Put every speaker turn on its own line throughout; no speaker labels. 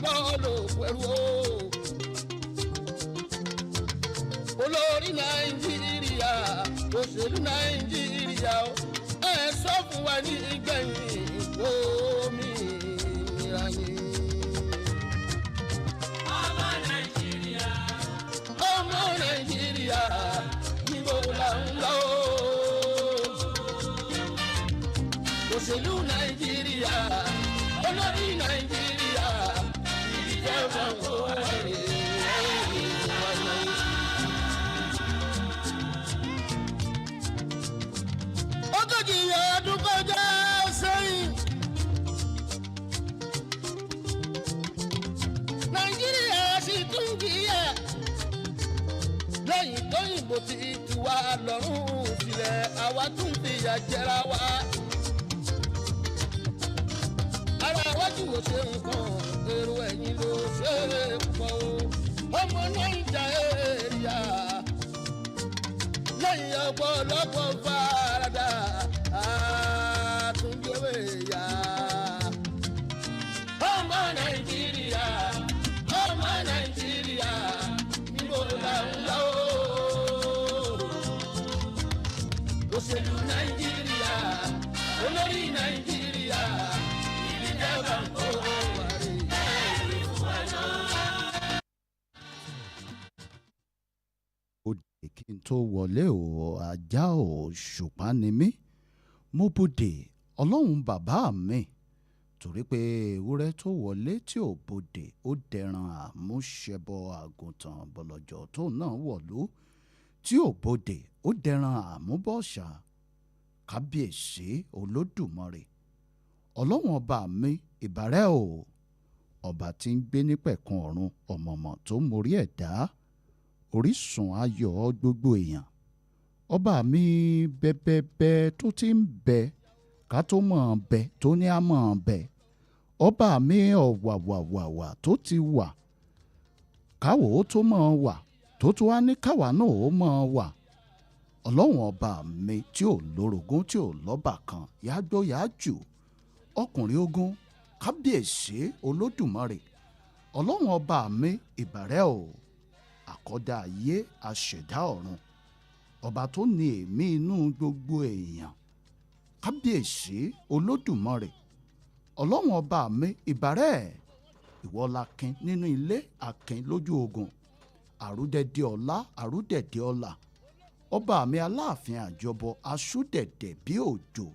bọ́ọ̀lù pẹ̀lú olórí Nàìjíríà òṣèlú Nàìjíríà ẹ sọ fún wa ní ìgbẹ̀yìn òmìnira yìí. ọmọ Nàìjíríà níbo là ń lọ òṣèlú Nàìjíríà olórí Nàìjíríà ìjọba òwúrọ̀. ọdún kọjá sẹ́yìn Nàìjíríà sì tún jìyà lẹ́yìn tóyìnbó ti tú wa lọ́rùn sílẹ̀ àwa tún fìyà jẹra wa ara wájú ò ṣe nǹkan èrò ẹ̀yìn ló ṣe é pọ̀ ọmọ Nàìjíríà lẹ́yìn ọ̀pọ̀lọpọ̀ faradà àtúnjẹwé yá. ọmọ Nàìjíríà níbo la ń lọ òṣèlú Nàìjíríà olórí Nàìjíríà ìjọba ń kó wàrí.
kí n tó wọlé o ajá o ṣùpá ni mí mo bòde ọlọ́run bàbá mi torí pé ewúrẹ́ tó wọlé tí ò bòde ó dẹran àmúṣẹbọ àgùntàn bọ̀lọ̀jọ̀ tó náà wọ̀lú tí ò bòde ó dẹran àmúbọ̀ṣà kábíyèsí olódùmarè ọlọ́run ọba mi ìbàrẹ̀ o ọba tí ń gbé nípẹ̀kun ọ̀run ọ̀mọ̀mọ̀ tó mórí ẹ̀dá orísun ayọ̀ gbogbo èèyàn ọba mi bẹ́bẹ́bẹ́ tó ti ń bẹ ká tó mọ̀ ọ́n bẹ tó ní á mọ̀ ọ́n bẹ ọba mi ọ̀wàwàwàwà tó ti wà káwò ó tó mọ̀ ọ́n wà tó tún wá ní káwa náà ó mọ̀ ọ́n wà ọlọ́run ọba mi tí ò lórogún tí ò lọ́bà kan yágbó yájù ọkùnrin ogun kábíyèsí olódùmarè ọlọ́run ọba mi ìbàrẹ̀ o àkọ́dá ayé aṣẹ̀dá ọ̀run ọba tó ní èémí inú gbogbo èèyàn kábíyèsí olódùmarè ọlọ́run ọba mi ìbàrẹ̀ ìwọ lakin nínú ilé akin lójú ogun àrúdẹ̀dẹ̀ ọlá àrúdẹ̀dẹ̀ ọlá ọba mi aláàfin àjọbọ aṣúdẹ̀dẹ̀ bí òjò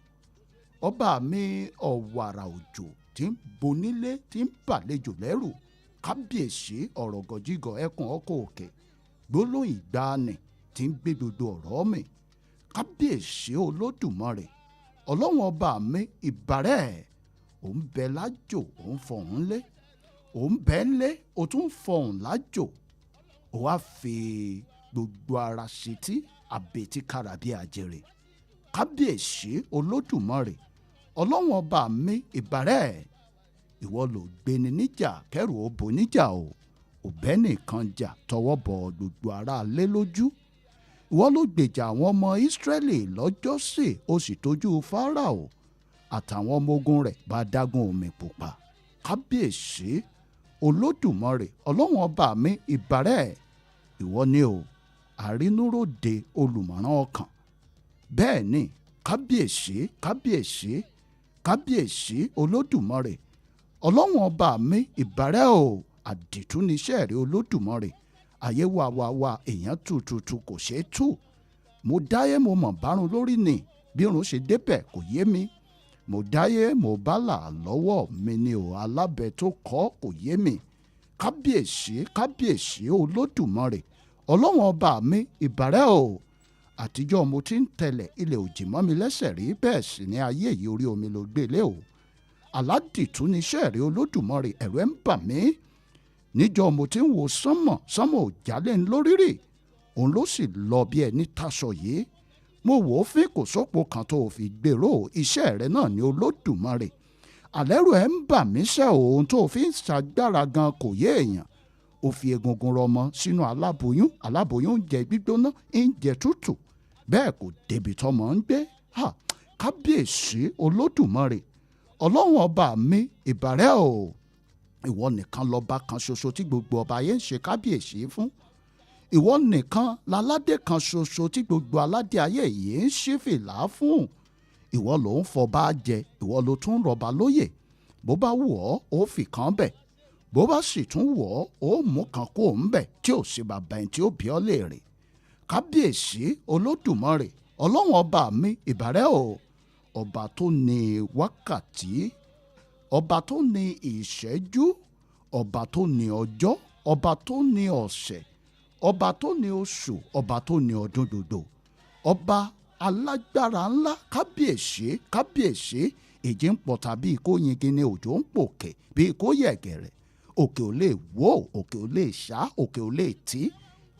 ọba mi ọ̀wàrà òjò tí ń bonílé tí ń bàlejò lẹ́rù kábíyèsí ọ̀rọ̀ gọ̀jígọ̀ ẹkùn ọkọ̀ òkè gbólóhùn ìgbàanì tí ń gbé gbogbo ọ̀rọ̀ mi kábíyèsí olódùmarè ọlọ́run ọba mi ìbàrẹ̀ òun bẹ lájò òun fọ̀hún lé òun bẹ lé òun tún fọ̀hún lájò ó wá fi gbogbo ara ṣetí àbètí kára bí àjèrè kábíyèsí olódùmarè ọlọ́run ọba mi ìbàrẹ̀ ìwọ ló gbéni níjà kẹrù ó bò níjà o òbẹ́ nìkan jà tọwọ́ bọ gbogbo ara lé lójú ìwọ ló gbèjà àwọn ọmọ Ísírẹ́lì lọ́jọ́sí ó sì tójú Fáráò àtàwọn ọmọ ogun rẹ̀ bá dágún omi pupa kábíyèsí olódùmarè ọlọ́run ọba mi ìbàrẹ̀ ìwọ ni o àrínúròde olùmọ̀ràn ọkàn bẹ́ẹ̀ ni kábíyèsí kábíyèsí kábíyèsí olódùmarè ọlọ́run ọba mi ìbàrẹ̀ o àdìtú níṣẹ́ rẹ̀ olódùmarè ayé wa èèyàn tututu kò ṣeé tú mo dáyé mo mọ̀ bárun lórí ni bí irun ṣe débẹ̀ kò yé mi mo dáyé mo bá là lọ́wọ́ mi ni o alábẹ tó kọ́ kò yé mi kábíyèsí kábíyèsí olódùmarè ọlọ́run ọba mi ìbàrẹ̀ o àtijọ́ mo ti ń tẹ̀lẹ̀ ilẹ̀ òjì mọ́ mi lẹ́sẹ̀ rí bẹ́ẹ̀ sì ni ayé yìí orí omi ló gbélé o aládìtú níṣẹ́ rẹ̀ olódùmarè ẹ̀rù ẹ̀ ń bà mí níjọ́ mo ti ń wo sánmọ̀ ò jálẹ̀ ń lórírì òun ló sì lọ bí ẹni taṣọ yìí mo wò ó fín kò sópo kan tó fi gbèrò iṣẹ́ rẹ̀ náà ní olódùmarè àlẹ́rù ẹ̀ ń bà mí ṣe òun tó fi ń ṣàgbára gan kò yé èèyàn ó fi egungun rọmọ sínú aláboyún ń jẹ gbígbóná ń jẹ tútù bẹ́ẹ̀ kò débi tọmọ ń gbé kábíyèsí olódùmarè ọlọ́run ọba mi ìbàrẹ̀ o ìwọ nìkan lọ́ba kan ṣoṣo tí gbogbo ọba ayé ń ṣe kábíyèsí fún. Ìwọ nìkan láládé kan ṣoṣo tí gbogbo aládé ayé yìí ń ṣí fìlà fún. Ìwọ ló ń fọba jẹ, ìwọ ló tún rọba lóyè. Bó bá wù ọ́ ó fi kan bẹ̀, bó bá sì tún wù ọ́ ó mú kan kó ń bẹ̀ tí ò sí bàbá ẹni tí ó bí ọ́ léèrè. Kábíyèsí Olódùmarè ọlọ́run ọba mi ìbàrẹ̀ o. Ọba tó ní wákàtí, ọba tó ní ìṣẹ́jú, ọba tó ní ọjọ́, ọba tó ní ọ̀sẹ̀, ọba tó ní oṣù, ọba tó ní ọdún gbogbo, ọba alágbára ńlá. Kábíyèsí kábíyèsí èjì ń pọ̀ tàbí kó yingi ni òjò ń pòkè bí kó yẹ̀gẹ̀rẹ̀. Òkè ò lè wó, òkè ò lè ṣá, òkè ò lè tí,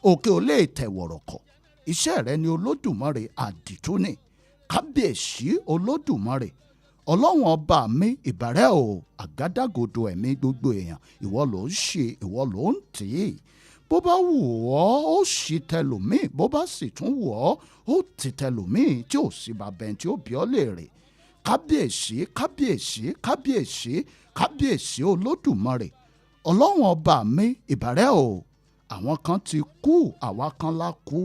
òkè ò lè tẹ̀wọ̀rọ̀kọ̀. Iṣẹ́ rẹ ni Olódùmarè àdìtú ni. Kábíyèsí Olódùmarè ọlọ́run ọba mi ìbàrẹ̀ o. Àgádágodo ẹ̀mí gbogbo èèyàn ìwọ ló ń ṣe, ìwọ ló ń tì í. Bó bá wù ọ́ ó ṣì tẹlòmíì, bó bá sì tún wù ọ́ ó ti tẹlòmíì tí ò sí bàbá ẹni tí ó bí ọ́ léèrè. Kábíyèsí kábíyèsí kábíyèsí kábíyèsí Olódùmarè ọlọ́run ọba mi ìbàrẹ̀ o. Àwọn kan ti kú, àwa kan la kú.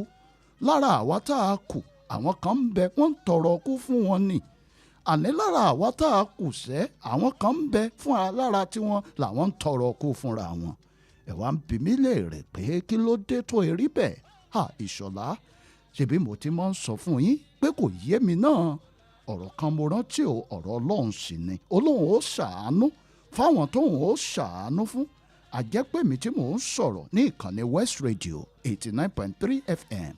Lára àwa tá a kù àwọn kan ń bẹ wọ́n ń tọrọ kú fún wọn ni. Àní lára àwa tá a kù sẹ́ àwọn kan ń bẹ fún alára tiwọn làwọn ń tọrọ kú fúnra wọn. Ẹ wá ń bi mí léèrè pé kí ló dé tó erí bẹ́ẹ̀? Ìṣọ̀lá, ṣebí mo ti máa ń sọ fún yín pé kò yé mi náà. Ọ̀rọ̀ kan mo rántí o, ọ̀rọ̀ Ọlọ́run sì ni. Olóhùn ó ṣàánú fáwọn tóhùn ó ṣàánú fún. Àjẹ́pẹ̀mí tí mò ń sọ̀rọ̀ ní ìkànnì West Radio 89.3 FM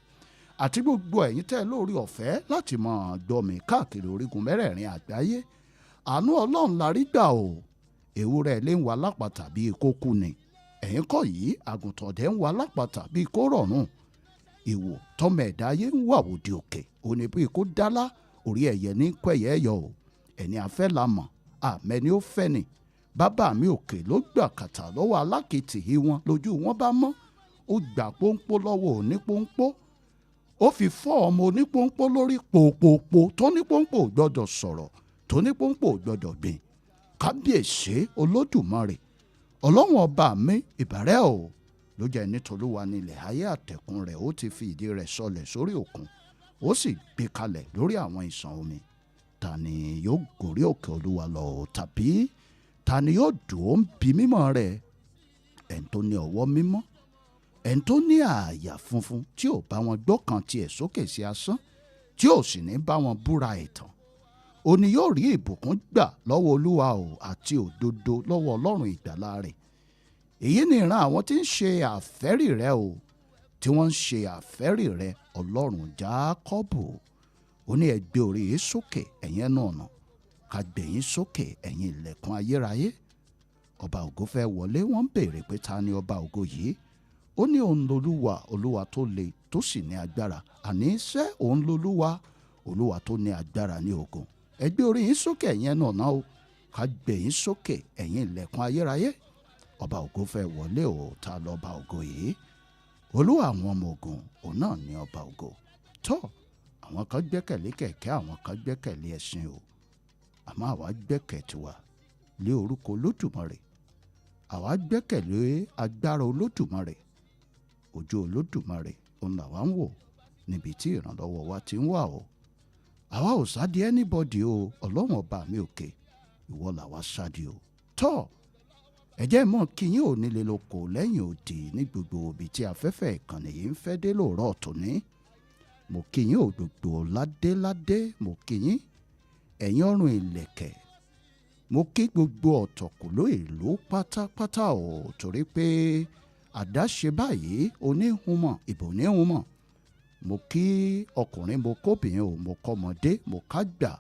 àti gbogbo ẹ̀yin tẹ́ lórí ọ̀fẹ́ láti máa gbọ́ mi káàkiri orígun mẹ́rẹ̀ẹ̀rin àgbáyé. Àánú Ọlọ́run la rí gbà o. Ewúrẹ́ ilé ń wa lápàtà bíi kó kú ni. Ẹ̀yin kọ́ yìí àgùntàn dẹ̀ ń wa lápàtà bíi kó rọ̀rùn. Ìwò tọ́mọ ẹ̀dá ayé ń wà òde òkè òní bíi kó dálá orí ẹ̀yẹ ní pẹ̀yẹ́ yọ o. Ẹni afẹ́ la mọ̀ àmẹ́ni ó fẹ́ ni. Bàbá mi òkè ló gbà kàtà lọ́wọ́ alákìtì yìí wọn lójú wọn bá mọ́. Ó gbà pónpó lọ́wọ́ òní pónpó. Ó fi fọ́ ọmọ onípónpó lórí pòpòpò tó ní pónpó ò gbọ́dọ̀ sọ̀rọ̀, tó ní pónpó ò gbọ́dọ̀ gbìn. Kábíyèsí Olódùmarè ọlọ́run ọba mi ìbàrẹ̀ o. Ló jẹ́ nítolúwa nílẹ̀ ayé àtẹ̀kùn rẹ̀ ó ti fi ìdí rẹ̀ sọlẹ̀ sórí òkun, ó sì gbé kalẹ̀ lórí àwọn ìsàn omi. Ta ni yóò gòrí òkè Olúwa lọ tàbí ta ni yóò dùn ó ń bi mímọ́ rẹ̀? Ẹni tó ní ọwọ́ mímọ́, ẹni tó ní àyà funfun tí ò bá wọn gbọ́kàn tiẹ̀ sókè sí asán, tí ò sì ní bá wọn búra ẹ̀tàn. Òní yóò rí ìbùkún gbà lọ́wọ́ Olúwa o àti òdodo lọ́wọ́ Ọlọ́run ìgbàlà rẹ̀. Èyí ni ìran àwọn tí ń ṣe àfẹ́rì rẹ o, tí wọ́n ń ṣe àfẹ́rì rẹ Ọlọ́run Jákọ́bù. Ó ní ẹ gbé orí yín sókè ẹ̀yin ẹnu ọ̀nà, ká gbé yín sókè ẹ̀yin ilẹ̀kùn ayérayé. Ọba ògo fẹ́ wọlé, wọ́n ń béèrè pé ta ni ọba ògo yìí? Ó ní òun lolúwa, olúwa tó le tó sì ní agbára. Àní iṣẹ́ òun lolúwa, olúwa tó ní agbára ní ogun. Ẹ gbé orí yín sókè ẹ̀yin ẹnu ọ̀nà o, ká gbé yín sókè ẹ̀yin ilẹ̀kùn ayérayé. Ọba ògo fẹ́ wọlé o, ta lọ́ba ògo yìí? Olúwa àwọn ọmọ ogun, òun náà ní ọba ògo. Tọ́ àwọn kan gbẹ́kẹ̀lé kẹ̀kẹ́, àwọn kan gbẹ́kẹ̀lé ẹṣin o. Àmọ́ àwa gbẹ́kẹ̀ tiwa lé orúkọ Olódùmarè. Àwa gbẹ́kẹ̀lé agbára Olódùmarè. Ojú Olódùmarè òun làwa ń wò níbi tí ìrànlọ́wọ́ wa ti ń wà o. Àwa ò sádi anybody o, Ọlọ́run ọba mi òkè ìwọ làwa sádi o. Tọ́ ẹ̀jẹ̀ mọ́ kíyìn ò nílé lóko lẹ́yìn òdì ní gbogbo ibi tí afẹ́fẹ́ ìkànnì yìí ń fẹ́ dé lóòrọ̀ tòní. Mo kíyìn ò gbogbo ládéládé, mo kíyìn ẹ̀yin ọrùn ìlẹ̀kẹ̀, mo kí gbogbo ọ̀tọ̀kùlú ìlú pátápátá o, torí pé àdáṣe báyìí oníhùnmọ̀ ìbò níhùnmọ̀. Mo kí ọkùnrin, mo kóbìnrin o, mo kọ́mọdé, mo kágbà.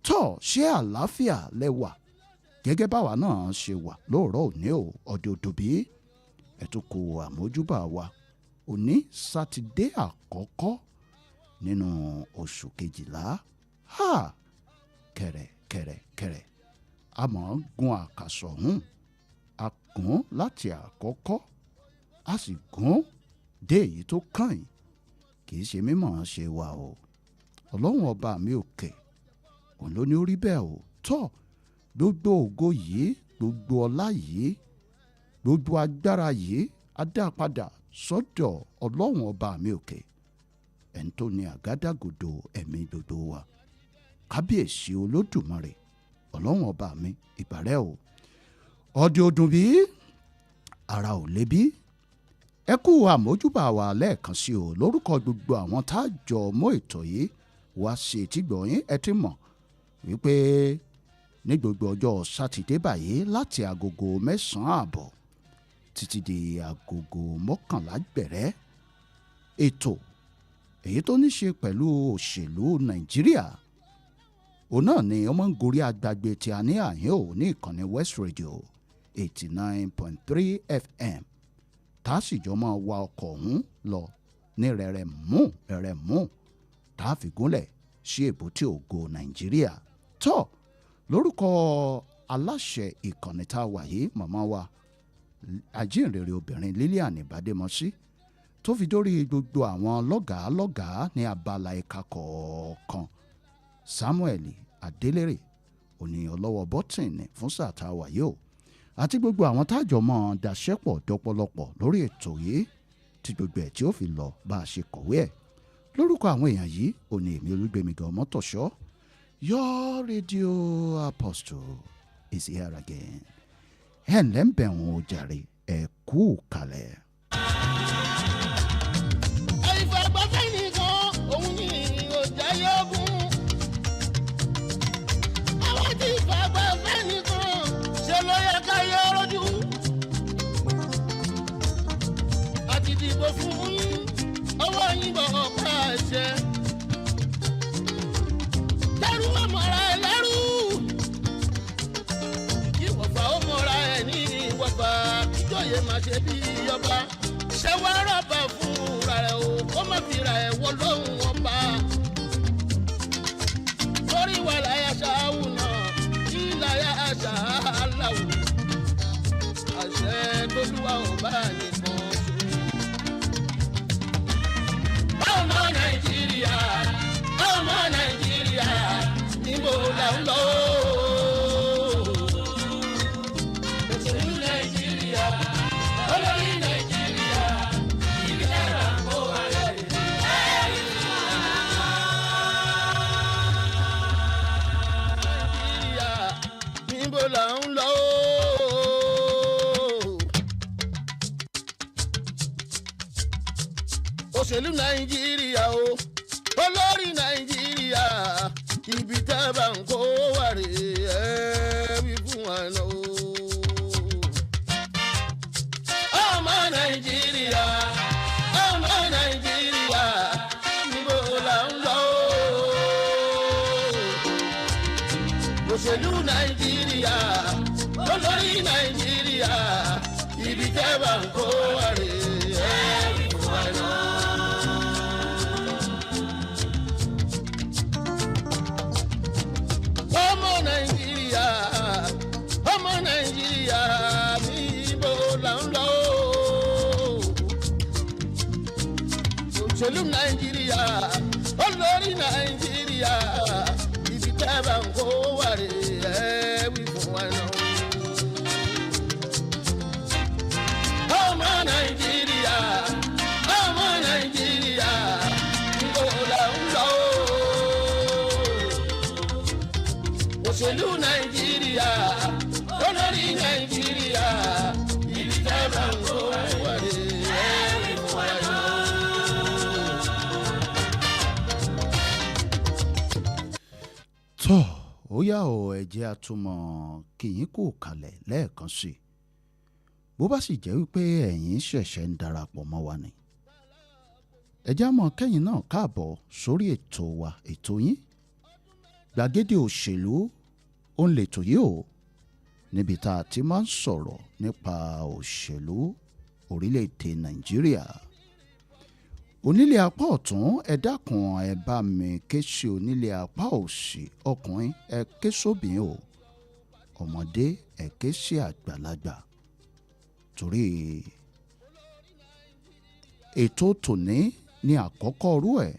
Tọ́ ṣé àlàáfíà lẹ́wà gẹ́gẹ́ báwa náà ṣe wà lóòrọ̀ òní o, ọ̀dọ̀dọ̀bí ẹ̀túnkù àmójúbà wa. Òní sátidé àkọ́kọ́ nínú oṣù kejìlá. Kẹ̀rẹ̀kẹ̀rẹ̀ a máa ń gun àkàsọ̀ hùn, a gùn láti àkọ́kọ́ a sì gùn dé èyí tó kàn yìí. Kì í ṣe mímọ̀ ṣe wà o, Ọlọ́run ọba mi òkè òun ló ní ó rí bẹ́ẹ̀ o. Tọ́ gbogbo ògo yìí, gbogbo ọlá yìí gbogbo agbára yìí á dá padà sọ́dọ̀ ọlọ́run ọba mi òkè ẹni tó ní àgádágodo ẹ̀mí gbogbo wa kábíyèsí olódùmarè ọlọ́run ọba mi ìbàrẹ̀ o ọdẹ ọdún bí ara ò lé bí ẹ kú àmójúbà wa lẹ́ẹ̀kan sí o lórúkọ gbogbo àwọn tá a jọ mọ́ ètò yìí wá sí etí gbọ̀nyìn ẹ ti mọ̀ wípé ní gbogbo ọjọ́ sátidé báyìí láti agogo 9:30 títí di agogo 11 gbẹ̀rẹ́ ètò èyí tó ní ṣe pẹ̀lú òṣèlú nàìjíríà òun náà ni ọmọ ń gorí agbágbé tí a ní àyè ò ní ìkànnì West Radio 89.3 FM tá a sì jọ máa wa ọkọ̀ ọ̀hún lọ ní rẹ̀rẹ̀mú tá a fi gúnlẹ̀ sí èbúté ògo nàìjíríà tó lórúkọ aláṣẹ ìkànnì tá a wà yìí màmá wa ajínrere obìnrin Lilian Ìbádémọsí tó fi dórí gbogbo àwọn lọ́gàálọ́gàá ní abala ẹ̀ka kọ̀ọ̀kan Samuel Adélèrè òní ọlọ́wọ́ bọ́tìnì fún sáà tá a wà yìí o àti gbogbo àwọn tájọ mọ́ daṣẹ́pọ̀ dọ́pọ̀lọpọ̀ lórí ètò yìí tí gbogbo ẹ̀ tí ó fi lọ bá a ṣe kọ̀wé ẹ̀ lórúkọ àwọn èèyàn yìí òní èmi Olúgbemiga Omotosho your radio apostle is here again ẹ̀ ǹlẹ́ ń bẹ̀ wọ́n o jàre ẹ̀ kú kalẹ̀.
àìfàgbọ́fẹ́ nìkan òun ni ọjà yọ̀gùn àwọn tí ìfàgbọ́fẹ́ nìkan ṣe ló yẹ ká yọ rojú àti dìbò fún yín ọwọ́ yín bọ̀ ọ̀pá ẹ̀ṣẹ̀ dẹ́rù ọmọra ẹ̀ lẹ́rù ìwọ̀fà ọmọra ẹ̀ ní ìwọ̀fà ìjòyè máa ṣe bí ọba ṣé wàá rọ̀bà fúnra rẹ̀ o kó má fi ra ẹ̀ wọ lóhùn ọba lórí wà láyà ṣááwù náà kí láyà ṣááláwù àṣẹ tóluwà ò bá nìkan ṣe. ọmọ nàìjíríà níbo là ń lọ. òṣèlú nàìjíríà olórí nàìjíríà ìbí ẹ̀rọ kó wáyé. nàìjíríà níbo là ń lọ. òṣèlú nàìjíríà o olórí nàìjíríà ibi tá a bá ń kó wà rè é wí fún wa lọ. ọmọ nàìjíríà níbo là ń lọ. òṣèlú nàìjíríà olórí nàìjíríà ibi tá a bá ń kó wà rè é wí fún wa lọ. ọmọ nàìjíríà níbo là ń lọ. òṣèlú nàìjíríà olórí nàìjíríà ibi tẹ́ bá ń kó wà rè é wí fún wa náà. ọmọ nàìjíríà níbo là ń lọ. òṣèlú nàìjíríà olórí nàìjíríà ibi tẹ́ bá ń kó wà rè é wí fún wa náà.
tó ó yá o ẹ̀jẹ̀ àtúmọ̀ kìyìn kò kalẹ̀ lẹ́ẹ̀kan sí i bó bá sì jẹ́ wípé ẹ̀yin ṣẹ̀ṣẹ̀ ń darapọ̀ mọ́ wa ni ẹ̀jẹ̀ àmọ́ kẹ́yìn náà káàbọ̀ sórí ètò wa ètò yín gbàgede òṣèlú ó ń lètò yìí o níbi tá a ti máa ń sọ̀rọ̀ nípa òṣèlú orílẹ̀-èdè nàìjíríà onílé apá ọ̀tún ẹ dákun ẹ bá mi ké sí onílé apá òsì ọkùnrin ẹ ké sóbìn o ọmọdé ẹ ké sí àgbàlagbà torí ètò tòní ní àkọ́kọ́ rú ẹ̀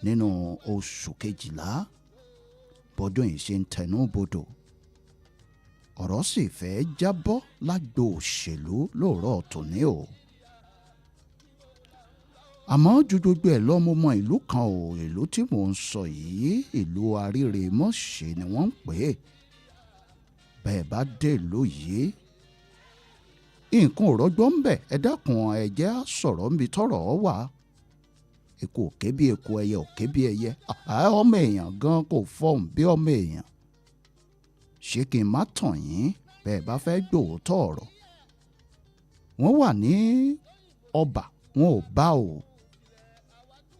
nínú oṣù kejìlá bọ́dún yìí ṣe ń tẹnu bodò ọ̀rọ̀ sì fẹ́ jábọ́ lágbo òṣèlú lóòrọ̀ tòní o. àmọ́ ju gbogbo ẹ̀ lọ mo mọ ìlú kan o, ìlú tí mò ń sọ yìí ìlú Arírèmọ́ṣẹ́ ni wọ́n ń pè é. bẹ́ẹ̀ bá dé ìlú yìí nǹkan ò rọgbọ́ ń bẹ̀, ẹ dákun ẹ jẹ́ á sọ̀rọ̀ níbi tọ́rọ̀ wà. eku ò ké bí eku, ẹyẹ ò ké bí ẹyẹ, ọmọ èèyàn gan kò fọhùn bí ọmọ èèyàn. ṣé kí n má tàn yín bẹ́ẹ̀ bá fẹ́ gbòòtọ́ ọ̀rọ̀. wọ́n wà ní ọba wọn ò bá o,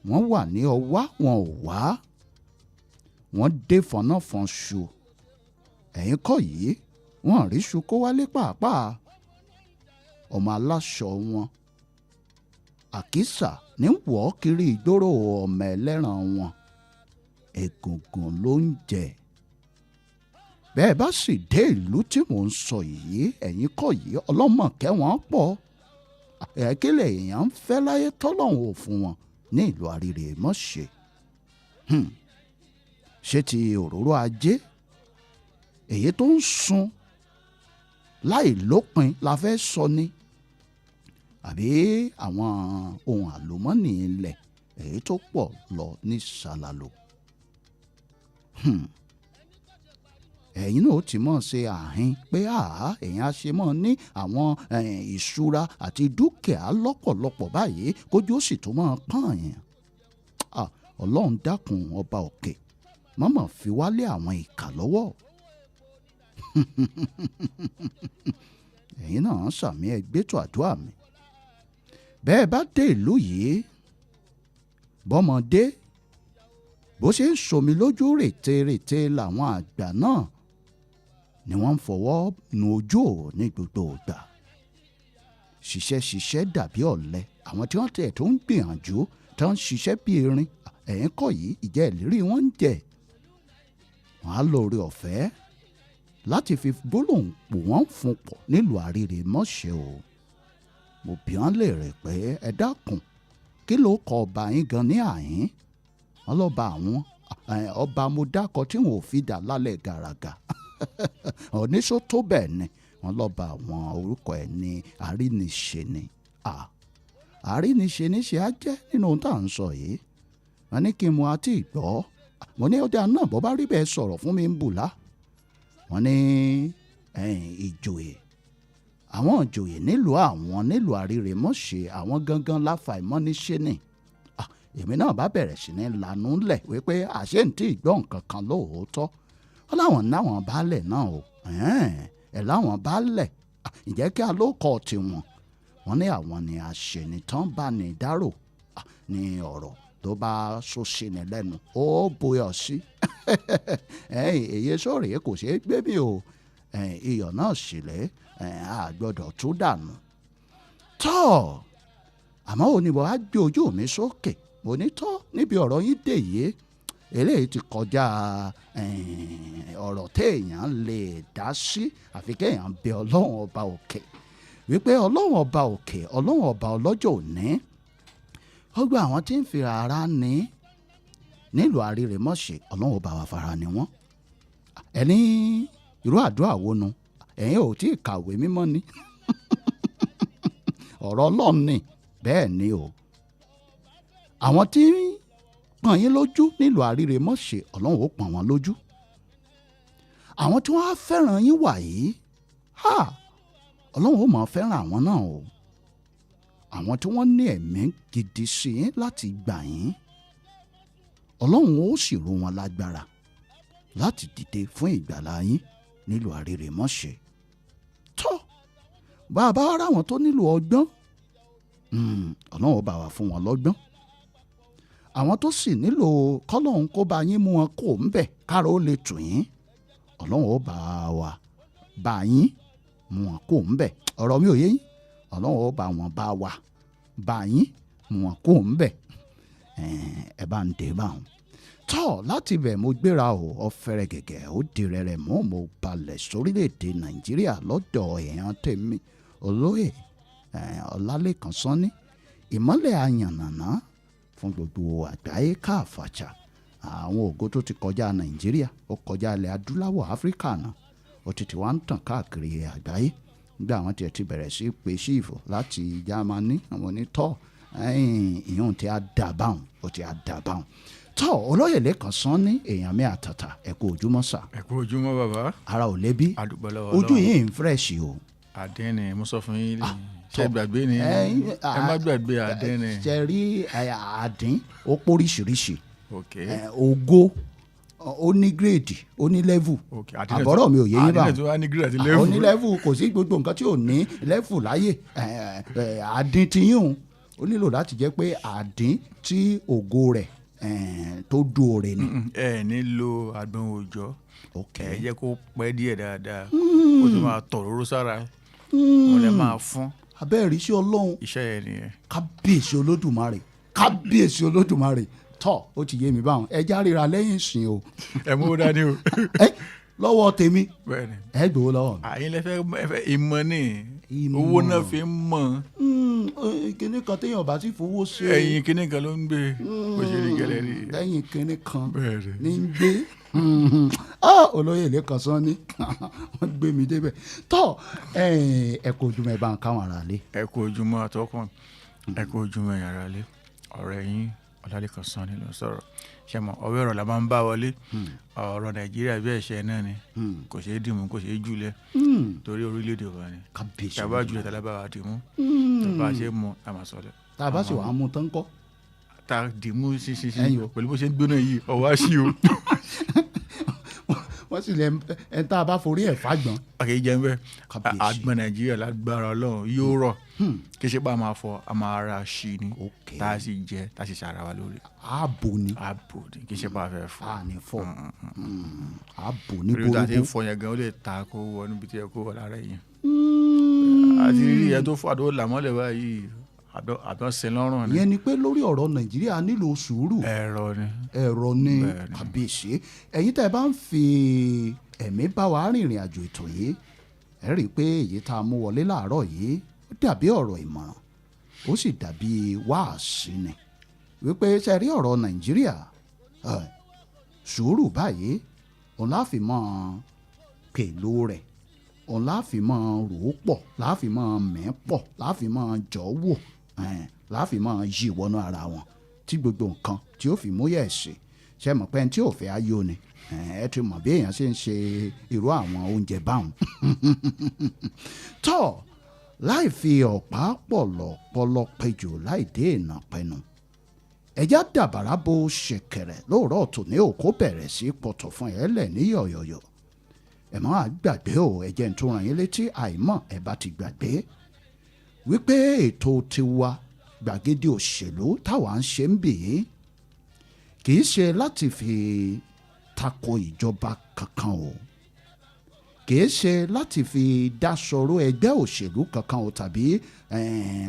wọ́n wà ní ọwá wọn ò wá, wọ́n dé fọnáfọnṣu. ẹ̀yìn kọ́ yìí wọ́n rí ṣu kó wálé pàápàá. ọmọ aláṣọ wọn àkísà ní wọ́ kiri ìgboro ọmọ ẹlẹ́ran wọn, egungun ló ń jẹ. bẹ́ẹ̀ bá sì dé ìlú tí mò ń sọ yìí, ẹ̀yìn kọ́ yìí ọlọ́mọ̀kẹ́ wọn pọ̀. ẹ̀kílẹ̀ èèyàn ń fẹ́ láyé tọ́lọ́hún ò fún wọn ní ìlú Arírèmọ́ṣẹ́. ṣé ti òróró ajé èyí tó ń sun láì lópin la fẹ́ sọ ni, àbí àwọn ohun àlùmọ́ọ́nì ilẹ̀ èyí tó pọ̀ lọ ní ṣàlàlò. ẹ̀yin náà ó ti mọ̀ ṣe àhín pé èèyàn á ṣe mọ́ ní àwọn ìṣúra àti dúkìá lọ́pọ̀lọpọ̀ báyìí kójú ó sì tó mọ́ pààyàn. ọlọ́run dákun ọba òkè mọ́mọ́ fi wálé àwọn ìkà lọ́wọ́. ẹ̀yin náà sàmì ẹgbẹ́tò àdúrà mi. bẹ́ẹ̀ bá dé ìlú yìí, bọ́mọdé bó ṣe ń somi lójú rètérètè làwọn àgbà náà ni wọ́n ń fọwọ́ nu ojú ò ní gbogbo ìgbà. ṣiṣẹ́ dàbí ọ̀lẹ, àwọn tí wọ́n tẹ̀ tó ń gbìyànjú tó ń ṣiṣẹ́ bí erin, ẹ̀yìn kọ́ yìí ìjẹ́ ìlérí wọn ń jẹ. wọ́n á lóore ọ̀fẹ́ láti fi gbólóhùn pò wọ́n fún pọ̀ nílùú Arírèmọ́ṣẹ́ o. mo bi wọ́n léèrè pé ẹ dákun kí ló kọ ọba yín gan ní àhín? wọ́n lọ́ba àwọn ọba mo dákọ tí wọn ò fi dà lálẹ́ gàràgà. oníṣó tó bẹ́ẹ̀ ni wọ́n lọ́ba àwọn orúkọ ẹ̀ ní Àríniṣe ni. Àríniṣe níṣe á jẹ́ nínú ohun tá à ń sọ yìí. wọ́n ní kí n mu àti ìgbọ́. mo ní ọjà náà bọ́ bá rí bẹ́ẹ̀ sọ̀rọ̀ fún mi ń bùlá. wọ́n ní ìjòyè, àwọn ìjòyè nílùú Arírèmọ́ṣẹ́ àwọn gangan láfàìmọ́níṣe ni. èmi náà bá bẹ̀rẹ̀ sí ní lanú lẹ̀ wípé àṣé ń tí ìgbọ́ nǹkan kan lóòótọ́. wọ́n láwọn náwọn baálẹ̀ náà o, ẹ̀ láwọn baálẹ̀, ǹjẹ́ kí a ló kọ́ tiwọn. wọ́n ní àwọn ni àṣẹnitán bá ní dárò ní ọ̀rọ̀ tó bá ṣóṣe ní lẹ́nu ó bóyá sí. èyí sóòrè kò ṣeé gbé mi o, iyọ̀ náà sílẹ̀ a gbọ́dọ̀ tú dànù. tọ́ àmọ́ òní mo á gbé ojú mi sókè, mo ní tọ́ níbi ọ̀rọ̀ yín dé yìí eléyìí ti kọjá ọ̀rọ̀ téèyàn lè dá sí, àfi kéèyàn bẹ ọlọ́run ọba òkè wípé ọlọ́run ọba òkè, ọlọ́run ọba ọlọ́jọ́ òní, ọgbà àwọn tí ń fi ara ní nílùú Arírèmọ́ṣẹ́ ọlọ́run ọba wa fara ni wọ́n. ẹni irú àdúrà wo nu? ẹ̀yin ò tí ì kàwé mímọ́ ni. ọ̀rọ̀ ọlọ́run ni bẹ́ẹ̀ ni o. àwọn tí pọ̀n yín lójú nílùú Arírèmọ́ṣẹ́ ọlọ́run ó pọ̀n wọn lójú. àwọn tí wọ́n á fẹ́ràn yín wà yìí, ọlọ́run ó máa fẹ́ràn àwọn náà o. àwọn tí wọ́n ní ẹ̀mí gidi sí yín láti gbà yín, ọlọ́run ó sì ró wọn lágbára láti dìde fún ìgbàlá yín nílùú Arírèmọ́ṣẹ́. tọ́ bàbá ara wọn tó nílò ọgbọ́n, ọlọ́run ó bá wa fún wọn lọ́gbọ́n. àwọn tó sì nílò kọ́lọ́hún kó bá yín mú wọn kó ń bẹ̀ káàró ó lè tù yín, ọlọ́run ó bá wa bá yín mú wọn kó ń bẹ̀. ọ̀rọ̀ mi ò yé yín, ọlọ́run ó bá wọn bá wa bá yín mú wọn kó ń bẹ̀. ẹ bá ń dé báwọn. tọ́ láti bẹ̀ mo gbéra o ọ̀fẹ́rẹ́ gẹ̀gẹ̀ ó di rẹ̀rẹ̀ mọ́ mo balẹ̀ sórílẹ̀‐èdè Nàìjíríà lọ́dọ̀ èèyàn tèmi olóyè Ọlálékan Sanni ìmọ́lẹ̀ àyànnàná fún gbogbo àgbáyé káàfàjà. àwọn ògo tó ti kọjá Nàìjíríà ó kọjá ilẹ̀ adúláwọ̀ Áfíríkà náà ó ti wá ń tàn káàkiri àgbáyé nígbà àwọn tiẹ̀ ti bẹ̀rẹ̀ sí pé ṣíìfù láti Jámánì àwọn onítọ̀ ìyóhùn tí a dà báwọn ó ti a dà báwọn tọ́ olóyè Lẹ́kan Sanni èèyàn mi àtàtà ẹ kú ojúmọ́ sà.
ẹ kú ojúmọ́ bàbá.
ara ò lébi ojú yìí ń fírẹ̀ṣì o.
àdéhùn mo sọ fún yín ṣe gbàgbé ni ẹ má gbàgbé àdéhùn.
ṣe rí àdín ó póríṣiríṣi ògo ó ní gírèdì ó ní lẹ́vù àbọ̀rọ̀ mi ò yé yín bá ó ní lẹ́vù kò sí gbogbo nǹkan tí ò ní lẹ́vù láyé àdín ti yín o ó nílò láti jẹ́ pé àdín tí ògo rẹ̀ tó dóore ni.
ẹ nílò àgbọn òòjọ́ ẹ jẹ́ kó pẹ́ díẹ̀ dáadáa ó ti máa tọ̀ lóró sára ó lè máa fún.
abẹ́rẹ́ iṣẹ́ ọlọ́run
iṣẹ́ yẹn nìyẹn.
kábíyèsí olódùmarè tọ́ ó ti yé mi báwọn ẹja ríra lẹ́yìn ìsìn o.
ẹ mú ó dání o.
lọ́wọ́ tèmi
bẹ́ẹ̀ni
ẹ gbowó lọ́wọ́ mi.
àyìn lẹ fẹ́ ìmọ̀ ni owó náà fi ń mọ̀.
kíní kan téèyàn bá ti fowó ṣe.
ẹ̀yìn kíní kan ló ń gbé bó ṣe rí gẹ́lẹ́ rí.
lẹ́yìn kíní kan ní ń gbé olóyè Lẹ́kan Sanni wọ́n gbé mi débẹ̀ tọ́ ẹ kú ojúmọ́ ẹ bá ń káwọn ará lé.
ẹ kú ojúmọ́ àtọkùn ẹ kú ojúmọ́ ẹ̀yin ará lé ọ̀rẹ́ yín Lẹ́kan Sanni ló sọ̀rọ̀ ṣe mọ ọwọ́ ẹ̀rọ la máa ń bá wọlé ọ̀rọ̀ Nàìjíríà bí ẹ̀ṣẹ̀ náà ni kò ṣeé dìmú kò ṣeé jùlẹ̀ torí orílẹ̀-èdè wa ni tàbá jùlẹ̀ tàbá wa dìmú tàbá ṣe mú àmàsọ̀lẹ̀.
tàbá sì wàá mú tán kọ́.
ta dìmú ṣinṣin pẹ̀lú bó ṣe ń gbóná yìí ọwọ́ àṣì o.
wọ́n sì lẹ ẹ tá a bá forí ẹ̀ fàgbọ́n.
àkè jẹ́ bẹ́ẹ̀ àgbọn Nàìjíríà lágbára Ọlọ́run yóò rọ̀ kí ṣe bá a máa fọ a máa ra ṣì ni tá a sì jẹ tá a sì ṣàrà wa lórí.
ààbò ni
kí ṣe bá a fẹ́ fọ.
a ní fọ ààbò ní
borúkú. nígbà tí ń fọ yẹn gan ó lè ta kó wọ níbi tí ẹ kó wọ lára yẹn. àti rí ẹ tó fọ àdó làmọ́lẹ̀ báyìí àbọ̀ ṣe lọ́rùn ni.
ìyẹn ni pé lórí ọ̀rọ̀ Nàìjíríà nílò sùúrù. ẹ̀rọ ni kàbíyèsí ẹ̀yin tẹ́ ẹ bá ń fi ẹ̀mí bá wa rìnrìn àjò ètò yìí ẹ rí i pé èyí tá a mú wọlé láàárọ̀ yìí ó dàbí ọ̀rọ̀ ìmọ̀ràn ó sì dàbí wáàsí ni wípé ṣe rí ọ̀rọ̀ Nàìjíríà sùúrù báyìí òun láfi mọ́ pẹ̀lú rẹ̀ òun láfi mọ́ rò ó pọ̀ láfi mọ́ mẹ́ pọ̀ láfi mọ́ jọ́ wò láfi máa yí ìwọ́nú ara wọn tí gbogbo nǹkan tí ó fi múyẹ̀ ṣe ṣe mọ̀ pé tí ò fẹ́ ayọ̀ ni ẹ ti mọ̀ bí èèyàn ṣe ń ṣe irú àwọn oúnjẹ báwọn. tọ́ láì fi ọ̀pá pọ̀lọpọ̀lọ péjò láì dé ìnà pẹnu ẹ̀já dàbàrà bó ṣẹ̀kẹ̀rẹ̀ lóòrọ̀ tòní òkó bẹ̀rẹ̀ sí pọ̀tọ̀ fún ẹ̀ lẹ̀ ní yọ̀yọ̀yọ̀ ẹ̀ máa gbàgbé o ẹ̀jẹ̀ ń tó ràn yín létí àìmọ̀ ẹ̀ bá ti gbàgbé wípé ètò tiwa gbàgede òṣèlú táwa ń ṣe ń bì í kì í ṣe láti fi tako ìjọba kankan o kì í ṣe láti fi dáṣọrò ẹgbẹ́ òṣèlú kankan o tàbí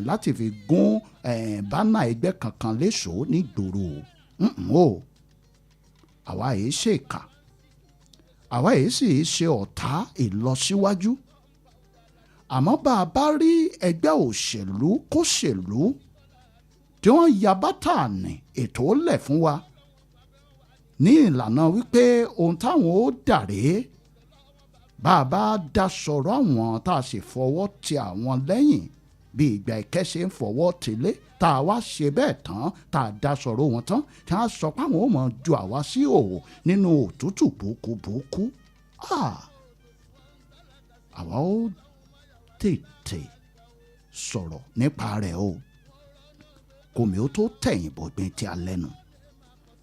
láti fi gún bánà ẹgbẹ́ kankan léṣo nígboro o àwa yìí ṣe ìkà àwa yìí sì ṣe ọ̀tá ìlọsíwájú àmọ́ bá a bá rí ẹgbẹ́ òṣèlú kóṣèlú tí wọ́n ya bátà ní ètò lẹ̀ fún wa ní ìlànà wípé ohun táwọn ó dàré bá a bá dá sọ̀rọ̀ àwọn tá a sì fọwọ́ ti àwọn lẹ́yìn bí ìgbà ìkẹ́sẹ̀ ń fọwọ́ tìlé tá a wá ṣe bẹ́ẹ̀ tán tá a dá sọ̀rọ̀ wọn tán tí wọ́n sọ pé àwọn ò mọ̀ ju àwa sí òwò nínú òtútù búkúbúkú àwa ó tètè sọ̀rọ̀ nípa rẹ̀ o kòmí ó tó tẹ̀yìn bọ̀gbìn tí a lẹ́nu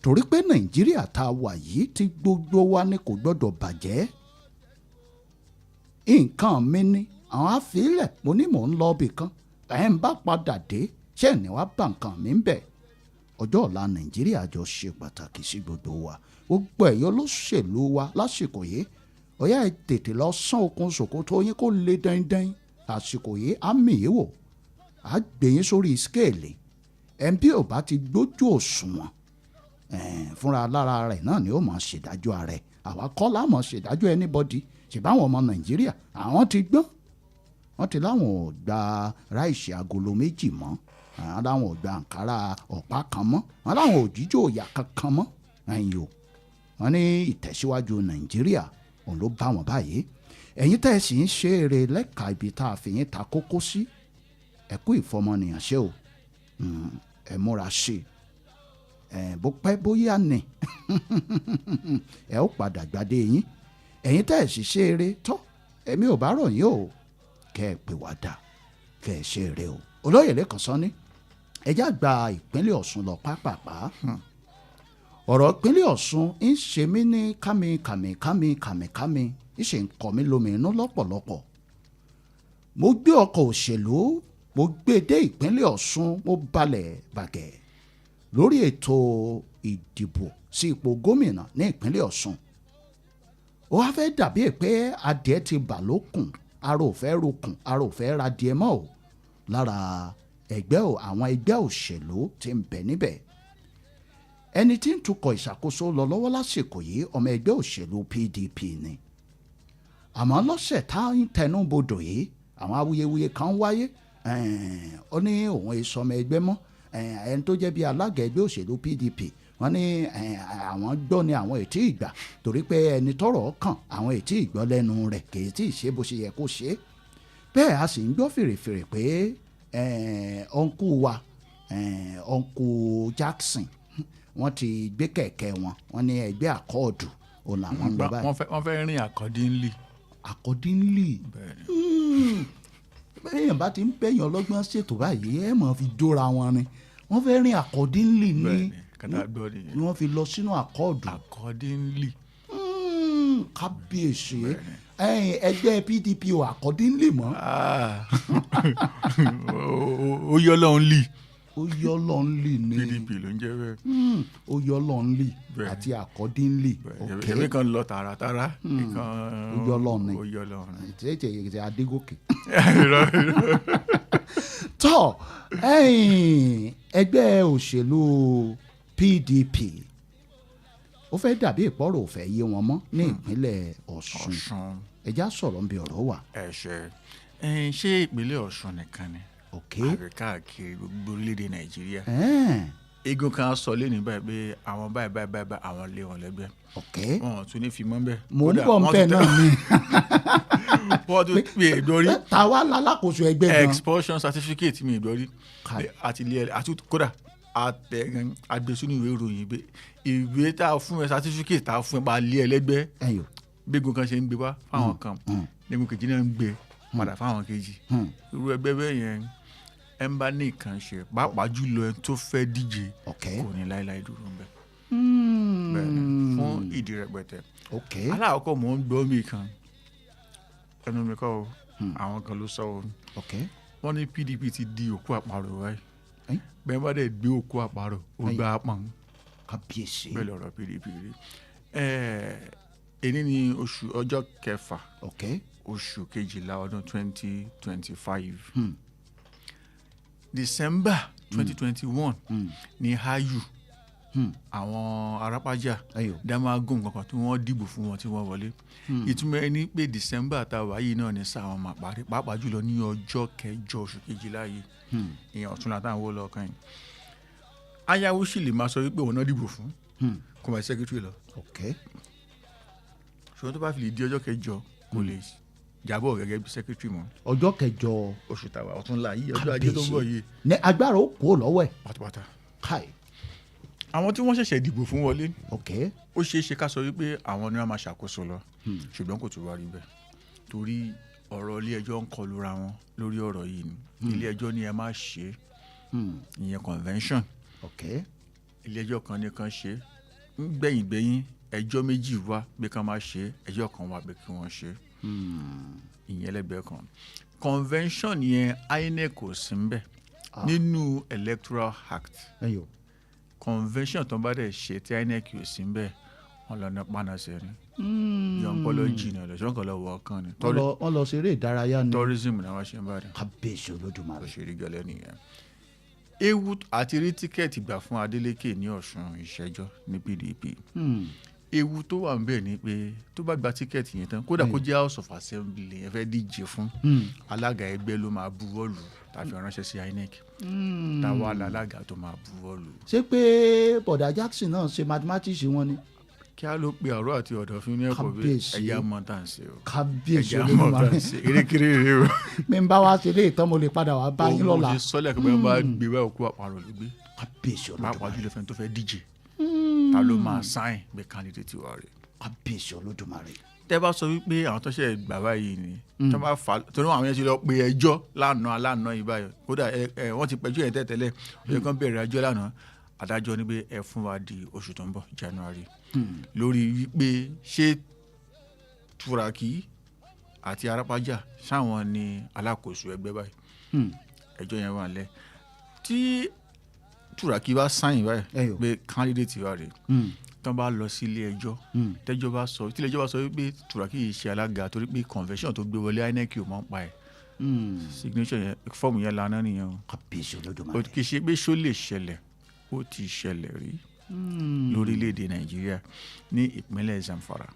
torí pé Nàìjíríà tá a wà yìí tí gbogbo wa ni kò gbọ́dọ̀ bàjẹ́ nǹkan mi ni àwọn àfilẹ̀ mo ní mò ń lọ ibì kan ẹ̀ ń bá padà dé ṣé ẹ̀ ní wàá bá nǹkan mi ń bẹ̀ ọjọ́ ọ̀la Nàìjíríà jọ ṣe pàtàkì sí gbogbo wa gbogbo ẹ̀yọ́ olóṣèlú wa lásìkò yìí ó yá ẹ tètè lọ sán okùn ṣòkòtò yín kó lè dandan àsìkò yìí á mì í wò á gbé yín sórí skéèlì ẹnbí ò bá ti gbójú òṣùwọ̀n fúnra lára rẹ̀ náà ni ó máa ṣèdájọ́ rẹ̀ àwa kọ́ la máa ṣèdájọ́ anybody ṣèbáwọn ọmọ Nàìjíríà àwọn ti gbọ́n wọ́n ti láwọn ò gba ráìsì agolo méjì mọ́ àwọn láwọn ò gba àǹkárá ọ̀pá kan mọ́ àwọn láwọn ò jíjó òyà kankan mọ́ ẹ̀yìn o wọ́n ní ìtẹ̀síwájú Nàìjíríà òun ló bá wọn báyìí ẹ̀yin tẹ́ ẹ sì ń ṣe eré lẹ́ka ibi tá a fi yín ta kókó sí ẹ kú ìfọmọnìyàn ṣe o ẹ múra ṣe bó pẹ́ bóyá ni ẹ ó padà gbadé yín ẹ̀yin tẹ́ ẹ sì ṣe eré tọ́ ẹ̀mí ò bá rọ̀ yín o kẹ́ ẹ pè wá dà kẹ́ ẹ ṣe eré o olóyè lẹ́kàn sọ́ni ẹjá gba ìpínlẹ̀ Ọ̀ṣun lọ pápápá ọ̀rọ̀ ìpínlẹ̀ Ọ̀ṣun ń ṣe mí ní kámi ìṣe ń kọ́ mi lómi inú lọ́pọ̀lọpọ̀ mo gbé ọkọ̀ òṣèlú mo gbé dé ìpínlẹ̀ Ọ̀ṣun mo balẹ̀ bàgẹ́ lórí ètò ìdìbò sí ipò gómìnà ní ìpínlẹ̀ Ọ̀ṣun ó wá fẹ́ dàbí pé adìẹ ti bà lókùn ara ò fẹ́ rokùn ara ò fẹ́ ra adìẹ mọ́ o lára àwọn ẹgbẹ́ òṣèlú tí ń bẹ níbẹ̀ ẹni tí ń tukọ̀ ìṣàkóso lọ lọ́wọ́ lásìkò yìí ọmọ ẹgbẹ́ òṣèlú PDP ni àmọ́ lọ́sẹ̀ tá ń tẹnubodò yìí àwọn awuyewuye kan wáyé ó ní òun èso ọmọ ẹgbẹ́ mọ́ ẹni tó jẹ́ bí alága ẹgbẹ́ òṣèlú PDP wọ́n ní àwọn gbọ́ ni àwọn ètí ìgbà torí pé ẹni tọ́rọ̀ kàn àwọn ètí ìgbọ́ lẹ́nu rẹ̀ kì í tí ì ṣe bó ṣe yẹ kó ṣe bẹ́ẹ̀ a sì ń gbọ́ fèrèfèrè pé ọ̀nkú wa ọ̀nkú Jackson wọ́n ti gbé kẹ̀kẹ́ wọ́n ní ẹgbẹ́ àkọọ̀dù òun làwọn ń lọ báyìí.
wọ́n fẹ́ rìn
accordingly bẹ́ẹ̀yàn bá ti ń bẹ́yàn ọlọ́gbọ́n ṣètò báyìí ẹ̀ mọ̀ fi dóra wọn ni wọ́n fẹ́ rìn accordingly ni wọ́n fi lọ sínú àkọọ̀dù.
accordingly.
kábíyèsí ẹgbẹ́ PDP ò accordingly mọ́.
ó yọ lọ́hún lì.
ó yọ lọ́n lì ní
PDP ló ń jẹ́ bẹ́ẹ̀.
ó yọ lọ́n lì àti accordingly.
èmi kan lọ tààràtàrà.
ó yọ lọ́n ni
ó yọ lọ́n ni.
ètè Adégòkè. tọ́ ẹgbẹ́ òṣèlú PDP ó fẹ́ dàbí ìpọ́rọ̀ òfẹ́ yé wọn mọ́ ní ìpínlẹ̀ Ọ̀ṣun ẹja sọ̀rọ̀ ń bí ọ̀rọ̀ wà.
ṣé ìpínlẹ̀ Ọ̀ṣun nìkan ni àbí káàkiri gbogbo orílẹ̀-èdè Nàìjíríà eégún kan sọ lé ní báyìí pé àwọn báyìí àwọn lé wọn lẹ́gbẹ́ wọn tún ní fi mọ́ bẹ́ẹ̀.
mò ń bọ̀ ń bẹ̀ náà ni
wọ́n tún pè é dórí.
tàwa lálákòóso ẹgbẹ́ gan.
expulsion certificate mi ìdórí àti ilé ẹ̀ àti kódà agbésùnú ìwé ìròyìn pé ìwé tá a fún ẹ certificate tá a fún ẹ bá lé ẹ lẹ́gbẹ́ gbégun kan ṣe ń gbé wá fáwọn kan nígun kejì náà ń gbé padà fáwọn kejì irú ẹgbẹ́ bẹ́ẹ̀ yẹn ẹ ń bá ní nǹkan ṣe pàápàá jùlọ ẹ tó fẹ́ díje kò ní láéláé dúró ń bẹ̀ bẹ́ẹ̀ fún ìdí rẹpẹtẹ. aláàkọ́ mò ń gbọ́ mi kan ẹnu mi kọ́ o àwọn kan ló sọ o wọ́n ní PDP ti di òkú àparò wáyé bẹ́ẹ̀ bá dẹ̀ gbé òkú àparò ó gbá pọ́n
kábíyèsí
bẹ́ẹ̀ lọ́rọ̀ PDP rí èyí ní ọjọ́ kẹfà oṣù kejìlá ọdún 2025 December 2021 ní hayu àwọn arápájà damagun kankan tí wọ́n dìbò fún wọn tí wọ́n wọlé ìtumọ̀ ẹni pé December táwa yìí náà ní sáwọn máa parí pàápàá jùlọ ní ọjọ́ kẹjọ oṣù kejìlá yìí ìyẹn ọ̀tún látàn wó lọ kàn yín ayáwó sì lè máa sọ wípé òun náà dìbò fún kó máa secretary lọ ṣùgbọ́n tó bá fi lè di ọjọ́ kẹjọ kò lè jábọ̀ gẹ́gẹ́ bí secretary mọ́.
ọjọ́ kẹjọ
oṣù tàwa ọ̀tún la yìí ọjọ́ ajé tó ń bọ̀ yìí.
ní agbára ó kó lọ́wọ́ ẹ̀.
pátápátá.
káì.
àwọn tí wọ́n ṣẹ̀ṣẹ̀ dìbò fún wọlé. ó ṣeé ṣe ká sọ wípé àwọn ni wọ́n máa ṣàkóso lọ ṣùgbọ́n kò tún wá rí bẹ́ẹ̀ torí ọ̀rọ̀ ilé ẹjọ́ ń kọlu ra wọn lórí ọ̀rọ̀ yìí ni ilé ẹjọ́ ni ẹ má ṣe ìyẹn convention ilé ẹjọ́ kan ní kan ṣe gbẹ̀yìn ẹjọ́ méjì wá pé ká má ṣe ẹjọ́ kan wá pé kí wọ́n ṣe ìyẹn lẹ́gbẹ̀ẹ́ kan convention yẹn INEC kò sí ń bẹ̀ nínú electoral act convention tó ń bá dẹ̀ ṣe tí INEC kò sí ń bẹ̀ wọ́n lọ ní pánásẹ̀ ni yọ̀ǹpọ̀lọ́ jìnnà lọ ṣọ́nkàn lọ wọ̀ ọ̀kan ni.
wọ́n lọ ṣeré ìdárayá ni.
tourism ni wọ́n ṣe ń bá dẹ̀.
kábíyèsí olódùmarè.
ó ṣe rí gẹ́lẹ́ nìyẹn. ewu àti rí tíkẹ́ẹ̀tì gbà fún Adeleke ní Ọ̀ṣun ìṣẹ́jọ́ ní PDP. ewu tó wà ń bẹ̀ ni pé tó bá gba tíkẹ́ẹ̀tì yẹn tán kódà kó jẹ́ House of Assembly yẹn fẹ́ díje fún alága ẹgbẹ́ ló máa buwọ́lù tàbí ránṣẹ́ sí INEC táwa alága tó máa buwọ́lù.
ṣé pé bọ̀dà Jackson náà ṣe mathematics wọn ni.
kí á ló pe àrò àti ọ̀dọ̀fín ní ẹ̀kọ́ bí ẹja mọ́ tá à ń ṣe o.
kábíyèsí
ẹja mọ́ tá à ń ṣe erékeré rè o.
mi ń bá wa ṣe lé ìtàn mo lè padà wá bá yín lọ́la.
òun ṣe sọ́lẹ̀ kí wọ́n bá gbé wá òkú àparò ló gbé.
kábíyèsí olódùmarè.
pàápàá jùlọ fẹ́ni tó fẹ́ díje. ta ló máa sáìn gbé candidate wa rè.
kábíyèsí olódùmarè.
tẹ́ bá sọ wípé àwọn tó ṣe gbà báyìí ni tó bá fà torí àwọn yẹn ti lọ pe ẹjọ́ lánàá yìí báyìí kódà wọ́n ti pẹjọ́ yẹn tẹ́tẹ́lẹ̀ ó yẹ kán bẹ̀rẹ̀ ẹjọ́ lánàá adájọ́ ní pé ẹ fún wa di oṣù tó ń bọ̀ January lórí wípé ṣé Turaki àti Arápájà sáwọn ni alákòóso ẹgbẹ́ báyìí ẹjọ́ yẹn wà lẹ̀ tí Turaki bá sáyìn báyìí pé candidate wa rè tán bá lọ sí ilé ẹjọ́ tẹ́jọ́ bá sọ tí ilé ẹjọ́ bá sọ wípé Turaki yìí ṣe alága torí pé convention tó gbé wọlé INEC ò mọ̀ ń pa ẹ̀ signature yẹn fọ́ọ̀mù yẹn lana nìyẹn o.
kábíyèsí olódùmarè.
kì í ṣe pé ṣó lè ṣẹlẹ̀ ó ti ṣẹlẹ̀ rí lórílẹ̀‐èdè Nàìjíríà ní ìpínlẹ̀ Zamfara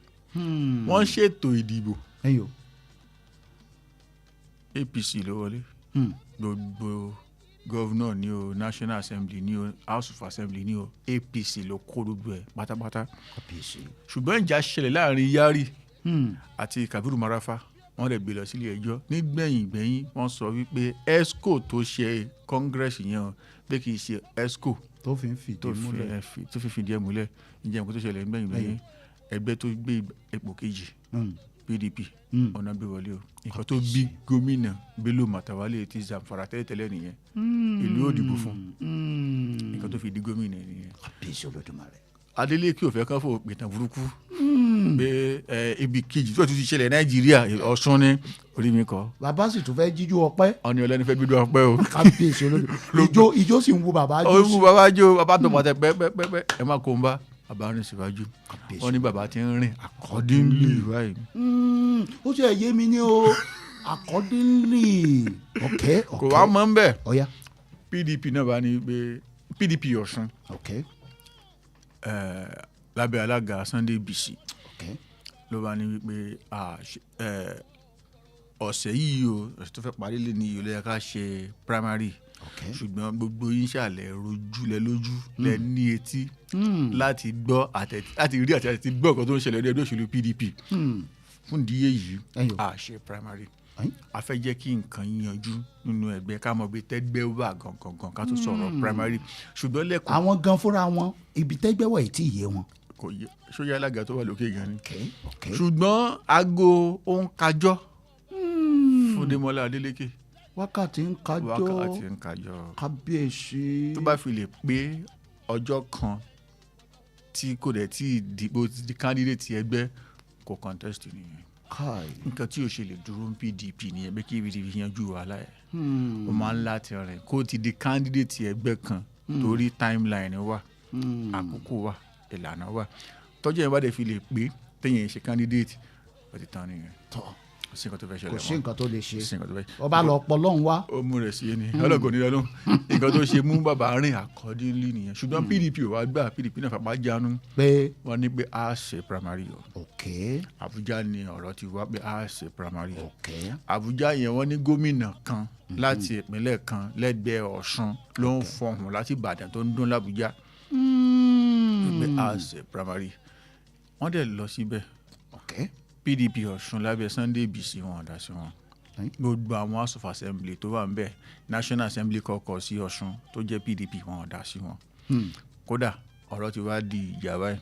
wọ́n ṣètò ìdìbò APC ló wọlé gbogbo gọ́vnọ̀ ní o National Assembly ní o House of Assembly ní o APC ló kó gbogbo ẹ̀ pátápátá ṣùgbọ́n ìjà ṣẹlẹ̀ láàrin Yari àti Kabiru Marafa wọ́n lè gbé lọ sílé ẹjọ́ nígbẹ̀yìn wọ́n sọ wípé ESCO tó ṣe Congress yẹn o pé kì í ṣe ESCO
tó fi
fìdí ẹ̀ múlẹ̀ ìjẹ́ nǹkan tó ṣẹlẹ̀ nígbẹ̀yìn ẹgbẹ́ tó gbé ipò kejì PDP ọ̀nà gbé wọlé o nǹkan tó bí gómìnà Bello Matawalle ti Zamfara tẹ́lẹ̀tẹ́lẹ̀ nìyẹn ìlú òdìbò fún nǹkan tó fi di gómìnà nìyẹn.
kábíyèsí olódùmarè.
Adeleke ò fẹ́ kán fò pìtàn burúkú pé ibi kejì tó ti ṣẹlẹ̀ Nàìjíríà Ọ̀ṣun ní orí mi kọ́.
bàbá sì tún fẹ́ jíjú ọpẹ́.
ọ̀ni ọlẹ́ni fẹ́ gbígbó ọpẹ́ o.
kábíyèsí olódùmarè ijó sì ń wo bàbá jó.
ó ń wo bàbá jó bàbá tó pàtẹ pẹ́pẹ́pẹ́ ẹ má kó ń bá bàbá rìn síwájú wọ́n ní bàbá ti ń rìn accordingly right.
ó ṣe yé mi ní o accordingly.
kò wá mọ́ ń bẹ̀
ọ̀ya.
PDP náà bá ní pé PDP Ọ̀ṣun lábẹ́ alága Sunday Bisi ló bá ní wípé ọ̀sẹ̀ yìí o ọ̀sẹ̀ tó fẹ́ parí lé ní ìyọlẹ́ ká ṣe primary ṣùgbọ́n gbogbo yín ṣàlẹ̀ rojúlẹ̀ lójú lẹ ní etí láti gbọ́ láti rí àti gbọ́ nǹkan tó ń ṣẹlẹ̀ ní ẹgbẹ́ òṣèlú PDP fún ìdíyẹ yìí a ṣe primary a fẹ́ jẹ́ kí nǹkan yanjú nínú ẹgbẹ́ ká mọ̀ bí tẹ́gbẹ́ wà gangan ká tó sọ̀rọ̀ primary ṣùgbọ́n lẹ́kọ̀ọ́.
àwọn gan fúnra wọn ibi tẹ́gbẹ́ wà yìí tí ì yé wọn.
kò yẹ sóyè alága tó wà lókè gan ni ṣùgbọ́n aago ó ń kájọ́ fún Démọ́lá Adélékè.
wákàtí ń kájọ́ kábíyèsí.
tó bá fi lè pé ọjọ́ kan tí kò dẹ̀ tí ìdìbò ti di candidate ẹgbẹ́ kò contest nìyẹn. nǹkan tí o ṣe lè dúró PDP nìyẹn bẹ́ẹ̀ kí PDP yanjú wàhálà ẹ̀. o máa ń láti rìn kó ti di candidate ẹgbẹ́ kan torí timeline wà àkókò wà ìlànà wà tọ́jú ẹ̀ bá dẹ̀ fi lè pé téèyàn ṣe candidate ó ti tán nìyẹn. kò sí nǹkan tó fẹ́ ṣẹlẹ̀
kò sí nǹkan tó lè ṣe
sí nǹkan tó fẹ́
ọba lọ pọ̀ lọ́hùn wá.
ó mú rẹ̀ sí ni ọlọ́gọ́ ní lọ́lọ́ nǹkan tó ṣe mú bàbá rìn accordingly nìyẹn ṣùgbọ́n PDP ò wá gbà PDP náà fapá jánu
pé
wọ́n ní pé a ṣe primary o.
ok
Àbújá ni ọ̀rọ̀ ti wá pé a ṣe primary o. Àbújá yẹn wọ́n ní gómìnà kan láti ìpínlẹ̀ kan lẹ́gbẹ̀ẹ́ Ọ̀ṣun ló ń fọhùn láti Ìbàdàn tó ń dún l'Àbújá pé a ṣe primary wọ́n dẹ̀ lọ síbẹ̀ PDP Ọ̀ṣun lábẹ́ Sunday Bisi wọn dá sí wọn gbogbo àwọn House of Assembly tó wà ń bẹ̀ National Assembly kọ̀ọ̀kan sí Ọ̀ṣun tó jẹ́ PDP wọn dá sí wọn kódà ọ̀rọ̀ ti wá di ìjà báyìí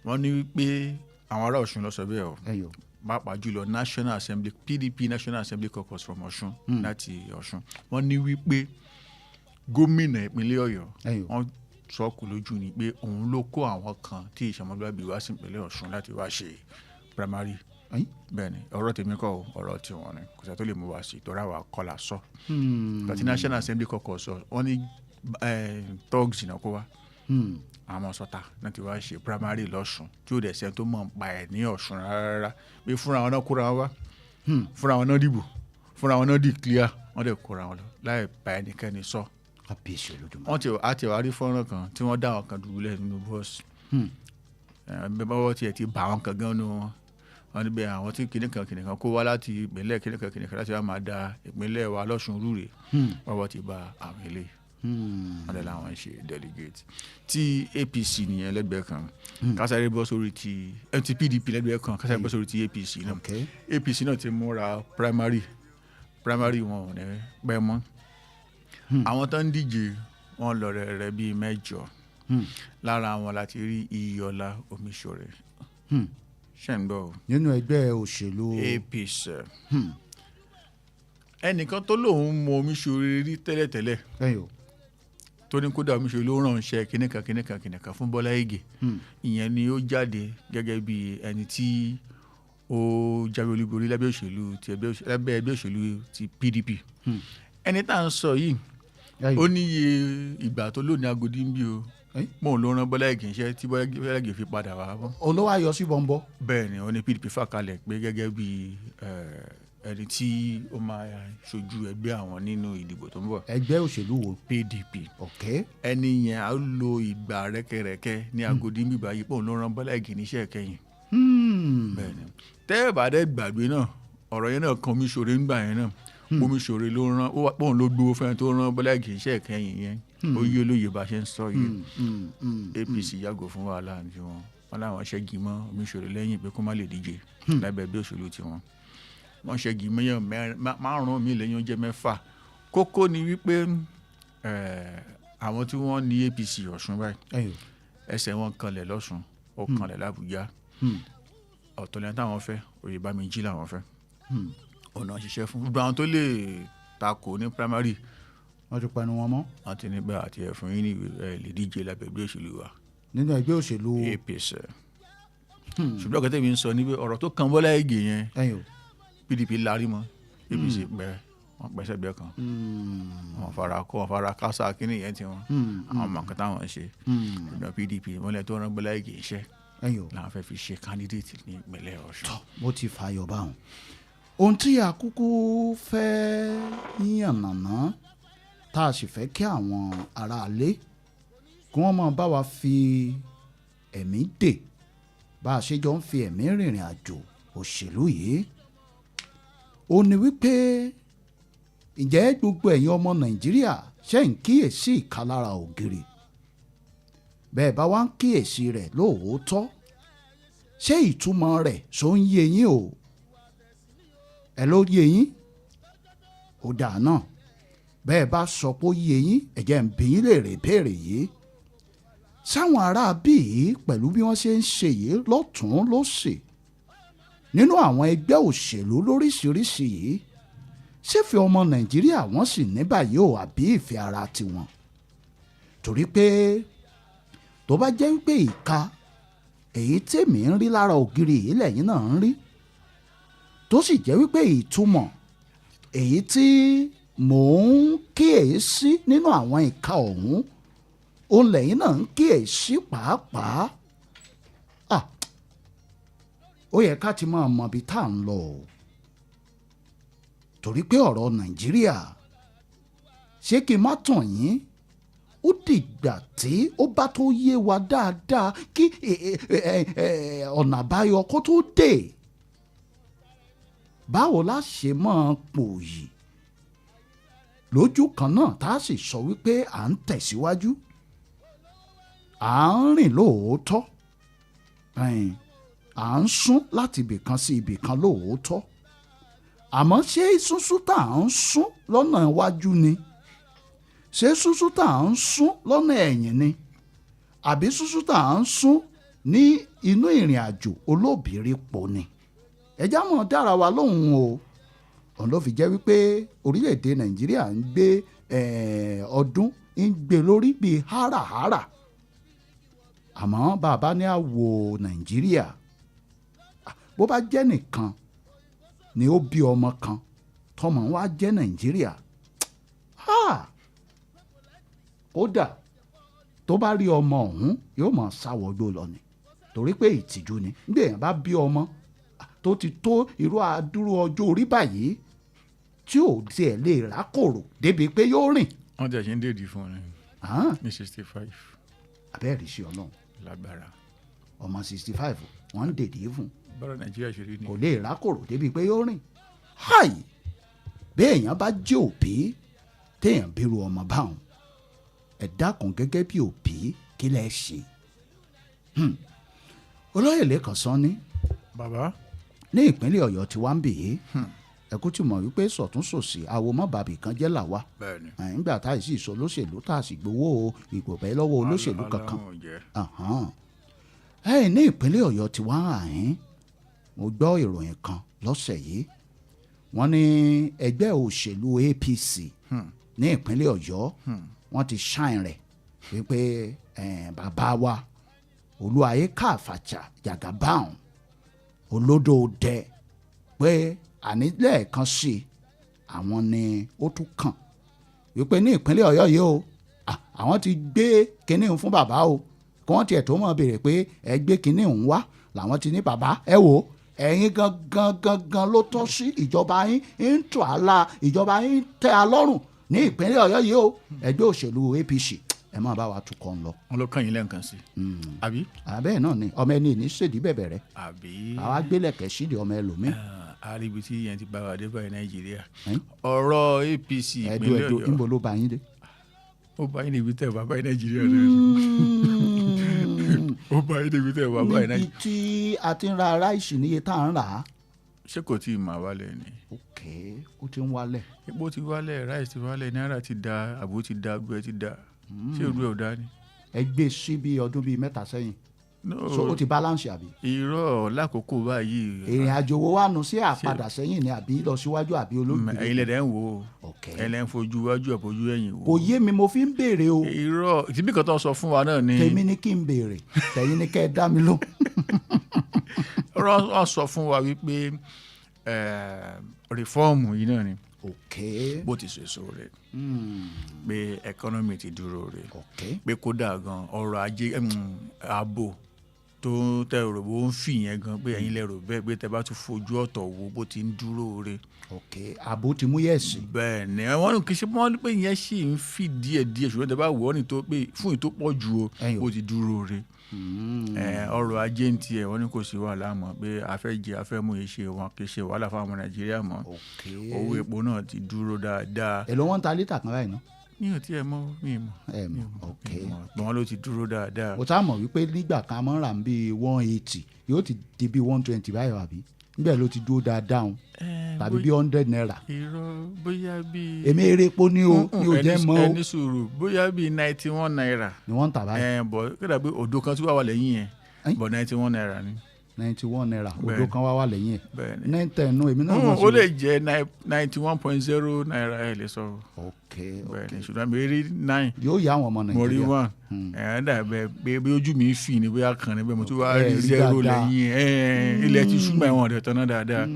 wọ́n ní wípé àwọn ará Ọ̀ṣun ló sọ bẹ́ẹ̀ o pàápàá jùlọ National Assembly PDP National Assembly caucus from Ọ̀ṣun láti Ọ̀ṣun wọ́n ní wípé gómìnà ìpínlẹ̀ Ọ̀yọ́ wọ́n sọ́ọ̀kù lójú ni pé òun ló kó àwọn kan tí ìṣàmọ́lúwàbí wá sí ìpínlẹ̀ Ọ̀ṣun láti wá ṣe primary bẹ́ẹ̀ni ọ̀rọ̀ tèmi kọ́ ọ̀rọ̀ tí wọ́n ní kò sẹ́ tó lè mú wá sí ìtọ́ra wa kọ́lá sọ àti National Assembly kọ́kọ́ sọ wọ́n ní thugs náà kó wá àwọn sọta náà ti wá ṣe primary lọ́ṣun tí ó dẹ̀ sẹ́ni tó mọ̀ pa ẹ̀ ní Ọ̀ṣun rárá pé fúnra wọn náà kóra wọn wá fúnra wọn náà dìbò fúnra wọn náà declare wọ́n dẹ̀ kóra wọn lọ láì bá ẹnikẹ́ni sọ. wọ́n ti wá rí fọ́nrán kan tí wọ́n dá àwọn kan dùbúlẹ̀ nínú bọ́ọ̀sì bọ́ọ̀ tiẹ̀ ti bá àwọn kan gan nínú wọn wọ́n níbẹ̀ àwọn tí kìnìkan kó wá láti ìpínlẹ̀ kìnìkan láti wá máa da ìpínlẹ̀ wa lọ́ṣun rúre wọ́n ti bá àwọn ilé wọ́n dẹ̀ làwọn ṣe delegate tí APC nìyẹn lẹ́gbẹ̀ẹ́ kan kásáré bọ́ sórí ti PDP lẹ́gbẹ̀ẹ́ kan kásáré bọ́ sórí ti APC náà APC náà ti múra primary wọn ò ní pẹ́ mọ́ àwọn tó ń díje wọn lọ rẹ̀ bíi 8 lára wọn láti rí Iyọ̀lá Omiṣore ṣe ń gbọ́
nínú ẹgbẹ́ òṣèlú
APC ẹnìkan tó lóun mọ Omiṣore rí tẹ́lẹ̀tẹ́lẹ̀ tó ní kódà Omiṣore ló ránṣẹ́ kìnìkan fún Bọ́lá Ìgè ìyẹn ni ó jáde gẹ́gẹ́ bí ẹni tí ó jáwé olúborí lábẹ́ ẹgbẹ́ òṣèlú ti PDP ẹni tá à ń sọ yìí ó níye ìgbà tó lò ní Agodi ń bí o mò ń lọ rán Bọ́lá Ìgè iṣẹ́ tí Bọ́lá Ìgè fi padà wá.
olówó ayọ̀ sí bọ́ńbọ́.
bẹ́ẹ̀ ni ó ní PDP fà kalẹ̀ pé gẹ́gẹ́ bí ẹni tí ó máa ṣojú ẹgbẹ́ àwọn nínú ìdìbò tó ń bọ̀.
ẹgbẹ́ òṣèlú wo.
PDP. ẹni yẹn á lo ìgbà rẹ́kẹrẹ́kẹ́ ní Agodi ń bíbá yìí pé òun ló rán Bọ́lá Ìgè níṣẹ́ kẹ́yìn. bẹ́ẹ̀ ni tẹ́ ẹ bá dẹ́ gbàgbé náà ọ̀rọ̀ yẹn náà kan Omiṣore ń gbà yẹn náà Omiṣore ló rán ó wà pọ̀ ló gbowó fẹ́ni tó rán Bọ́lá Ìgè iṣẹ́ kẹ́yìn yẹn ó yí olóye bá ṣe ń sọ yìí APC yàgò fún wàhálà ní wọn láwọn ṣẹ́gi mọ́ Omiṣore lẹ́yìn pé kó má lè díje lábẹ́ ẹgbẹ́ òṣèlú tiwọn wọ́n ṣẹ́gi mẹ́yàn 5 mi lẹ́yìn oúnjẹ 6 kókó ni wípé àwọn tí wọ́n ní APC Ọ̀ṣun báyìí ẹsẹ̀ wọn kanlẹ̀ lọ́ṣun ó kanlẹ̀ l'Àbújá ọ̀tọ̀ lẹ́yìn táwọn fẹ́ Oyèbámijí làwọn fẹ́ ọ̀nà ṣiṣẹ́ fún gbogbo àwọn tó lè takò ní primary
wọ́n ti pẹnu wọn mọ́.
wọ́n ti nígbà àti ẹ̀fún yín ní lè díje lábẹ́ ẹgbẹ́ òṣèlú wa.
nínú ẹgbẹ́ òṣèlú
APC. ṣùgbọ́n ọ̀kẹ́tẹ́ mi ń sọ níbi ọ̀rọ̀ tó kan Bọ́lá Ìgè yẹn PDP larí mọ́ APC wọ́n pẹ́sẹ́ gbẹ́ kan wọ́n fara kásá kínní yẹn ti wọn àwọn mọ̀ọ́kẹ́ táwọn ṣe ìgbà PDP mọ́lẹ̀ tó rán Bọ́lá Ìgè iṣẹ́ làwọn fẹ́ fi ṣe candidate ní ìpínlẹ̀ Ọ̀ṣun.
mo ti fààyọ̀ báwọn ohun tí àkúkú fẹ́ yànnàná tá a sì fẹ́ kí àwọn aráalé kí wọ́n máa bá wa fi ẹ̀mí dè bá a ṣe jọ ń fi ẹ̀mí rìnrìn àjò òṣèlú yìí ó ní wípé ǹjẹ́ gbogbo ẹ̀yin ọmọ Nàìjíríà ṣe ń kíyèsí ìkalára ògiri bẹ́ẹ̀ bá wá ń kíyèsí rẹ̀ lóòótọ́ ṣé ìtumọ̀ rẹ̀ ṣó ń yé yín o ẹ ló yé yín ó dà náà bẹ́ẹ̀ bá sọ pé ó yé yín ẹ̀jẹ̀ ń bí yín léèrè béèrè yìí sáwọn ará bíi pẹ̀lú bí wọ́n ṣe ń ṣe yìí lọ́tún lósì nínú àwọn ẹgbẹ́ òṣèlú lóríṣiríṣi yìí ṣéfẹ́ ọmọ Nàìjíríà wọ́n sì ní báyìí ò àbí ìfẹ́ ara tiwọn torí pé tó bá jẹ́ wípé ìka èyí tèmi ń rí lára ògiri yìí lẹ́yìn náà ń rí tó sì jẹ́ wípé ìtumọ̀ èyí tí mò ń kíyèsí nínú àwọn ìka ọ̀hún òun lẹ́yìn náà ń kíyèsí pàápàá ó yẹ ká ti máa mọ ibi tá à ń lọ o torí pé ọ̀rọ̀ Nàìjíríà ṣé kí n má tàn yín ó dìgbà tí ó bá tó yé wa dáadáa kí ọ̀nà àbáyọ kó tó dé báwo la ṣe máa pòyì lójú kan náà tá a sì sọ wípé à ń tẹ̀síwájú à ń rìn lóòótọ́ à ń sún láti ibìkan sí ibìkan lóòótọ́ àmọ́ ṣé súnsún tá à ń sún lọ́nà iwájú ni ṣé súnsún tá à ń sún lọ́nà ẹ̀yìn ni àbí súnsún tá à ń sún ní inú ìrìn àjò olóbìrí pò ni ẹjá mọ̀ dára wa lóhùn o òun ló fi jẹ́ wípé orílẹ̀-èdè Nàìjíríà ń gbé ọdún ń gbé lórí bíi háràhárà àmọ́ bàbá ní àwò Nàìjíríà bó bá jẹ́ nìkan ni ó bí ọmọ kan tọmọ wa jẹ́ Nàìjíríà kódà tó bá rí ọmọ ọ̀hún yóò máa sáwọ́gbó lọ ni torí pé ìtìjú ni nígbà èèyàn bá bí ọmọ tó ti tó irú àdúró ọjọ́ orí báyìí tí ò tiẹ̀ lè rákòrò débi pé yóò rìn.
wọ́n ti ṣe ń dèdí fún un ní 65.
abẹ́rẹ́ sí Ọlọ́run
lágbára
ọmọ 65 wọ́n ń dèdí fún.
bọ́rọ̀ Nàìjíríà ṣe rí ni.
kò lè rákòrò débi pé yóò rìn. háì bí èèyàn bá jẹ́ òbí téèyàn bírú ọmọ báwọn ẹ dákun gẹ́gẹ́ bí òbí kí lẹ ṣe. olóyè Lẹ́kan Sanni
bàbá
ní ìpínlẹ̀ Ọ̀yọ́ tí wàá ń bì í ẹkú tí mọ̀ wípé sọ̀túnṣòsì àwòmọ́ bàbí kan jẹ́ làwa nígbà tá ìsì sọ lóṣèlú tá a sì gbowó ìgbòbẹ́ lọ́wọ́ olóṣèlú kankan. ní ìpínlẹ̀ Ọ̀yọ́ tí wàá àhín mo gbọ́ ìròyìn kan lọ́sẹ̀ yìí wọ́n ní ẹgbẹ́ òṣèlú APC ní ìpínlẹ̀ Ọ̀yọ́ wọ́n ti ṣáìn rẹ̀ wípé bàbá wa Olúwayé Káfàtà Jàgàbáhùn olódòdẹ pé àní lẹ́ẹ̀kan sí àwọn ni ó tún kàn wípé ní ìpínlẹ̀ Ọ̀yọ́ yìí o àwọn ti gbé kinní ń fún bàbá o kí wọ́n tiẹ̀ tó mọ̀ béèrè pé ẹ gbé kinní ń wá làwọn ti ní bàbá ẹ wò ó ẹ̀yin gangan ló tọ́ sí ìjọba yín ń tù á la ìjọba yín tẹ́ a lọ́rùn ní ìpínlẹ̀ Ọ̀yọ́ yìí o ẹgbẹ́ òṣèlú APC ẹ máa bá wa tukọ̀ ń lọ.
wọn ló kàn yín lẹ́ǹkan sí àbí.
àbẹ́ẹ̀ náà ni ọmọ ẹni ní ṣèdí bẹ̀bẹ̀ rẹ
àbí.
àwa gbélẹ̀kẹ́ sídi ọmọ ẹlòmíì.
àríbi tí yẹn ti bá wa dé báyìí Nàìjíríà ọ̀rọ̀ APC ìpínlẹ̀ Ọ̀yọ́
níbo ló bá yín dé.
ó bá yín níbi tẹ̀ bàbá yín Nàìjíríà ó bá yín níbi tẹ̀ bàbá yín Nàìjíríà.
níbi tí a ti ń ra ráìsì níye tá à ń rà á.
ṣé kò tí ì máa wálẹ̀ ni.
ok ó ti ń wálẹ̀.
epo ti wálẹ̀ ráìsì ti wálẹ̀ náírà ti da àbò ti da gbẹ ti da ṣé ìlú ẹ̀ ò dá ni.
ẹ gbé sí bí ọdún bíi mẹ́ta sẹ́yìn so ó ti balance àbí.
irọ́ lákòókò báyìí.
ìrìn àjò wo wà nù sí àpadà sẹ́yìn ni àbí lọ síwájú àbí olóògbé.
ẹ̀yin lẹ́dẹ̀ ń wò ó ẹ̀lẹ́ ń fojú wájú àfojú ẹ̀yìn wò.
kò yé mi mo fi ń béèrè o.
irọ́ ìtìbí kan tó sọ fún wa náà ni.
tèmi ni kí n béèrè tẹ̀yin ni kẹ́ ẹ dá mi lóhùn.
wọ́n sọ fún wa wípé rìfọ́ọ̀mù yìí náà ni bó ti ṣe so rẹ̀ pé ẹkọ́nọ́mì ti dúró rẹ̀ pé kódà gan ọrọ̀ ajé ààbò tó tẹ rò bó ń fì yẹn gan pé ẹ̀yin lẹ rò bẹ́ẹ̀ pé tẹ bá tún fojú ọ̀tọ̀ wo bó ti ń dúró rẹ̀.
ààbò ti mú yẹ̀sì.
bẹ́ẹ̀ ni wọ́n ní kì í ṣe wọ́n pé yẹn sì ń fì díẹ̀díẹ̀ ṣùgbọ́n tẹ bá wọ̀ ọ́ ní tó pé fún ìtó pọ̀ ju o bó ti dúró rẹ̀. ọrọ̀ ajé ń tiẹ̀ wọ́n ní kò sí wàhálà mọ́ pé afẹ́jẹ afẹ́mú iṣẹ́ wọn kì í ṣe wàhálà fáwọn Nàìjíríà mọ́ owó epo náà ti dúró dáadáa.
èló wọ́n ń ta lítà kan báyìí ná.
mi ò tiẹ̀ mọ̀ mi mọ̀ wọ́n ló ti dúró dáadáa.
o tá mọ̀ wípé nígbà kan mọ́ ra bíi 180 yóò ti di bíi 120 báyìí àbí níbẹ̀ ló ti dúró dáadáa o tàbí bíi 100 naira.
irọ́ bóyá bíi.
èmi eré epo ní o ní o jẹ́ mọ́ o.
ẹni sùúrù bóyá bíi 91 naira.
ni wọ́n ń tà báyìí.
bọ̀ kíkà pé odò kan tí wà wà lẹ́yìn yẹn bọ̀ 91 naira ni.
91 naira odò kan wá wà lẹ́yìn ẹ̀ 910 nù èmi náà mọ̀ sí.
ó lè jẹ́ 91.0 naira ẹ̀ lè sọ. bẹ́ẹ̀ni ṣùgbọ́n mi rí 9.
yóò yá àwọn ọmọ Nàìjíríà.
mo rí 1 dàbẹ̀ bí ojú mi fì ní bóyá kan níbẹ̀ mo tún wá rí 0 lẹ́yìn ilẹ̀ ti ṣùgbọ́n ẹ̀wọ̀n ọ̀dẹ̀ tán dáadáa.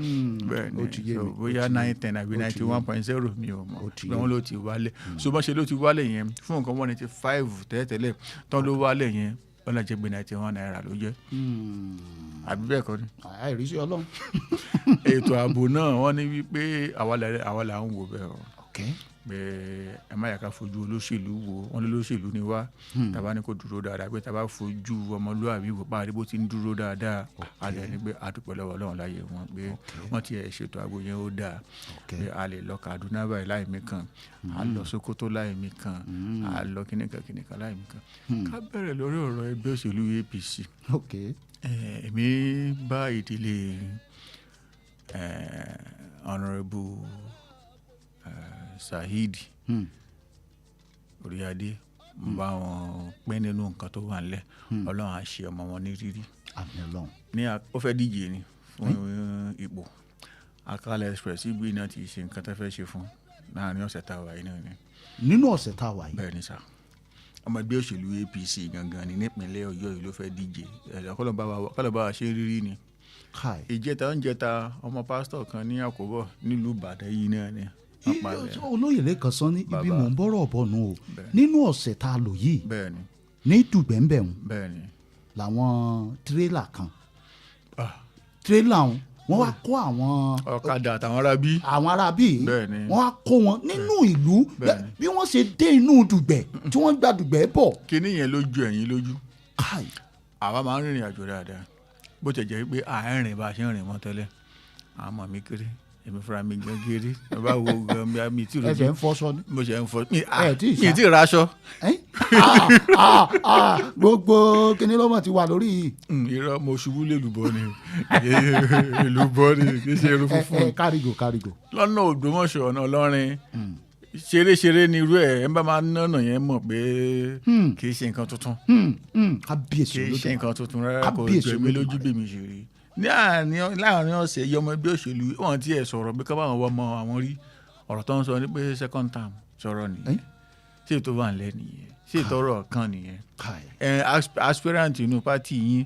bẹ́ẹ̀ni bóyá 910 àbí 91.0 mi ò mọ̀ ṣùgbọ́n ló ti wálẹ̀ ṣùgbọ́n ṣe ló ti wálẹ̀ yẹn fún nǹkan 185 tẹ́lẹ̀ tán ló wálẹ̀ yẹn wọ́n lọ́ọ́ jẹ́ gbé 91 naira ló jẹ́ àbí bẹ́ẹ̀ kọ́ ni.
àìrísí Ọlọ́run.
ètò ààbò náà wọ́n ní wípé àwa là ń wò bẹ́ẹ̀ o pé ẹ má yà ká fojú olóṣèlú wo wọ́n ní olóṣèlú ni wá tàbá ní kò dúró dáadáa pé tàbá fojú ọmọlúwàbí wò páàdé bó ti ń dúró dáadáa alẹ́ ní pé àdúpẹ́ lọ́wọ́ Ọlọ́run láyé wọn pé wọ́n ti ẹ̀ ṣètò ààbò yẹn ó dáa pé a lè lọ Kaduna báyìí láì mí kan a lọ Sokoto láì mí kan a lọ kìnìkan láì mí kan ká bẹ̀rẹ̀ lórí ọ̀rọ̀ ẹgbẹ́ òṣèlú APC. èmi bá ìdílé Honourable Saheed Oríadé bá wọn pín nínú nǹkan tó wà nílẹ̀ Ọlọ́run á ṣe ọmọ wọn ní rírí. ní ó fẹ́ díje ni fún ipò Akala Express ibi náà ti ṣe nǹkan tó fẹ́ ṣe fún láàrin ọ̀sẹ̀ tá a wà yìí náà ni.
nínú ọ̀sẹ̀ tá a wà yìí.
bẹ́ẹ̀ ni sá ọmọ ẹgbẹ́ òṣèlú APC gangan ni nípínlẹ̀ Ọ̀yọ́ yìí ló fẹ́ díje kọ́lọ̀ bá wa ṣe rírí ni. ìjẹta ọmọ pásítọ̀ kan ní Àkóbọ̀ nílùú Ìbàdàn yìí náà ni.
olóyè Lẹ́kan Sanni ibi mò ń bọ́rọ̀ bọ̀ nù o nínú ọ̀sẹ̀ tá a lò yìí
bẹ́ẹ̀ni
ní Dùgbẹ̀ǹbẹ̀hùn
bẹ́ẹ̀ni
làwọn tírélà wọ́n wá kó àwọn
ọ̀kadà àtàwọn arábí
wọ́n wá kó wọn nínú ìlú bí wọ́n ṣe dé inú Dùgbẹ̀ tí wọ́n gba Dùgbẹ̀ bọ̀.
kíní yẹn lójú ẹ̀yìn lójú àwa máa ń rìnrìn àjò dáadáa bó ti jẹ́ pé àárín bá a ṣe ń rìn mọ́ tẹ́lẹ̀ àwọn ọmọ mi kéré èmi fúnra mi gan kéré bá wo gan mi tí ro
ẹsẹ̀ ń fọṣọ ni.
mo ṣe ń fọ mi tí ì raṣọ
gbogbo kíní ló mọ̀ ti wà lórí.
irọ́ mo ṣubú lè lùbọ́ ni lùbọ́ ni kì í ṣe irun funfun.
kárígò.
lọ́nà Ògbómọ̀ṣọ́ ọ̀nà Ìlọrin ṣeré ní irú ẹ̀ bá máa nánà yẹn mọ̀ pé kì í ṣe nǹkan tuntun.
kábíyèsí
kì í ṣe nǹkan tuntun rárá kò
kábíyèsí
jẹ́ mi lójú bèmi ṣe rí. ní láàrin ọ̀sẹ̀ yọmọ ẹgbẹ́ òṣèlú wọn ti ẹ̀ sọ̀rọ̀ bí kábàáwọn wọ́n mọ àwọn rí ọ̀rọ̀ tó ń sọ ní pé second term sọ̀rọ̀ nìyẹn ṣé ètò wà nílẹ̀ nìyẹn ṣé ìtọ́rọ̀ kan nìyẹn aspirant inú pátì yín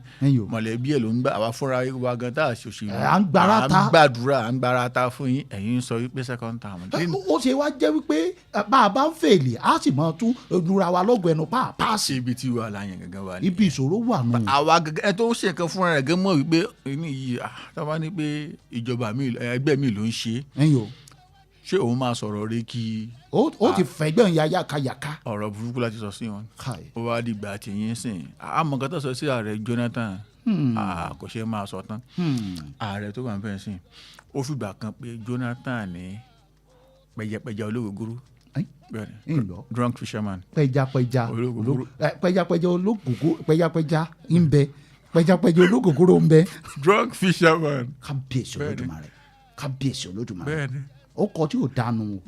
mọ̀lẹ́bí ẹ̀ ló ń gbà àwa fúnra wa gan tá a ṣòṣèlú
à ń
gbàdúrà à ń gbarata fún yín ẹ̀yin ń sọ wípé second term.
ó ṣe wá jẹ́ wípé bá a bá ń fèlè á sì máa tún lura wa lọ́gọ̀ ẹnu páàsì.
ibi tí wà láyẹn gangan wà ní.
ibi ìṣòro wà nù.
àwa ẹ tó ṣe nǹkan fúnra rẹ̀ gan mọ̀ wípé yìí táwa ní pé ìjọba mi ẹgbẹ́ mi ló ń ṣe ṣé òun máa sọ̀rọ̀ rẹ kí.
ó ti fẹ̀gbẹ́ ya yàkàyàkà.
ọ̀rọ̀ burúkú láti sọ sí wọn. ó wá dìgbà tí yín sìn àmọ́ nǹkan tó sọ sí ààrẹ Jonathan kò ṣe máa sọ tán. ààrẹ tó wà ń fẹ́ sìn ó fìgbà kan pé Jonathan ní pẹjapẹja olóògùrú drunk fisherman.
pẹjapẹja olóògùrú pẹjapẹja ń bẹ pẹjapẹja olóògùrú ń bẹ.
drunk fisherman.
kábíyèsí Olódùmarè.
bẹ́ẹ̀ni
ó kọ tí ò dànù.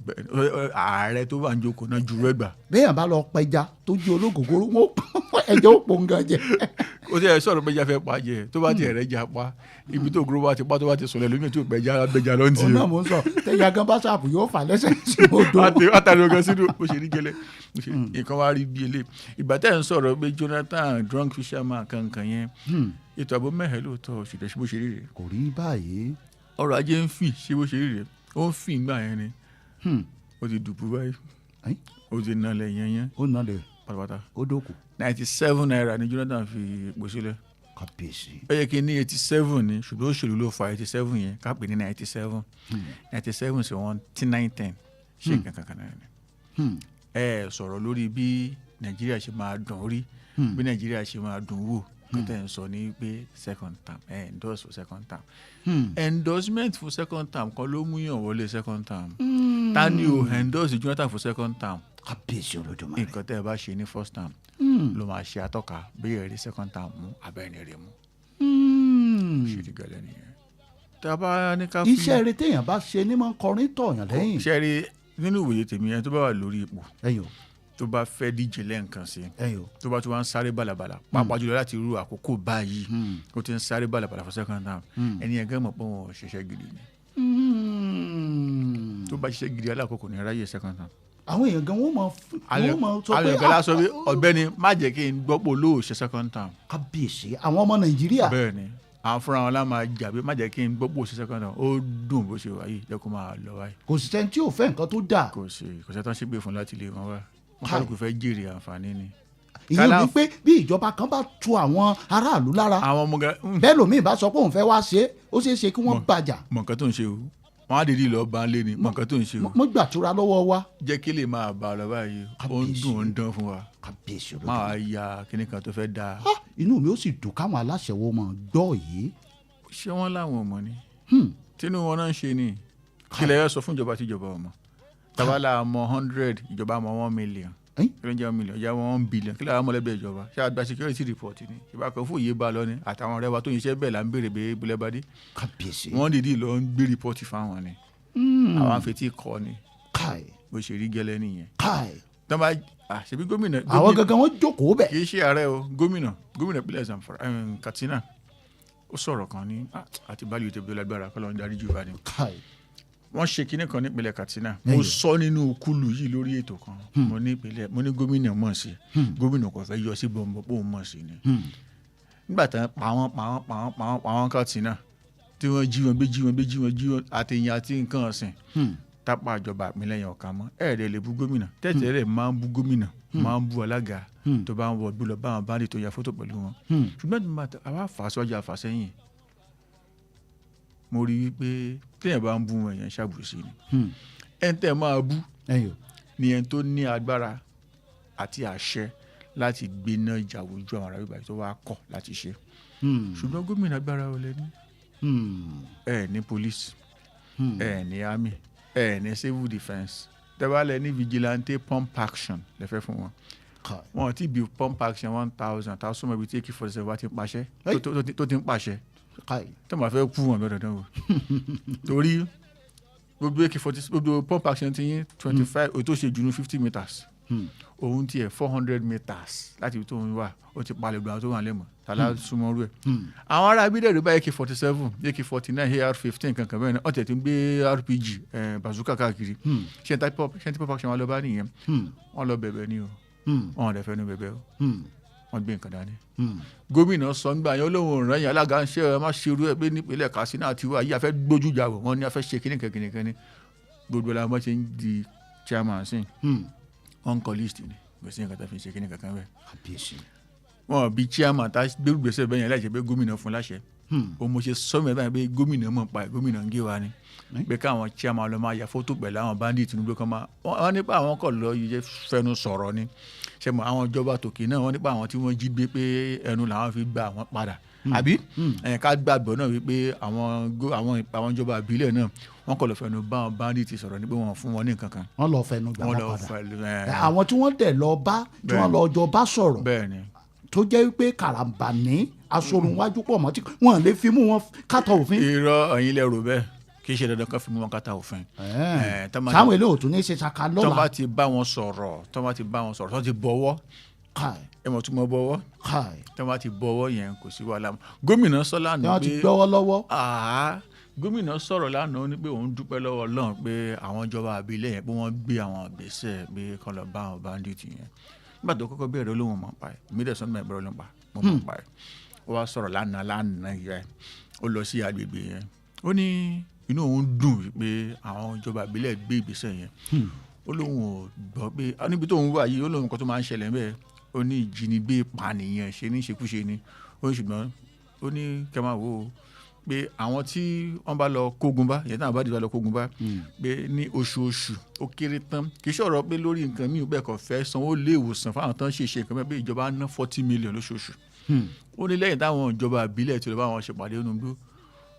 ààrẹ tó bá ń jókòó náà ju rẹ gbà.
bẹ́ẹ̀ bá lọ pẹja tó jí olóògùrú wọn ẹ̀jẹ̀ ó pọ̀ nǹkan jẹ.
ó ti ẹ̀ sọ̀rọ̀ pẹja fẹ́ pa jẹ tó bá ti ẹ̀rẹ́ jà pa ibi tó gúrú bá ti pa tó bá ti sọ̀rọ̀ lómi tó pẹja ló ń ti.
ọ̀nà mò ń sọ tẹ̀yà gan bá ṣàpù yóò fà lẹ́sẹ̀ sí odò.
àtàrí ogan sínú bó ṣe rí gẹ́lẹ́ nǹkan wá rí bí ilé ìgbà tẹ́ ń sọ̀rọ̀ pé Jonathan drunk fisherman kankan yẹn ètò ààbò mẹ́hẹ̀ẹ́ lóòótọ́ òṣìṣẹ́ bó ṣe rí rè.
kò rí báyìí.
ọrọ̀ ajé ń fì ṣé bó ṣe rí rè ó ń fi ìgbà yẹn ni ó ti dùbú báyìí ó ti nalẹ̀ yẹn
ó nalẹ̀
pátápátá
ó dókù.
97 naira ni Jonathan fi epo sílẹ̀.
kábíyèsí.
ó yẹ kí ní 87 ni ṣùgbọ́n òṣèlú ló fa 87 yẹn ká pè ní 97 97 sí wọn tí 910 ṣe nǹkan kankan náà ni. ẹ sọ̀rọ̀ lórí bí Nàìjíríà ṣe máa dùn rí bí Nàìjíríà ṣe máa dùn wò kọ́tẹ́ ń sọ ní pé second term endorse for second term endorsement for second term kan ló mú yàn wọlé second term ta ni o endorse Jonathan for second term.
kábíyèsí Olódùmarè.
nǹkan tẹ́ ẹ bá ṣe ní first term ló máa ṣe àtọ́ka bí ẹ̀rí second term mú abẹ́ni rẹ̀ mú. ṣe ti gẹlẹ́ nìyẹn. tá a bá ní ká fi.
iṣẹ́ rẹ téèyàn bá ṣe ní máa ń kọrin tọ̀yàn lẹ́yìn.
iṣẹ́ rẹ nínú ìwòye tèmi yẹn tó bá wà lórí ipò tó bá fẹ́ díje lẹ́ǹkan sí tó bá tún wá ń sáré bàlàbàlà pàápàá jùlọ láti irú àkókò báyìí ó ti ń sáré bàlàbàlà for second term ẹni yẹn gẹ́gẹ́ mọ̀ pé wọn ò ṣiṣẹ́ gidi ni tó bá ṣiṣẹ́ gidi alákòókò ní ráyè second term.
àwọn èèyàn gan wọ́n mọ̀ sọ pé
àwọn èèyàn gan lásán pé ọ̀gbẹ́ni má jẹ́ kí n gbọ́pọ̀ lóòṣe second term.
kábíyèsí àwọn ọmọ Nàìjíríà.
bẹ́ẹ̀ ni àwọn fúnra wọn lá máa jà pé má jẹ́ kí n gbọ́pọ̀ òṣìṣẹ́ kan náà ó dùn bó ṣe wà yìí jẹ́ kó máa lọ wáyé.
kò sí sẹ́ni tí ò fẹ́ nǹkan tó dáa.
kò sí tán ṣe gbé fún láti lè wọn wá wọn kálukú fẹ́ jèrè àǹfààní ni.
ìyẹn ni pé bí ìjọba kan bá tu àwọn aráàlú lára
àwọn ọmọ gan.
bẹ́ẹ̀ lómi bá sọ pé òun fẹ́ wá ṣe é ó ṣeé ṣe kí wọ́n bàjà.
mọ̀ nǹkan tó ń ṣe o wọn á dìde lọ bá ń lé ni mọ̀ nǹkan tó ń ṣe o.
mo gbàtura lọ́wọ́ wa.
jẹ́ kí lè máa bá a lọ báyìí ó ń dùn ó ń dán fún wa.
kábíyèsí Olódùmarè.
máa ya kíní kan tó fẹ́ dáa.
inú mi ó sì dùn káwọn aláṣẹ wo mọ̀ gbọ́ yìí.
ṣé wọ́n láwọn ọmọ ni tínú wọn náà ń ṣe ni kí lè sọ fún ìjọba tíjọba ọmọ tabala mọ 100 ìjọba mọ 1 million kílódé 1 million ìjọba 1 billion kí lè mọ̀lẹ́bí ìjọba ṣé àgbà security report ni ìbá kan fún ìyé bá lọ ni àtàwọn ọ̀rẹ́ wa tó ń ṣiṣẹ́ bẹ́ẹ̀ là ń béèrè bẹ́ẹ̀ bulẹ̀ bá dé wọ́n dìídì lọ ń gbé report fáwọn ni àwọn afetí kọ ni bó ṣe rí gẹ́lẹ́ nìyẹn tọ́ba ṣebí gómìnà
àwọn gangan wọn jókòó bẹ̀.
kì í ṣe ààrẹ o gómìnà ìpínlẹ̀ Zamfara Katsina ó sọ̀rọ̀ kan ní àti báyìí ó ti bí lágbára kọ́ lọ́n darí jù bá ní. wọ́n ṣe kinní kan nípínlẹ̀ Katsina mo sọ nínú kúlù yìí lórí ètò kan mo ní gómìnà mọ̀ sí gómìnà kò fẹ́ yọ sí bọ̀m̀bọ̀ pé òun mọ̀ sí ni. nígbà tán pàwọn Katsina tí wọ́n jí wọn àtẹ̀yìn àti nǹkan ọ̀sìn tápá ìjọba ìpínlẹ̀ yẹn ọ̀ka mọ́ ẹ̀ẹ́dẹ̀ lè bú gómìnà tẹ́tẹ́ rẹ̀ máa ń bú gómìnà máa ń bú alága tó bá ń wọ gbúlọ báwọn bá ń tó ya fótó pẹ̀lú wọn ṣùgbọ́n àwa fàṣọjà fàṣẹyìn mo rí i pé téèyàn bá ń bú wọn èèyàn ṣàbùsí ni ẹni tẹ́ máa bú ni ẹni tó ní agbára àti àṣẹ láti gbéná ìjà ojú àwọn arábìbà tó wá kọ̀ láti ṣe ṣùgbọ́n gómìnà agbára ò lẹ́ni ẹ̀ ní police ẹ̀ ní army ẹ̀ ní civil defence tẹ́wálẹ̀ ní vigilante pump action lẹ́fẹ́ fún wọn wọn ti bi pump action 1000 táwọn sọmọ ibi tí AK-47 bá ti ń paṣẹ tó ti ń pàṣẹ tó máa fẹ́ kú wọn bẹ́ẹ̀ dandan o torí gbogbo AK-47 gbogbo pump action ti yín 25 o tó ṣe jù ní 50 meters òun tiẹ̀ 400 meters láti ibi tó ń wà ó ti palẹ̀ gbọ́n tó wà lẹ́mọ̀ tàlá súnmọ́ rú ẹ̀. àwọn ará abídẹ̀rẹ̀ bá AK-47 AK-49 AR-15 kankan bẹ́ẹ̀ ni ọ̀tẹ̀ tó ń gbé RPG bazooka káàkiri ṣé n tí pop action wọn lọ bá nìyẹn wọn lọ bẹ̀bẹ̀ ni o wọn lè fẹ́ nu bẹ̀bẹ̀ o wọn gbé nǹkan dání. gómìnà sọ nígbà yẹn olóhùn ọ̀ràn yẹn alága ń ṣe ẹ má ṣerú ẹ pé nípínlẹ̀ Katsina àti wà yìí a fẹ́ gbójú jà wọ̀ wọ́n ní a fẹ́ ṣe kíníkan gbogbo la wọ́n ṣe ń di chairman sí on call list ni gbèsè nǹkan tó fi ṣe kíníkan kan bẹ́ẹ̀. wọn bí chairman tá gbé gbèsè bẹ́ẹ̀ yẹn láì ṣe pé gómìnà fún láṣẹ o mo ṣe sọmọ ẹ báyìí pé gómìnà mọ̀ pa ẹ̀ gómìnà ń gé wa ni pé káwọn chairman lọ máa ya fótó pẹ̀lú àwọn bandit Tinubu kan máa wọ́n nípa àwọn kọ̀ lọ yíyẹ fẹnu sọ̀rọ̀ ni ṣe mọ àwọn ìjọba tòkè náà wọ́n nípa àwọn tí wọ́n jí gbé pé ẹnu làwọn fi gba àwọn padà àbí ká gbàgbọ́ náà wípé àwọn ìjọba ìbílẹ̀ náà wọ́n kọ̀ lọ fẹnu bá àwọn bandit sọ̀rọ̀ ní pé wọ́n fún wọn ní nǹkan kan.
wọ́n lọ fẹnu gbà wọ́n padà àwọn tí wọ́n dẹ̀ lọ bá tí wọ́n lọ jọ bá sọ̀rọ̀ tó jẹ́ wípé karambà ní asorunwájú pọ̀ mọ́ tí wọ́n lè fi mú wọn kátà òfin. irọ́ ẹ̀yin lẹ rò bẹ́ẹ̀ kì í ṣe dandan kan fi mú wọn kátà òfin. sáwọn èlé òtún ní ṣe ṣaka lọ́la.
tó bá ti bá wọn sọ̀rọ̀ tó ti bọ̀wọ́ ẹ mọ̀ tún mọ bọ̀wọ́ tó bá ti bọ̀wọ́ yẹn kò sí wàhálà. gómìnà sọ lánàá pé
wọ́n ti gbọ́wọ́ lọ́wọ́.
gómìnà sọ̀rọ̀ lánàá ní pé òun dúpẹ́ lọ́wọ́ Ọlọ́run pé àwọn ìjọba àbílẹ̀ yẹn pé wọ́n gbé àwọn ìgbésẹ̀ pé kọ́ lọ bá àwọn bandit yẹn nígbà tó kọ́kọ́ bẹ̀rẹ̀ olóhùn mọ̀ pa ẹ̀ mídẹ̀ sọ́nà ìbẹ̀rẹ̀ olóhùn mọ̀ pa ẹ̀ ó wá sọ̀rọ̀ lánàá yẹn ó lọ sí agbègbè yẹn ó ní inú òun dùn pé àwọn ìjọba ìbílẹ̀ gbé ìgbésẹ̀ yẹn ó lóun ò gbọ́ pé níbi tó ń wà yìí ó lóun kan tó máa ń ṣẹlẹ̀ bẹ́ẹ̀ ó ní ìjínigbé ìpànìyàn ṣe ní ṣekúṣe ni ó ní ṣùgbọ́n ó ní kẹ́ máa wò ó pé àwọn tí wọ́n bá lọ kógun bá yẹn náà bá dìbò lọ kógun bá pé ní oṣooṣù ó kéré tán kì í ṣọ̀rọ̀ pé lórí nǹkan míì bẹ́ẹ̀ kọ́ fẹ́ sanwó lé ìwòsàn fáwọn tán ṣe nǹkan bẹ́ẹ̀ pé ìjọba ná 40 million lóṣooṣù ó ní lẹ́yìn táwọn ìjọba ìbílẹ̀ tí ó lọ bá wọn ṣèpàdé onúgbó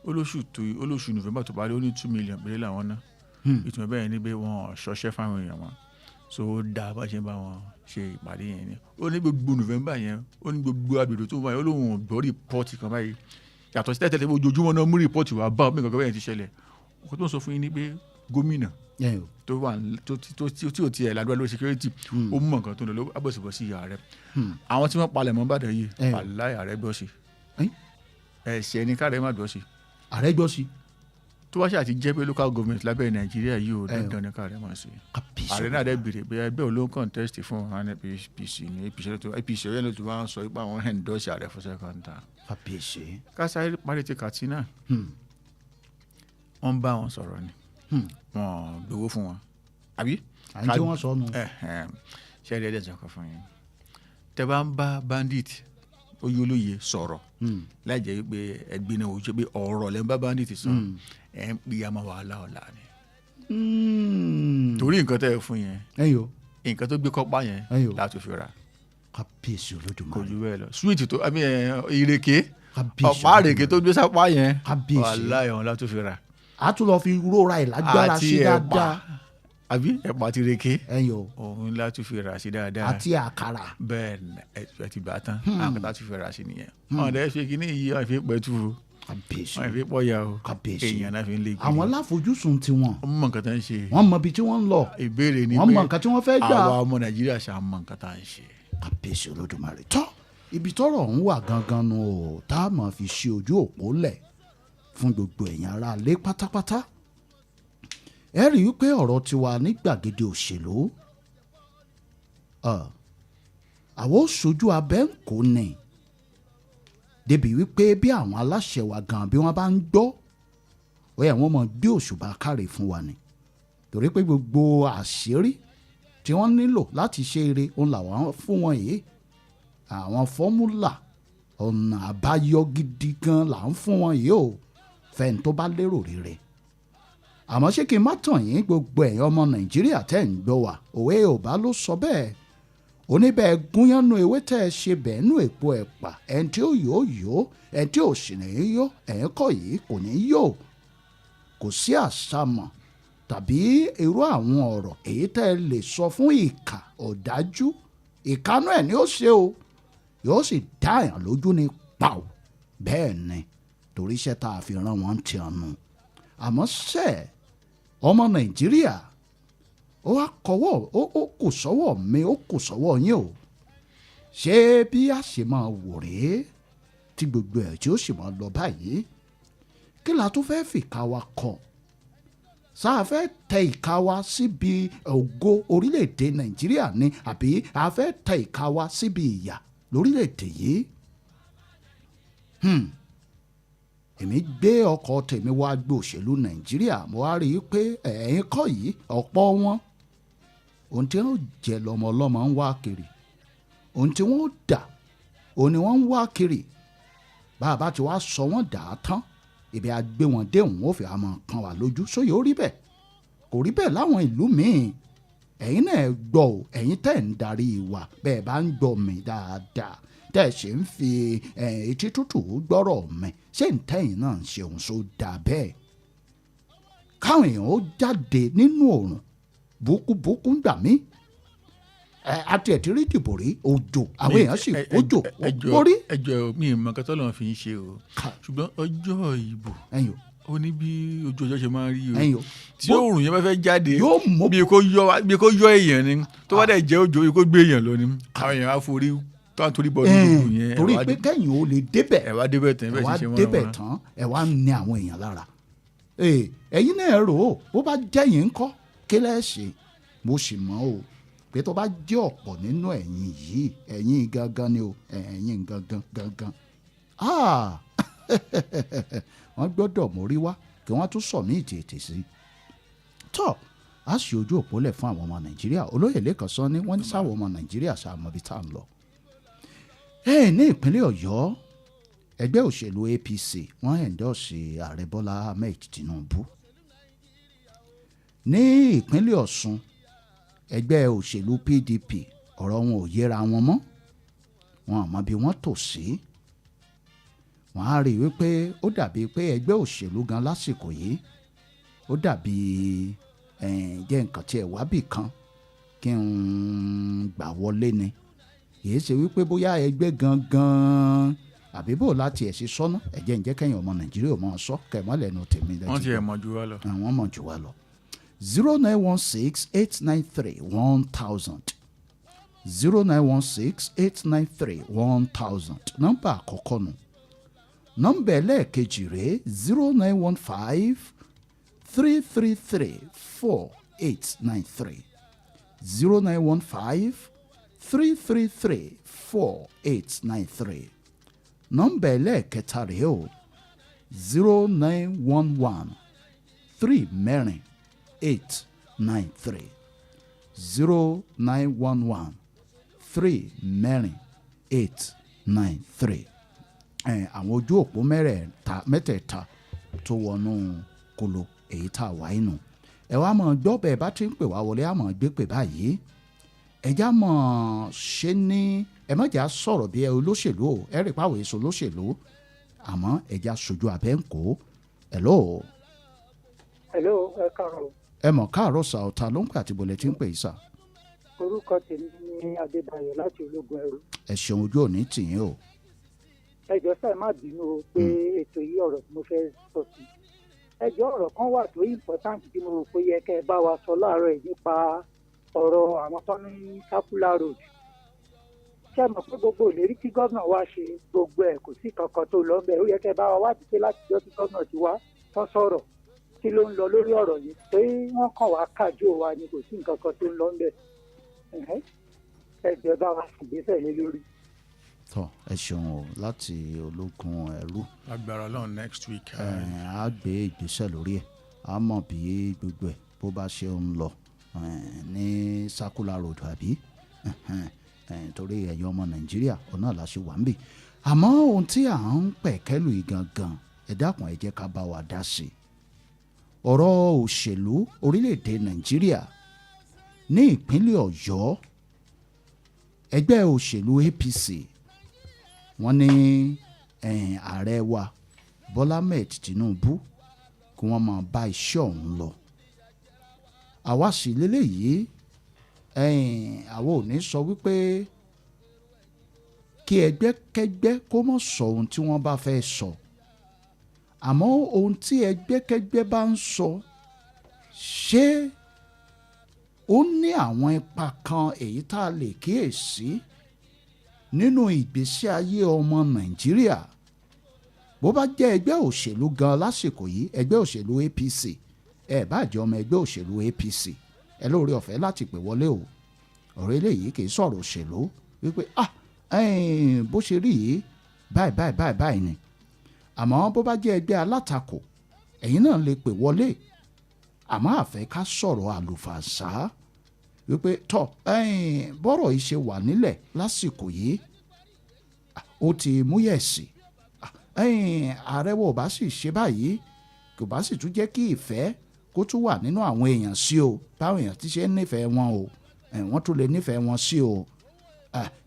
olóṣù November tó parí ó ní 2 million péré làwọn ná ìtumọ̀ bẹ́ẹ̀ ni pé wọ́n ṣọṣẹ́ fáwọn èèyàn wọn so ó dáa bá ṣe bá wọn ṣe ìpàdé yẹn ni ó ní gbogbo November yẹn ó ní gbogbo agbègbè tó wáyé ó lóun gbọ́ rìpọ́ọ̀tì kan báyìí yàtọ̀ sí tẹ́tẹ́lẹ́ ojoojúmọ́ náà mú rìpọ́ọ̀tì wá bá ọmọ ìgbàgbọ́ yẹn ti ṣẹlẹ̀ ọkọ̀ tó ń sọ fún yín ni pé gómìnà tó wà tí ò tiẹ̀ ládùúgbò lórí security ó mú nǹkan tó ń lọ abọ́sibọ́sí ìyá rẹ̀ àwọn tí wọ́n palẹ̀ mọ́ bàdàn yìí aláì ààrẹ gbọ́ sí ẹ̀ṣẹ̀ ní káàrẹ̀ má gbọ́ sí.
ààrẹ gbọ́ sí.
tó wá ṣáà ti jẹ́ pé local government lábẹ́ Nàìjíríà yìí ò dandan ní káàrẹ̀ má sí. ààrẹ náà dẹ́ bèrè pé ẹgbẹ́ òun ló ń contest fún APC ní APC ọ̀yẹ́ ló ti wá ń sọ pé àwọn endorse ààrẹ fún second term. kásáré parí ti Katsina wọ́n bá wọn sọ̀rọ̀ ni wọ́n gbowó fún wọn àbí.
àyìn tí wọ́n sọ nù.
ṣé ẹ̀rí ẹ̀dẹ̀ sọ̀kọ̀ fún yín tẹ́ bá ń bá bandit oyolóye sọ̀rọ̀ láì jẹ́ pé ẹgbẹ́ náà ojú pé ọ̀rọ̀ lẹ́ ń bá bandit sọ ẹ̀ ń pè é àmọ́ wàhálà ọ̀la ni. torí nǹkan tẹ́ ẹ fún yẹn nǹkan tó gbé kọ́pá yẹn láti fi ra
kábíyèsí Olódùmarè
kò jù bẹ́ẹ̀ lọ sweet tó ìrèké ọ̀pá ìrèké tó gbé sápá yẹn wàhálà ẹ̀hún láti fi ra.
a tún lọ fi róra ẹ̀ lágbára sí dáadáa
àbí ẹ̀pà àti ìrèké òun láti fi rà sí dáadáa
àti àkàrà
bẹ́ẹ̀ ẹ ti gbà tán àwọn láti fi rà sí nìyẹn wọn dẹ́ fi kíní yìí wọn fi pẹ̀tù wọn fi pọ̀yà o èèyàn náà fi ń lé kiri.
àwọn láfojúsùn tiwọn
wọ́n mọ nǹkan tá ń ṣe
wọ́n mọ ibi tí wọ́n ń lọ
ìbéèrè ni
pé wọ́n mọ nǹkan tí wọ́n fẹ́ gbà
àwa ọmọ Nàìjíríà ṣá mọ nǹkan tá ń ṣe.
kábíyèsí Olódùmarè tọ́ ibi tọ́rọ̀ ń wà gangan nu o tá a máa fi ṣe ojú òpó lẹ̀ fún gbogbo ẹ̀yin ará ilé pátápátá ẹ rí i pé ọ̀rọ̀ tiwa ní gbàgede òṣèlú àwọn òṣojú abẹ́ ń kó ní débi wípé bí àwọn aláṣẹ wa gan bí wọ́n bá ń gbọ́ ó yẹ wọ́n mọ̀ gbé òṣùbà káre fún wa ni torí pé gbogbo àṣírí tí wọ́n nílò láti ṣe eré òun làwọn fún wọn yìí àwọn fọ́múlà ọ̀nà àbáyọ gidi gan là ń fún wọn yìí o fẹ́ni tó bá lérò rere àmọ́ ṣé kí n má tàn yín gbogbo ẹ̀yin ọmọ Nàìjíríà tẹ́ ń gbọ́ wá òwe Yorùbá ló sọ bẹ́ẹ̀ oníbẹ̀ gúnyánú ewé tẹ́ ẹ ṣe bẹ́ẹ̀ nú èpo ẹ̀pà ẹni tí ó yóò yó ẹni tí ò sì ní yó ẹ̀yin kọ́ yìí kò ní yó kò sí àṣàmọ̀ tàbí irú àwọn ọ̀rọ̀ èyí tẹ́ ẹ lè sọ fún ìkà ọ̀dájú ìkánú ẹ̀ ni ó ṣe o yóò sì dá èèyàn lójú ní pàù bẹ́ẹ̀ ni torí iṣẹ́ tá a fi rán wọn ti ọ̀nù àmọ́ ṣe ọmọ Nàìjíríà ó wá kọ́wọ́ ó kò sọ́wọ́ mi ó kò sọ́wọ́ yín o ṣé bí a ṣe máa wò rèé tí gbogbo ẹ̀ tí ó sì máa lọ báyìí kí la tún fẹ́ẹ́ fìkà wa kọ sáà fẹ́ tẹ ìka wa síbi ògo orílẹ̀-èdè Nàìjíríà ni àbí a fẹ́ tẹ ìka wa síbi ìyà lórílẹ̀-èdè yìí èmi gbé ọkọ̀ tèmi wá gbé òṣèlú Nàìjíríà mo wá rí i pé ẹ̀yin kọ́ yìí ọ̀pọ̀ wọn ohun tí wọ́n jẹ lọ́mọ ọlọ́mọ ń wá kiri ohun tí wọ́n dà òun ni wọ́n ń wá kiri bàbá tí wàá sọ wọ́n dà á tán ibi àgbé wọn dé òun ó fi àmọ́ kan wà lójú sóyè ó rí bẹ́ẹ̀ kò rí bẹ́ẹ̀ láwọn ìlú míì ẹ̀yin náà gbọ́ ò ẹ̀yin tẹ́ ń darí wa bẹ́ẹ̀ bá ń gbọ́ mi dáadáa tẹ́ ẹ̀ ṣe ń fi etí tútù gbọ́rọ̀ mi ṣé ń tẹ́yìn náà ń ṣe òun so dà bẹ́ẹ̀ káwọn èèyàn ó jáde nínú òrùn búkúbúkú gbà mí àti ẹ̀tí rí dìbò rí òjò àwọn èèyàn sì òjò orí.
ẹjọ mi ìmọ̀ kẹtọ́ lọ́n fi ń ṣe o ṣùgbọ́n ọjọ́ ìbò ó ní bí ojú ọjọ́ ṣe máa ń rí o tí oòrùn yẹn bá fẹ́ jáde bí kò yọ èèyàn ni tó bá dẹ̀ jẹ́ òjò bí kò gbé èèyàn lọ ni àwọn èèyàn á forí tó à ń torí bọ́ nínú yẹn.
torí pé kẹ́yìn ó lè débẹ̀
ẹ wá débẹ̀ tán bẹ́ẹ̀ ṣe
débẹ̀ tán ẹ wá ní àwọn èèyàn lára ẹ̀yin náà rò ó bó bá jẹ́yìn ńkọ́ kí lẹ́ ṣe mo sì mọ̀ o pé tó bá jẹ́ ọ̀pọ̀ nínú ẹ̀yin yìí ẹ̀yin gangan ni o ẹ̀yin gangan wọ́n gbọ́dọ̀ mórí wá kí wọ́n tún sọ mí ètè sí tọ́ a ṣe ojú òpó lẹ̀ fún àwọn ọmọ Nàìjíríà olóyè lẹ́kàn sọ ni wọ́n ní sáwọn ọmọ Nàìjíríà ṣàmọ́bí tá à ń lọ. ní ìpínlẹ̀ Ọ̀yọ́ ẹgbẹ́ òṣèlú APC wọ́n ẹ̀ńdọ́ọ̀sì ààrẹ Bọ́lá Ahmed Tinubu. ní ìpínlẹ̀ Ọ̀ṣun ẹgbẹ́ òṣèlú PDP ọ̀rọ̀ wọn ò yẹra wọn mọ́ wọn àmọ́ bí wọ́n tò sí wọ́n á rí i wípé ó dàbí pé ẹgbẹ́ òṣèlú gan lásìkò yìí ó dàbí jẹ́ nǹkan tí ẹ̀ wá bì kan kí n gbà wọlé ni kìí ṣe wípé bóyá ẹgbẹ́ gangan àbí bò láti ẹ̀ sí sọ́nà ẹ̀jẹ̀ ń jẹ́ kẹ́yìn ọmọ Nàìjíríà mọ̀ ọ́ sọ kẹ̀mọ́ lẹ́nu tèmi lẹ́jọ́
wọ́n ti ẹ̀ mọ̀ jù wá lọ.
àwọn mọ̀ jù wá lọ 0916-893-1000 0916-893-1000 nọ́mbà àkọ́kọ́ nù nọ́mbà ẹlẹ́ẹ̀kejì rèé 0915-333-4893 0915-333-4893 nọ́mbà ẹlẹ́ẹ̀kẹta rèé o 0911-3-893 0911-3-893 àwọn ojú òpó mẹ́tẹ̀ẹ̀ta tó wọnú kolo èyí tá a wá inú ẹ wá mọ̀ gbọ́ bẹ́ẹ̀ bá ti ń pè wá wọlé àmọ́ gbé pè báyìí ẹjá mọ̀ ṣe ní ẹ má jà sọ̀rọ̀ bí ẹ olóṣèlú o ẹ rí pàwọ̀ èso olóṣèlú àmọ́ ẹjá sojú abẹ́ ń kó hello.
hello ẹ káàárọ̀.
ẹ mọ̀ káàárọ̀ sà ọ̀tá ló ń pè àti bọ̀lẹ̀ tí ń pè yìí sà.
orúkọ tèmi ní Adébáyọ̀ láti Ológun Ẹrú.
ẹ ṣeun ojú òní tìyín o.
ẹ jọ̀ọ́ sáà má bínú o pé ètò yìí ọ̀rọ̀ tí mo fẹ́ sọ sí ẹ jọ̀ọ́ ọ̀rọ̀ kan wà tó important tí mo rò pé yẹ kẹ́ ẹ bá wa sọ láàárọ̀ yìí nípa ọ̀rọ̀ àwọn tó ní circular road ṣé ẹ mọ̀ pé gbogbo ìlérí tí gómìnà wa ṣe gbogbo ẹ̀ kò sí kankan tó lọ bẹ́ẹ̀ ó yẹ kẹ́ ẹ bá wa wádìí pé láti jọ́ tí gómìnà ti wá tán sọ̀rọ̀ kí ló ń lọ lórí ọ̀rọ̀ yìí pé wọ́n kàn wá kájú wa ni kò sí nǹkan kan tó ń lọ bẹ́ẹ̀ ẹ jọ̀ọ́ bá wa ṣègbésẹ̀ lé lórí.
tọ ẹ ṣeun o láti Ológun Ẹrú.
agbára Ọlọ́run next week.
a gbé ìgbésẹ̀ lórí ẹ̀ a mọ̀ bí gbogbo ẹ̀ bó bá ṣe ń lọ ní circular road àbí torí ẹ̀yin ọmọ Nàìjíríà ọ̀nà làṣẹ wà ń bì àmọ́ ohun tí à ń pẹ̀kẹ́lù yìí gangan ẹ dákun ẹ jẹ́ ká bá wa dá sí i ọ̀rọ̀ òṣèlú orílẹ̀-èdè Nàìjíríà ní ìpínlẹ̀ Ọ̀yọ́ ẹgbẹ́ òṣèlú APC wọ́n ní ààrẹ wa Bọ́lá Ahmed Tinubu kí wọ́n máa bá iṣẹ́ ọ̀hún lọ àwa sì lélẹ́yìí àwọn ò ní sọ wípé kí ẹgbẹ́kẹ́gbẹ́ kó mọ̀ sọ ohun tí wọ́n bá fẹ́ sọ àmọ́ ohun tí ẹgbẹ́kẹ́gbẹ́ bá ń sọ ṣé ó ní àwọn ipa kan èyí tá a lè kíyèsí nínú ìgbésí ayé ọmọ Nàìjíríà bó bá jẹ́ ẹgbẹ́ òṣèlú gan lásìkò yìí ẹgbẹ́ òṣèlú APC ẹ bá jẹ́ ọmọ ẹgbẹ́ òṣèlú APC ẹ lóore ọ̀fẹ́ láti pè wọlé o ọ̀rọ̀ eléyìí kì í sọ̀rọ̀ òṣèlú wípé bó ṣe rí yìí báyìí ni àmọ́ bó bá jẹ́ ẹgbẹ́ alátakò ẹ̀yin náà lè pè wọlé àmọ́ àfẹ́ ká sọ̀rọ̀ àlùfàǹsá wípé tọ́ bọ́rọ̀ yìí ṣe wà nílẹ̀ lásìkò yìí ó ti múyẹ̀sì ààrẹ wo bá sì ṣe báyìí kò bá sì tún jẹ́ kí ìfẹ́ kó tún wà nínú àwọn èèyàn sí o báwọn èèyàn ti ṣe ń nífẹ̀ẹ́ wọn o wọ́n tún lè nífẹ̀ẹ́ wọn sí o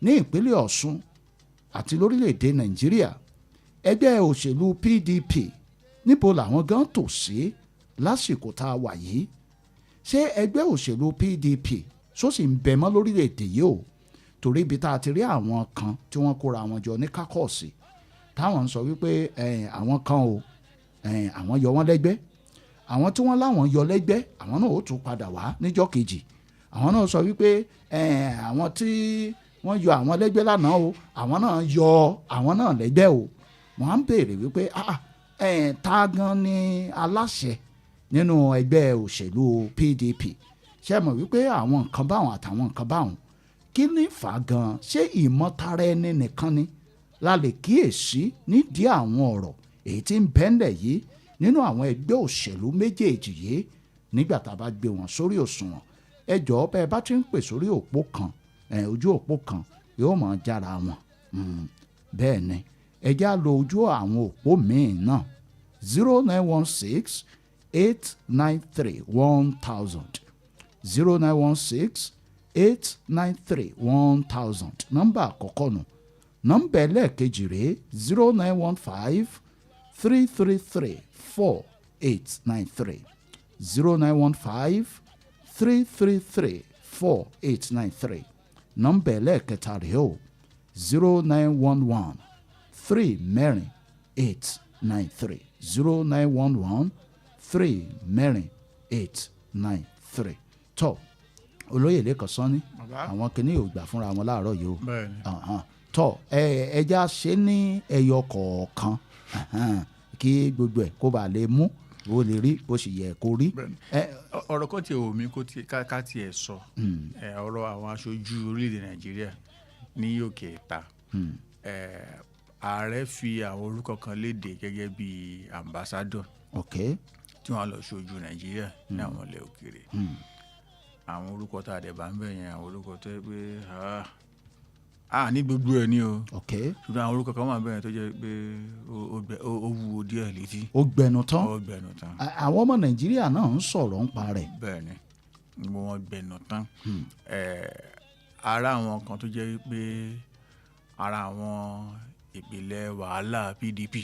ní ìpínlẹ̀ Ọ̀ṣun àti lórílẹ̀‐èdè Nàìjíríà ẹgbẹ́ òṣèlú PDP níbo làwọn gan tò sí lásìkò tá a wà yìí ṣé ẹgbẹ́ òṣèlú PDP só sì ń bẹ mọ́ lórílẹ̀‐èdè yìí o torí ibi tá a ti rí àwọn kan tí wọ́n kóra wọn jọ ní kákọ́ọ̀sì táwọn ń sọ wípé àwọn kan o àwọn yọ wọ́n lẹ́gbẹ́ àwọn tí wọ́n láwọn yọ lẹ́gbẹ́ àwọn náà ó tún padà wá níjọ́ kejì àwọn náà sọ wípé àwọn tí wọ́n yọ àwọn lẹ́gbẹ́ lánàá o àwọn náà yọ àwọn náà lẹ́gbẹ́ o wọ́n á ń béèrè wípé ta gan ni aláṣẹ nínú ẹgbẹ́ òṣèlú PDP ṣe mọ̀ wípé àwọn nǹkan báwọn àtàwọn nǹkan báwọn kí ni fà á gan ṣé ìmọ̀tara ẹni nìkan ni la lè kíyèsí nídìí àwọn ọ̀rọ̀ èyí tí ń bẹ́ńlẹ̀ yìí nínú àwọn ẹgbẹ́ òṣèlú méjèèjì yìí nígbà tá a bá gbé wọn sórí òṣùwọ̀n ẹ jọ̀ọ́ bẹ́ẹ̀ bá ti ń pè sórí òpó kan ojú òpó kan yóò mọ̀ jára wọn bẹ́ẹ̀ ni ẹ já lo ojú àwọn òpó míì náà 0916 893 1000 0916 893 1000 nọ́mbà àkọ́kọ́ nù nọ́mbà ẹlẹ́ẹ̀kejì rèé 0915 333 4893 0915 333 4893 nọ́mbà ẹlẹ́ẹ̀kẹta rèé o 0911 3 mẹ́rin 893 0911 3 mẹ́rin 893 tọ́ olóyè lẹ́kọ̀ọ́ sọ́ni àwọn kìíní ò gbà fúnra wọn láàárọ̀ yìí o tọ́ ẹja ṣe ní ẹyọ kọ̀ọ̀kan kí gbogbo ẹ̀ kó bàa lè mú bó lè rí bó sì yẹ kó rí.
ọ̀rọ̀ kan tiẹ̀ wò mí ká tiẹ̀ sọ ọ̀rọ̀ àwọn aṣojú orílẹ̀-èdè Nàìjíríà ní òkè ìta ààrẹ fi àwọn orúkọ kan léde gẹ́gẹ́ bí ambassador tí wọ́n lọ ṣojú Nàìjíríà ní àwọn ilẹ̀ òkèèrè àwọn orúkọ tá a dẹ̀ bá ń bẹ̀ yẹn àwọn orúkọ tó yẹ pé ní gbogbo ẹ̀ ní o ṣùgbọ́n àwọn orúkọ kan wà bẹ́ẹ̀ tó jẹ́ pé ó wúwo díẹ̀ létí.
ó gbẹnu tán àwọn ọmọ Nàìjíríà náà ń sọ̀rọ̀ ń pa rẹ̀.
bẹ́ẹ̀ ni gbogbo wọn gbẹnu tán ara àwọn kan tó jẹ́ pé ara àwọn ìpìlẹ̀ wàhálà PDP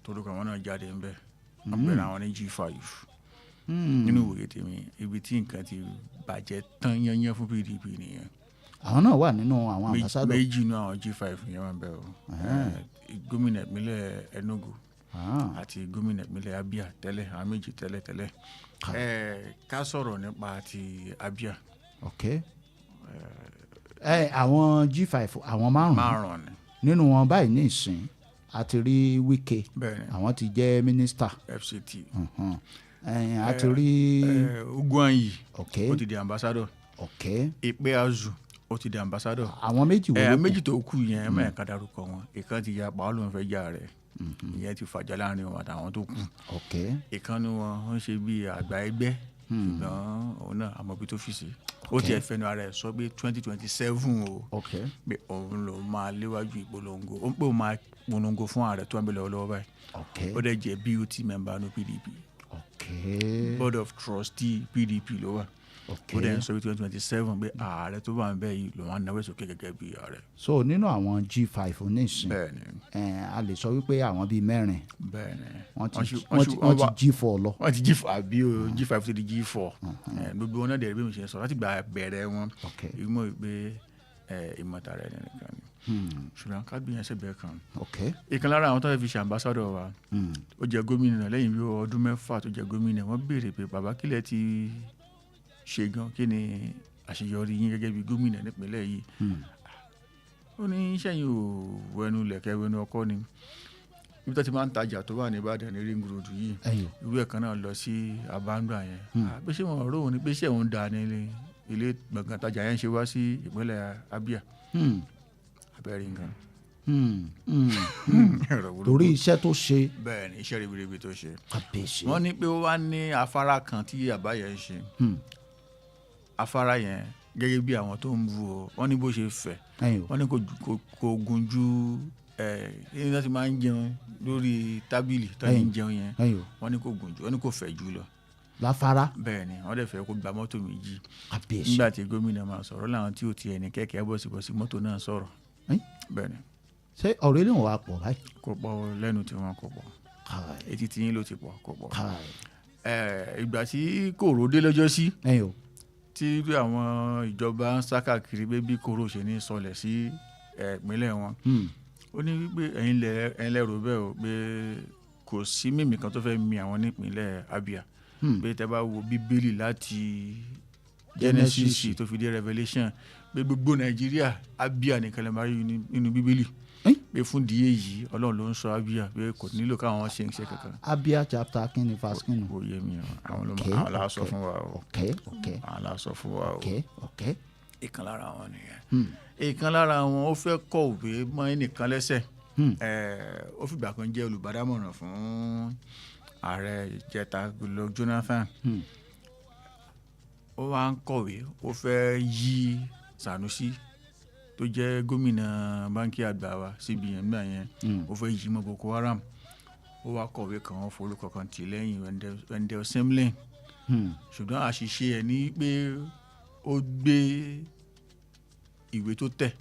torúkọ àwọn náà jáde ń bẹ̀ wọ́n pẹ̀lú àwọn ní G5 nínú ìwòye tèmi ibi tí nǹkan ti bàjẹ́ tán yányán fún PDP nìyẹn.
àwọn náà wà nínú àwọn ambassador.
méjì nínú àwọn G5 yẹn wà ń bẹ̀ o gómìnà ìpínlẹ̀ Enugu àti gómìnà ìpínlẹ̀ Abia tẹ́lẹ̀ àwọn méjì tẹ́lẹ̀ ká sọ̀rọ̀ nípa ti Abia.
àwọn G5 àwọn márùn-ún nínú wọn báyìí ní ìsìn àti rí Wike àwọn ti jẹ́ mínísítà
FCT
àti rí
Ugwanyi ó ti di ambassador Ikpeazu ó ti di ambassador.
àwọn méjì wo ló kù
méjì tó kù yẹn mẹ́rin ká dárúkọ wọn ìkan ti ya pa Ọlọ́run fẹ́ jà rẹ̀ ìyẹn ti fàjà láàrin wọn àtàwọn tó kù ìkan ní wọn ń ṣe bí àgbà ẹgbẹ́ ṣùgbọ́n òun náà àmọ́bí tó fi sí ó ti ẹ̀fẹ́nu ara ẹ̀ sọ pé 2027 o pé òun ló máa léwájú ìpolongo ó ń pè ó máa polongo fún ààrẹ tó ń bẹ lọ́wọ́lọ́wọ́ báyìí ó dẹ̀ jẹ́ BOT member ní PDP board of trustee PDP ló wà ó dẹ̀ ń sọ 2027 pé ààrẹ tó wà ń bẹ̀ yìí ló wà náwó sókè gẹ́gẹ́ bí ààrẹ.
so nínú àwọn G5 onísìn
bẹ́ẹ̀ni
a lè sọ wípé àwọn bíi 4
bẹ́ẹ̀ni
wọ́n ti G4 lọ.
wọ́n ti G4 àbí G5 ti di G4 gbogbo wọn náà dẹ̀ bí mo ṣe sọ láti gba bẹ̀rẹ̀ wọn ìmọ̀ ìgbé ìmọ̀tara ẹni nìkan ni ṣùgbọ́n ká gbìyànjú bẹ́ẹ̀ kan. ìkan lára àwọn tó fẹ́ fi ṣe ambassador wa ó jẹ́ gómìnà lẹ́yìn bí ọdún 6 tó jẹ́ gómìnà wọ́n béèrè pé bàbá kílẹ̀ ti ṣe gan kí ni àṣeyọrí yín gẹ́gẹ́ bí gómìnà nípínlẹ̀ yìí. ó ní sẹ́yìn ò wẹnu lẹ̀kẹ́ wẹnu ọkọ́ ni ibi tó ti máa ń tajà tó wà ní Ìbàdàn ní ring road yìí irú ẹ̀ kan náà lọ sí abáńgbà yẹn pé ṣé wọn rò ó ní pé ṣé òun dà ní ilé gbọ̀ngàn tajà yẹn ṣe wá sí ìpínlẹ̀ Abia abẹ́rẹ́ nǹkan.
torí iṣẹ́ tó ṣe.
bẹ́ẹ̀ ni iṣẹ́ ribiribi tó ṣe.
kàbíyèsí.
wọ́n ní pé ó wá ní afárá kan tí àbá yẹn ṣe afárá yẹn gẹ́gẹ́ bí àwọn tó ń bu ọ wọ́n ní bó ṣe fẹ̀ wọ́n ní kò gùn ju ẹni tó ti máa ń jẹun lórí tábìlì tó ń jẹun yẹn wọ́n ní kò gùn jù wọ́n ní kò fẹ̀ jù lọ.
láfárá.
bẹ́ẹ̀ ni wọ́n dẹ̀ fẹ́ kó gba mọ́tò méjì.
kàbíyèsí.
nígbà tí gómìnà máa sọ̀rọ̀ láwọn tí ò ti ẹni kẹ̀kẹ́ bọ̀sibọ̀sì mọ́tò náà sọ̀rọ̀. bẹ́ẹ̀ ni.
ṣé ọ̀rọ̀ ilé wọn wà pọ̀ báyìí.
kò pọ̀ lẹ́nu tí wọ́n kò pọ̀ etí tí yín ló ti pọ̀ kò pọ̀. ìgbà tí kòró dé lọ́jọ́ sí tí àwọn ìjọba ń sá káàkiri pé bí kòró ṣe ní sọlẹ̀ sí ìpínlẹ̀ wọn ó ní wípé ẹ̀yin lẹ́rù bẹ́ẹ̀ o pé kò sí mímì kan tó fẹ́ mi àwọn nípínlẹ̀ Abia pé tẹ́ bá wo bíbélì láti Genesis tó fi dé Revelation pé gbogbo Nàìjíríà Abia nìkan lè máa rí nínú bíbélì pé fún díẹ̀ yìí Ọlọ́run ló ń sọ Abia pé kò nílò káwọn ṣe ń ṣe kankan.
Abia chapter kínní verse kínní.
kò yé mi àwọn la sọ fún wa o àwọn la sọ fún wa o ìkan lára wọn nìyẹn ìkan lára wọn ó fẹ́ kọ̀wé mọ́ ẹnìkan lẹ́sẹ̀ ó fìgbà kan jẹ́ olùbádámọ̀ràn fún ààrẹ ìjẹta Goodluck Jonathan ó wá ń kọ̀wé ó fẹ́ yí Sanusi tó jẹ́ gómìnà báńkì àgbà wa CBN gbà yẹn ó fẹ́ yí mọ́ Boko Haram ó wá kọ̀wé kan wọ́n forúkọ kan tì lẹ́yìn Wendell Semlin ṣùgbọ́n àṣìṣe ẹ̀ ní pé ó gbé ìwé tó tẹ̀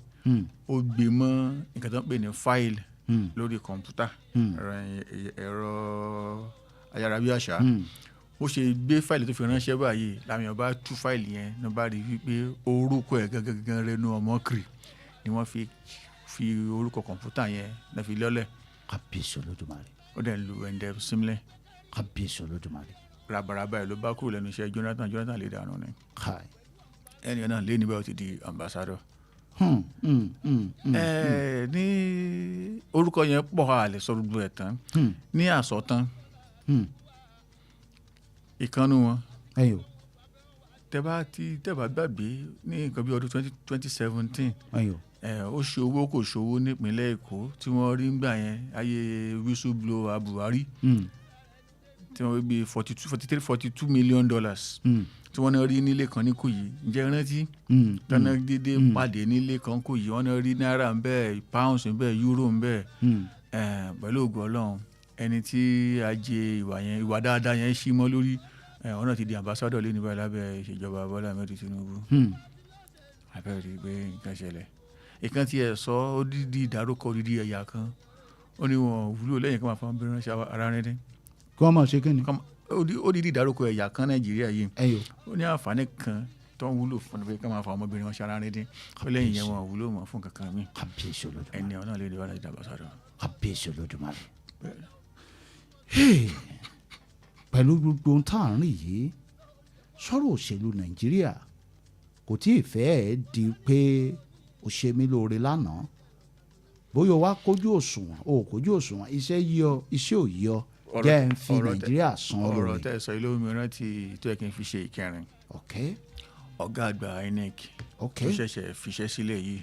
ó gbé mọ́ nǹkan tó ń pè ní fáìlì lórí kọ̀ǹpútà ẹ̀rọ ayárabíàṣá ó ṣe gbé fáìlì tó fi ránṣẹ́ báyìí làwọn èèyàn bá tú fáìlì yẹn ní wọ́n bá rí wípé orúkọ ẹ̀ gangan Rẹ̀nú Ọmọkìrì ni wọ́n fi orúkọ kọ̀ǹpútà yẹn náà fi lọ́lẹ̀.
kábíyèsí Olódùmarè.
ó dẹ̀ lu Wendell Semlin.
kábíyèsí Olódùmarè.
rabaraba ẹ̀ ló bá kúrò lẹ́nu iṣẹ́ Jonathan lè dànù ni. ẹnìyàn náà lé níbẹ̀ ó ti di ambassador. ní orúkọ yẹn pọ̀ àlẹ́ sọ gbogbo ẹ̀ tán ní àsọtán ìkànnù wọn tẹ́bà gbàgbé ní nǹkan bí ọdún 2017 ó ṣe owó kò ṣòwò nípínlẹ̀ Èkó tí wọ́n rí ń gbà yẹn ayé whistleblower Buhari tí wọ́n gbé $42 million tí wọ́n náà rí nílé kan ní Ìkòyí ǹjẹ́ rántí tọ́nà dédé pàdé nílé kan Ìkòyí wọ́n náà rí náírà ń bẹ́ẹ̀ pounds ń bẹ́ẹ̀ euro ń bẹ́ẹ̀ pẹ̀lú ògùn Ọlọ́run ẹni tí ajé ìwà dáadáa yẹn ṣí mọ́ lórí wọn náà ti di ambassador lé níbẹ̀ lábẹ́ ìṣèjọba Bọ́lá Ahmed Tinubu abẹ́rẹ́ pé nǹkan ṣẹlẹ̀ ìkan tí ẹ sọ ó dídí ìdárúkọ dídí ẹ̀yà kan ó ní wọn wúlò lẹ́yìn kí wọ́n máa fọ́n bí ránṣẹ́ ara rẹ̀ dé.
kí wọ́n máa ṣe kí ni.
ó dídí ìdárúkọ ẹ̀yà kan Nàìjíríà yìí ó ní àǹfààní kan tó ń wúlò fún pé kí wọ́n máa fọ ọmọbìnrin wọn ṣara rẹ̀ dé ó lẹ́yìn yẹn wọn wúlò mọ́ fún kankan mi.
kábíyèsí Olódùmarè.
ẹni ọ̀nà lè wà láti ambassador.
kábíyèsí Olódùmarè. pẹ̀lú gbogbo ohun tá à ń rìn yìí sọ̀rọ̀ òṣèlú Nàìjíríà kò tí ì fẹ́ẹ́ di pé ó ṣe mí lóore lánàá bóyá wá kójú òṣùwọ̀n o kójú òṣùwọ̀n iṣẹ́ yíyọ iṣẹ́ ò yíyọ jẹ́ ń fi Nàìjíríà san lóore.
ọ̀rọ̀ tẹ́ sọ ilé òmíràn tó yẹ kí n fi ṣe ìkẹrin ọ̀gá àgbà INEC tó ṣẹ̀ṣẹ̀ fiṣẹ́ sílẹ̀ yìí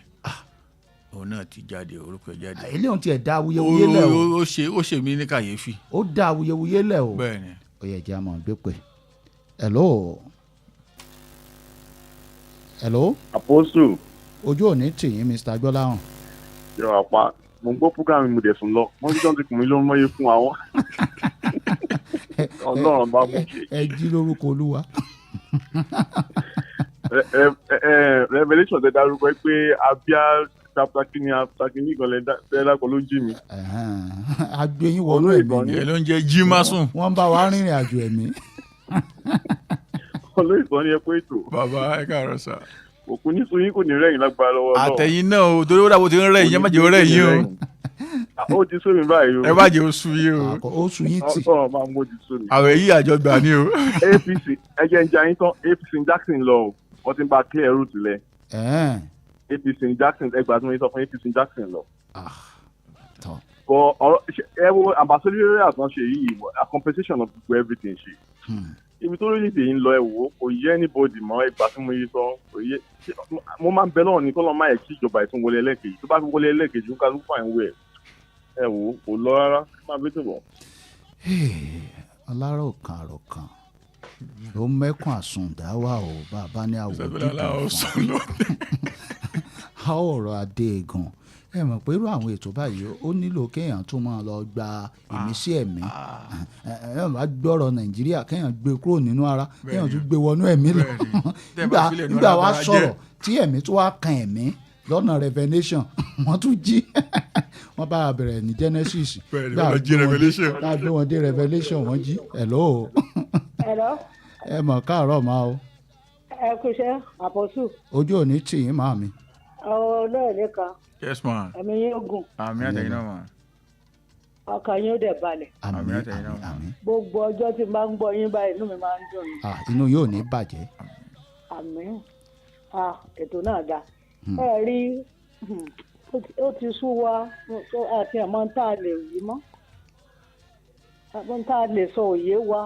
òun náà ti jáde orúkọ jáde.
ilé ohun tiẹ̀ dá awuyewuye lẹ̀ o.
ó ṣe mí ní kàyéfì.
ó dá awuyewuye lẹ̀ o.
bẹ́ẹ̀ni.
ó yẹ jẹ́ àmọ́ gbé pé. hello.
Apostle.
ojú òní tì yín Mr. Gbọ́láhàn.
yọ àpá mo ń gbọ́ program mi mo dẹ̀ sùn lọ wọ́n ti tán ti kùn mí ló ń mọ́yé fún àwọn. Ọlọ́run bá mú kí.
ẹ jí lórúkọ Olúwa.
revelation tẹ dárúkọ pé abíá tapakini kan lẹ dákọ ló jí mi.
agbẹ́yìn wọnú ẹ̀mí
ẹ ló ń jẹ́ jí má sùn.
wọ́n bá wa rìnrìn àjò ẹ̀mí.
olóyè kan ní ẹ pé ètò.
bàbá ẹ káàárọ̀ sà.
òkú ní sunyín kò ní rẹ̀yìn lágbára lọ́wọ́ náà.
àtẹ̀yìn náà o torí ó dàbò tí ń rẹ̀yìn yẹn má jẹ́ ó rẹ̀yìn o.
ó ti sún mi báyìí o.
ẹ má jẹ́ ó sú yín o.
ó sú yín tì.
ọ̀ máa mú ojú sún mi.
àwẹ̀ yí àjọgbà ni o.
APC ẹjẹ ń jẹ ayín tán APC Jackson lọ o wọ́n ti ń bá clear route lẹ̀. APC Jackson ẹgbàá tí wọ́n sọ fún APC Jackson lọ. ẹ wo ambassador àtúnṣe yìí a compensation of everything ṣe. ibi tó lóye tèyí ń lọ ẹ wò kò yẹ anybody mọ ẹgbà tí mo yí sọ kò yẹ mo máa ń bẹ lọ́wọ́ ní kọ́lọ́ máa yẹ kí ìjọba ìtún wọlé ẹlẹ́kejì tó bá fi wọlé ẹlẹ́kejì nǹkan ló fà ń wẹ̀ ẹ wò kò lọ rárá máa bẹ tó bọ̀.
ọlárò kan àrò kan ló mẹ́kùn àsundà wà ó bàbá ní àwọ̀ dídùn fún a ọ̀rọ̀ adé gan ẹ mọ̀ pé irú àwọn ètò báyìí ó nílò kéèyàn tún máa lọ gba ìmísí ẹ̀mí ẹ bá gbọ́rọ̀ nàìjíríà kéèyàn gbé kúrò nínú ara kéèyàn tún gbé wọnú ẹ̀mí lọ nígbà wá sọ̀rọ̀ tí ẹ̀mí tó wá kan ẹ̀mí lọ́nà revelation wọ́n tún jí wọ́n bá bẹ̀rẹ̀ ní genesis gbà gbé wọn dé revelation wọ́n jí hello ẹ mọ̀ káàárọ̀ máa o.
ẹ kúṣẹ́ àpọ̀sù.
ojú ò ní tì yín máa mi.
olóòlé kan.
yes ma.
ẹ̀mí yín ogun.
àmì àtẹ̀yìn náà ma.
ọkàn yín ó dẹ̀ balẹ̀.
àmì àtẹ̀yìn náà ma.
gbogbo ọjọ́ tí n bá ń gbọ́ yín báyìí inú mi máa ń dùn.
inú yóò ní bàjẹ́.
àmín ètò náà ga. ẹ rí ó ti sú wa àti àmọ́ tá a lè yí mọ́ àmọ́ tá a lè sọ òye wa.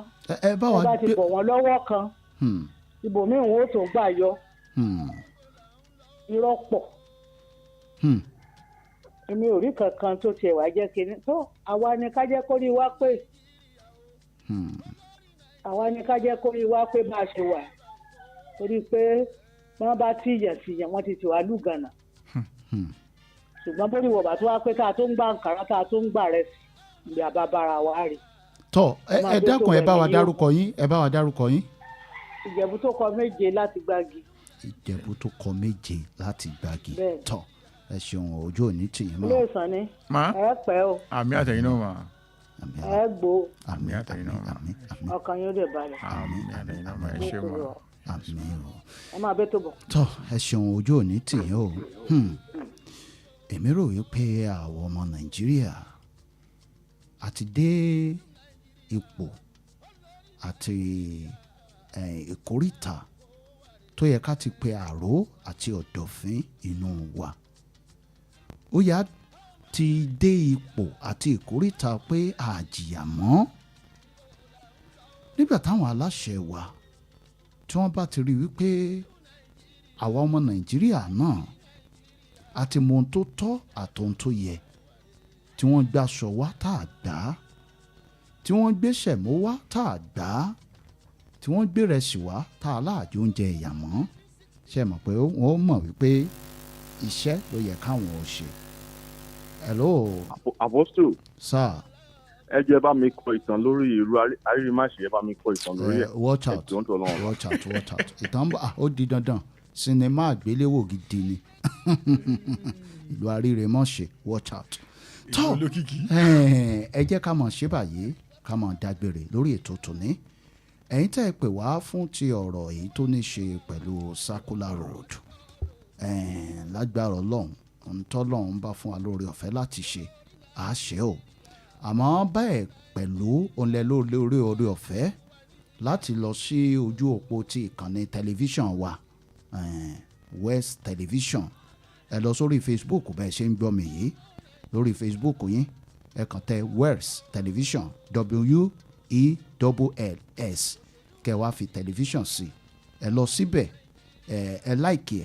ẹ bá wa
bá ti bọ̀ wọ́n lọ́wọ́ kan ibòmíì wọn ò tó gbà yọ irọ́ pọ̀ èmi ò rí kankan tó tiẹ̀ wá jẹ́ kínní tó àwa ni ká jẹ́ kó rí wá pé àwa ni ká jẹ́ kó rí wá pé bá a ṣe wà torí pé wọ́n bá tìyàn wọ́n ti tì wá lùgànà ṣùgbọ́n bórí wọ̀ bá tó wá pé ká tó ń gbà nkàrà ká tó ń gbà rẹ̀ sí ìgbà bàbára wa rí.
tọ ẹ dákun ẹ bá wa dárúkọ yín.
ìjẹ̀bú tó kọ méje láti gbági.
ìjẹ̀bú tó kọ méje láti gbági. tọ ẹ ṣeun ojú òní tì yín mọ́.
ilé ìsàn ni ẹ pẹ́ o.
àmì àtẹ̀yìn náà mà.
ẹ gbó.
àmì àtẹ̀yìn náà mà.
ọkàn yóò dé balẹ̀.
àmì àtẹ̀yìn náà mà ẹ ṣe mọ́.
àmì o.
ẹ máa bẹ́ tó bọ̀.
tọ ẹ ṣeun ojú òní tì yín o. èmi rò wípé àwọn ọmọ nàìjíríà àti dé ipò àti ìkórìtà tó yẹ ká ti pe àró àti ọ̀dọ̀fín inú wa ó yá ti dé ipò àti ìkórìtà pé àjìyà mọ́ nígbà táwọn aláṣẹ wa tí wọ́n bá ti rí wípé àwa ọmọ nàìjíríà náà àti mọ ohun tó tọ́ àtohun tó yẹ tí wọ́n gbàṣọ wá tá a gbà á tí wọ́n gbé sẹ̀mó wá tá a gbà á tí wọ́n gbé rẹsì wá tá a láàjò oúnjẹ ìyà mọ́ ṣe mọ̀ pé wọ́n mọ̀ wípé iṣẹ́ ló yẹ káwọn ò ṣe. hello.
Apostle.
sir.
ẹ jẹ́ bá mi kọ ìtàn lórí ìlú Arímáṣe ẹ bá mi kọ ìtàn lórí ẹ̀.
watch out ìtàn ó di dandan sinimá àgbéléwò gidi ni ìlú Arímáṣe watch out. tó ẹ jẹ́ ká mọ̀ ṣe báyìí ká mọ̀ dágbére lórí ètò tòní ẹ̀yin tẹ́ ẹ pè wá fún ti ọ̀rọ̀ èyí tó ní ṣe pẹ̀lú circular road lágbára ọlọ́run ntọ́lọ́run bá fún wa lórí ọ̀fẹ́ láti ṣe àṣẹ o àmọ́ bẹ́ẹ̀ pẹ̀lú òǹlẹ̀ lórí orí ọ̀fẹ́ láti lọ sí ojú òpó ti ìkànnì tẹlifíṣàn wa West Television ẹ lọ sórí Facebook bẹ́ẹ̀ ṣe ń gbọ́ mi yìí lórí Facebook yín ẹ kàn tẹ West Television WELLS kẹ́ wá fi tẹlifíṣàn sí ẹ lọ síbẹ̀ ẹ láìkì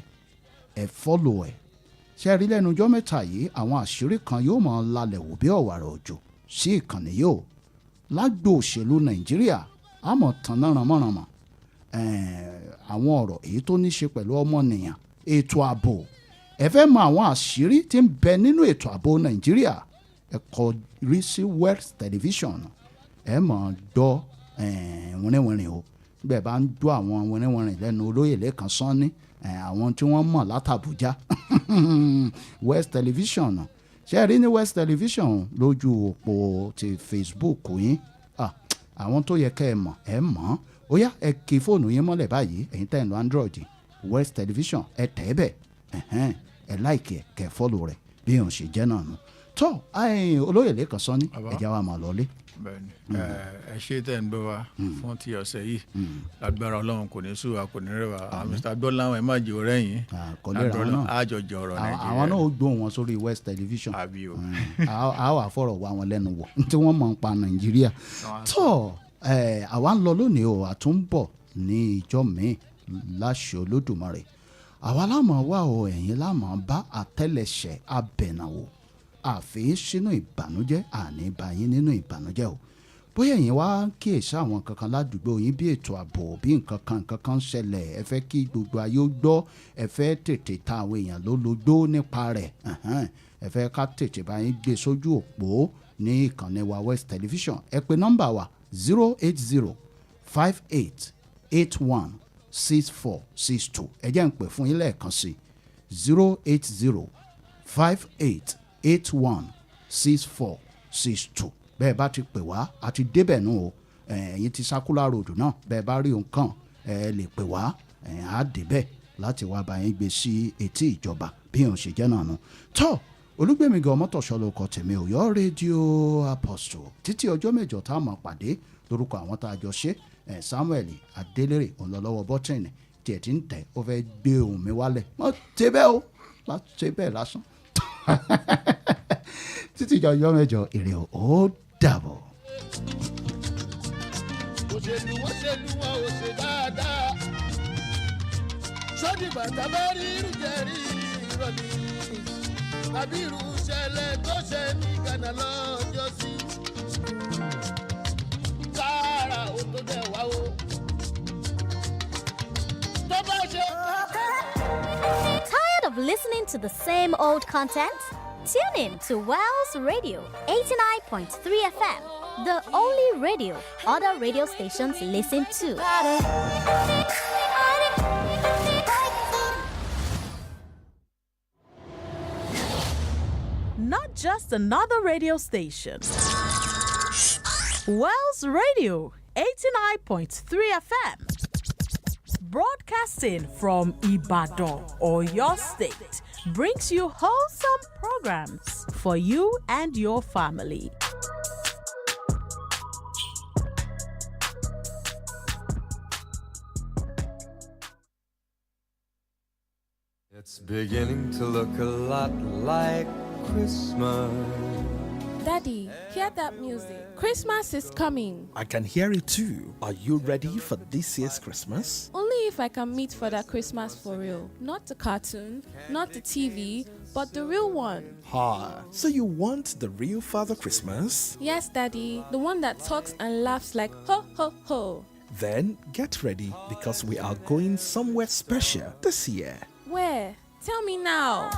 ẹ fọ́lò ẹ ṣe rí lẹ́nu ọjọ́ mẹ́ta yìí àwọn àṣírí kan yóò máa lalẹ̀ wò bí ọ̀wàrà òjò sí ìkànnì yóò lágbo òṣèlú Nàìjíríà àmọ́ tán náà rànmọ́rànmọ́ àwọn ọ̀rọ̀ èyí tó ní ṣe pẹ̀lú ọmọnìyàn ètò ààbò ẹ fẹ́ mọ àwọn àṣírí tí ń bẹ nínú ètò ààbò Nàìjíríà ẹ kọrí sí West Television ẹ máa gbọ́ wìnrìnwìnrìn o bẹ́ẹ̀ bá ń jó àwọn wẹ̀rẹ̀wẹ̀rẹ̀ lẹ́nu olóyè lẹ́kan Sanni àwọn tí wọ́n mọ̀ látàbújá West Television ṣe rí ní West Television lójú òpó ti Facebook yín àwọn tó yẹ kẹ́ ẹ mọ̀ ó yá ẹ kí fóònù yín mọ́lẹ̀ báyìí ẹ̀yin tẹ́ ń lo Android West Television ẹ tẹ̀ ẹ́ bẹ̀ ẹ láìkì ẹ kẹ́ ẹ fọ́lù rẹ̀ bí èèyàn ṣe jẹ́ náà nù tó olóyè lẹ́kan Sanni ẹ̀já wa máa lọlé.
bẹ́ẹ̀ni ẹ ṣe tẹ́ ń gbọ́ wa fún ti ọ̀sẹ̀ yìí lágbára Ọlọ́run kò ní sú wa kò ní rẹ̀ wá Mr. Gbọ́láhàn ẹ má jẹ́ ọ̀rẹ́ yín àjọjọ ọ̀rọ̀ Nàìjíríà
àwọn náà ó gbóhùn wọn sórí West Television
àbí o
a wà fọ̀rọ̀ wá wọn lẹ́nu wò tí wọ́n mọ̀ ń pa Nàìjíríà tó àwa ń lọ lónìí o àtúnbọ̀ ní ìjọ míì láṣẹ Olódùmarè àwa lámọ̀ wá o ẹ̀yin lámọ̀ bá àtẹ́lẹsẹ̀ abẹ̀nàwò àfi sínú ìbànújẹ́ àní báyìí nínú ìbànújẹ́ o bóyá ẹ̀yin wá kíyèsí àwọn kankan ládùúgbò yín bí ètò ààbò bí nǹkan kan ń ṣẹlẹ̀ ẹ fẹ́ kí gbogbo ayé ó gbọ́ ẹ fẹ́ tètè ta àwọn èèyàn lólobó nípa rẹ̀ ẹ fẹ́ ká tètè bá yín gbé sójú òpó ní ìkànnì wa West Television ẹ pè nọ́mbà wa 08058816462 ẹ jẹ́ ń pè fún yín lẹ́ẹ̀kan sí 08058816462 bẹ́ẹ̀ bá ti pè wá àti débẹ̀ nù o ẹ̀yin ti Circular Road náà bẹ́ẹ̀ bá rí nǹkan ẹ lè pè wá á débẹ̀ láti wá bá yín gbé sí etí ìjọba bí òun ṣe jẹ́ náà nù. tó Olúgbémiga Omotosho ló kọ tèmi Ọ̀yọ́ rédíò Apostle títí ọjọ́ mẹ́jọ tá a máa pàdé lórúkọ àwọn tá a jọ ṣe Samuel Adélèrè ònlọ́lọ́wọ́ bọ́tìnì tiẹ̀ ti ń tẹ̀ ó fẹ́ gbé ohùn mi wálẹ̀ mọ́ ṣe bẹ́ẹ̀ o má ṣe bẹ́ẹ̀ lásán títí ọjọ́ mẹ́jọ èrè ó dàbọ̀.
òṣèlú wọn ò ṣe dáadáa sọ́dí bàtà bá rí irú jẹ́rí ìrọ̀lì tàbí irú ṣẹlẹ̀ tó ṣe ní Ghana lọ́jọ́ sí. sára ó tó dẹ̀ wá o tó bá ṣe.
Tired of listening to the same old content? Tune in to Wells Radio 89.3 FM, the only radio other radio stations listen to.
Not just another radio station. Wells Radio 89.3 FM, broadcasting from Ibadan, Oyo State, brings you wholesome programs for you and your family.
It's beginning to look a lot like Christmas.
Daddy, hear that music. Christmas is coming.
I can hear it too. Are you ready for this year's Christmas?
Only if I can meet Father Christmas for real. Not the cartoon, not the TV, but the real one.
So you want the real Father Christmas?
Yes, Daddy. The one that talks and laughs like ho, ho, ho.
Then get ready because we are going somewhere special this year.
Where? Tell me now.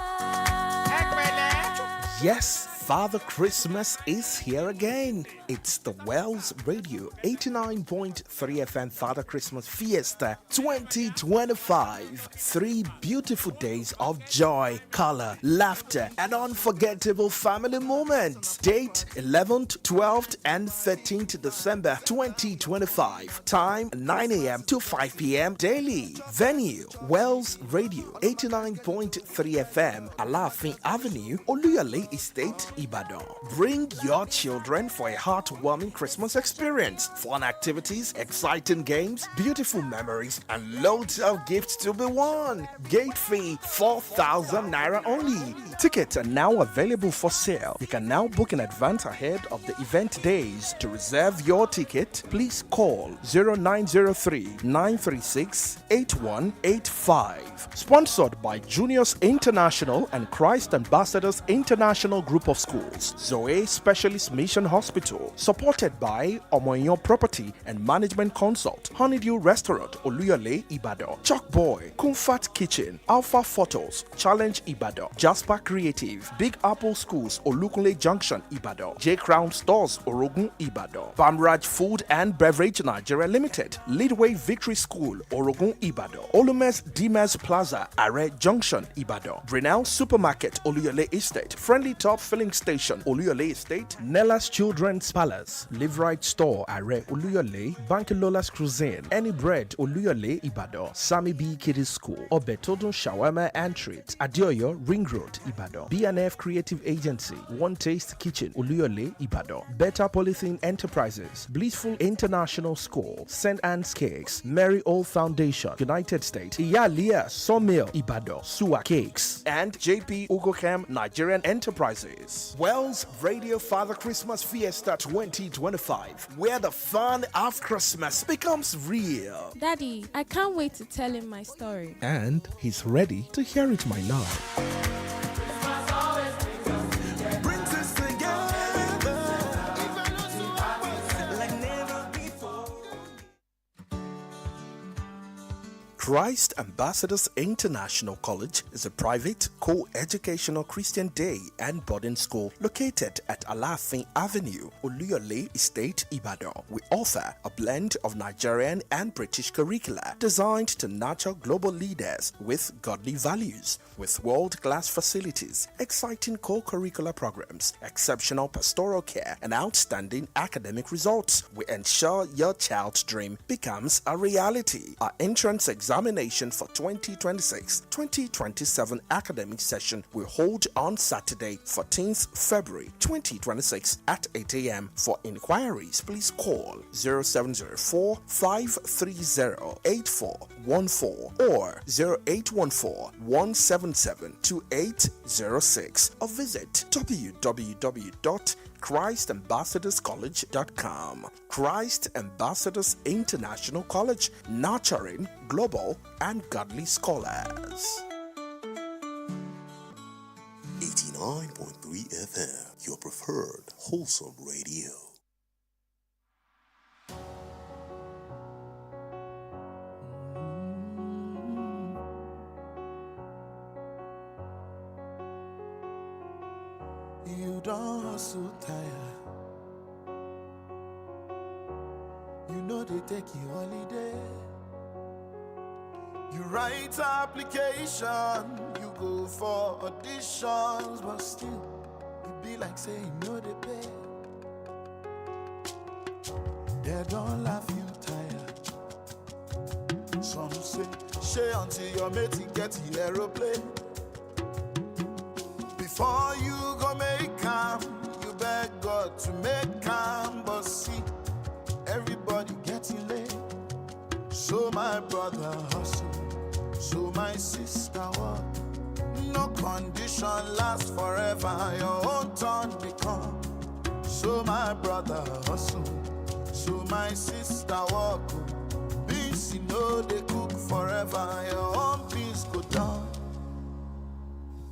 Yes, Father Christmas is here again. It's the Wells Radio 89.3 FM Father Christmas Fiesta 2025. 3 beautiful days of joy, color, laughter, and unforgettable family moments. Date 11th, 12th, and 13th December 2025. Time 9 a.m. to 5 p.m. daily. Venue Wells Radio 89.3 FM, Alafin Avenue, Oluyole Estate, Ibadan. Bring your children for a heartwarming Christmas experience. Fun activities, exciting games, beautiful memories, and loads of gifts to be won. Gate fee 4,000 naira only. Tickets are now available for sale. You can now book in advance ahead of the event days. To reserve your ticket, please call 0903 936 8185. Sponsored by Juniors International and Christ Ambassadors International Group of schools, Zoe Specialist Mission Hospital, supported by Omoyo Property and Management Consult, Honeydew Restaurant, Oluyole, Ibadan, Chalk Boy, Comfort Kitchen, Alpha Photos, Challenge Ibadan, Jasper Creative, Big Apple Schools, Olukunle Junction, Ibadan, J Crown Stores, Orogun, Ibadan, Bamraj Food and Beverage Nigeria Limited, Leadway Victory School, Orogun, Ibadan, Olumes Dimes Plaza, Are Junction, Ibadan, Brunel Supermarket, Oluyole Estate, Friendly Top Filling Station, Oluyole Estate, Nella's Children's Palace, Live Right Store, Are Oluyole, Bankilola's Cuisine, Any Bread, Oluyole, Ibadan, Sami B Kiddie School, Obetodun Shawarma and Treats, Adioyo, Ring Road, Ibadan, BNF Creative Agency, One Taste Kitchen, Oluyole, Ibadan, Better Polythene Enterprises, Blissful International School, St. Anne's Cakes, Mary Old Foundation, United States, Iyalia Sawmill, Ibadan, Suwa Cakes, and JP Ugocam Nigerian Enterprises. Wells Radio Father Christmas Fiesta 2025, where the fun of Christmas becomes real.
Daddy, I can't wait to tell him my story.
And he's ready to hear it, my love. Christ Ambassadors International College is a private, co-educational Christian day and boarding school located at Alafin Avenue, Oluyole Estate, Ibadan. We offer a blend of Nigerian and British curricula designed to nurture global leaders with godly values, with world-class facilities, exciting co-curricular programs, exceptional pastoral care, and outstanding academic results. We ensure your child's dream becomes a reality. Our entrance examination for 2026-2027 academic session will hold on Saturday, 14th February 2026 at 8 a.m. For inquiries, please call 0704-530-8414 or 0814-177-2806 or visit www.ChristAmbassadorsCollege.com. Christ Ambassadors International College, nurturing global and godly scholars.
89.3 FM, your preferred wholesome radio.
You don't hustle tire. You know they take you holiday. You write application, you go for auditions, but still, it be like saying no they pay. They don't laugh you tired. Some say, share until your mate get the aeroplane. Before you go make calm, you beg God to make calm, but see, everybody getting late. So my brother hustle, so my sister walk. No condition lasts forever, your own turn become. So my brother hustle, so my sister walk. Beans you know they cook forever, your own beans go down.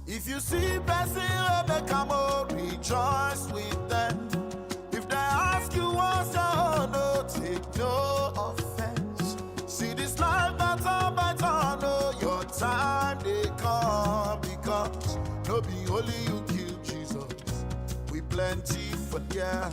If you see person make a more, rejoice with them. If they ask you what's your own, no take no offense. See this life better, no your time they come, because no be only you kill Jesus. We plenty for yeah.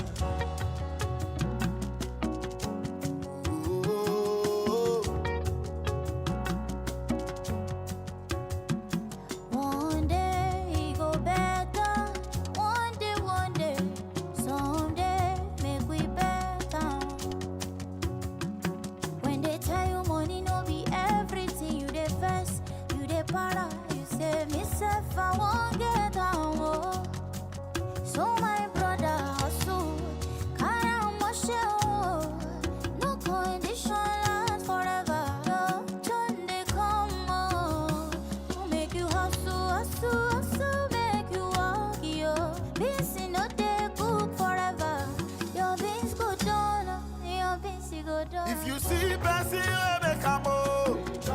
If you see person make a move, if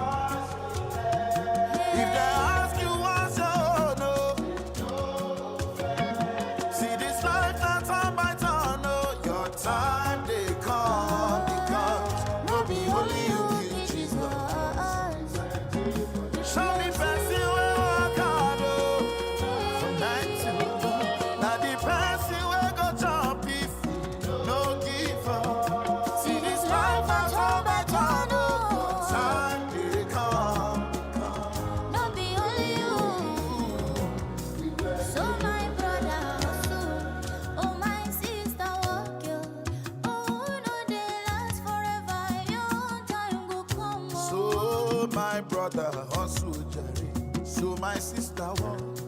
they ask you what's your no, my brother hustle Jerry. So my sister what?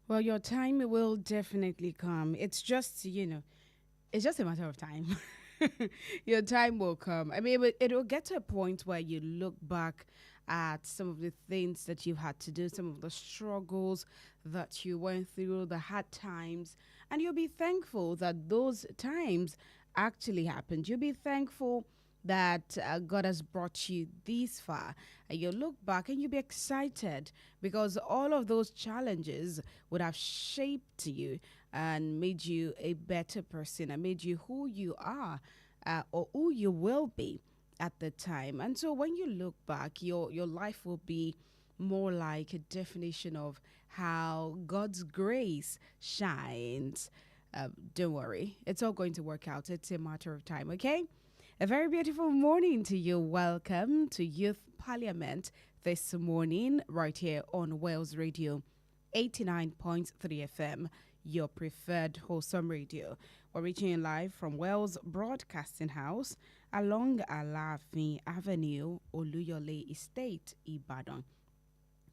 Well, your time will definitely come. It's just, it's just a matter of time. Your time will come. I mean, it will get to a point where you look back at some of the things that you've had to do, some of the struggles that you went through, the hard times, and you'll be thankful that those times actually happened. You'll be thankful that God has brought you this far. And you'll look back and you'll be excited because all of those challenges would have shaped you and made you a better person and made you who you are or who you will be at the time. And so when you look back, your life will be more like a definition of how God's grace shines. Don't worry, it's all going to work out. It's a matter of time, okay? A very beautiful morning to you. Welcome to Youth Parliament this morning, right here on Wales Radio 89.3 FM, your preferred wholesome radio. We're reaching you live from Wales Broadcasting House along Alaafin Avenue, Oluyole Estate, Ibadan.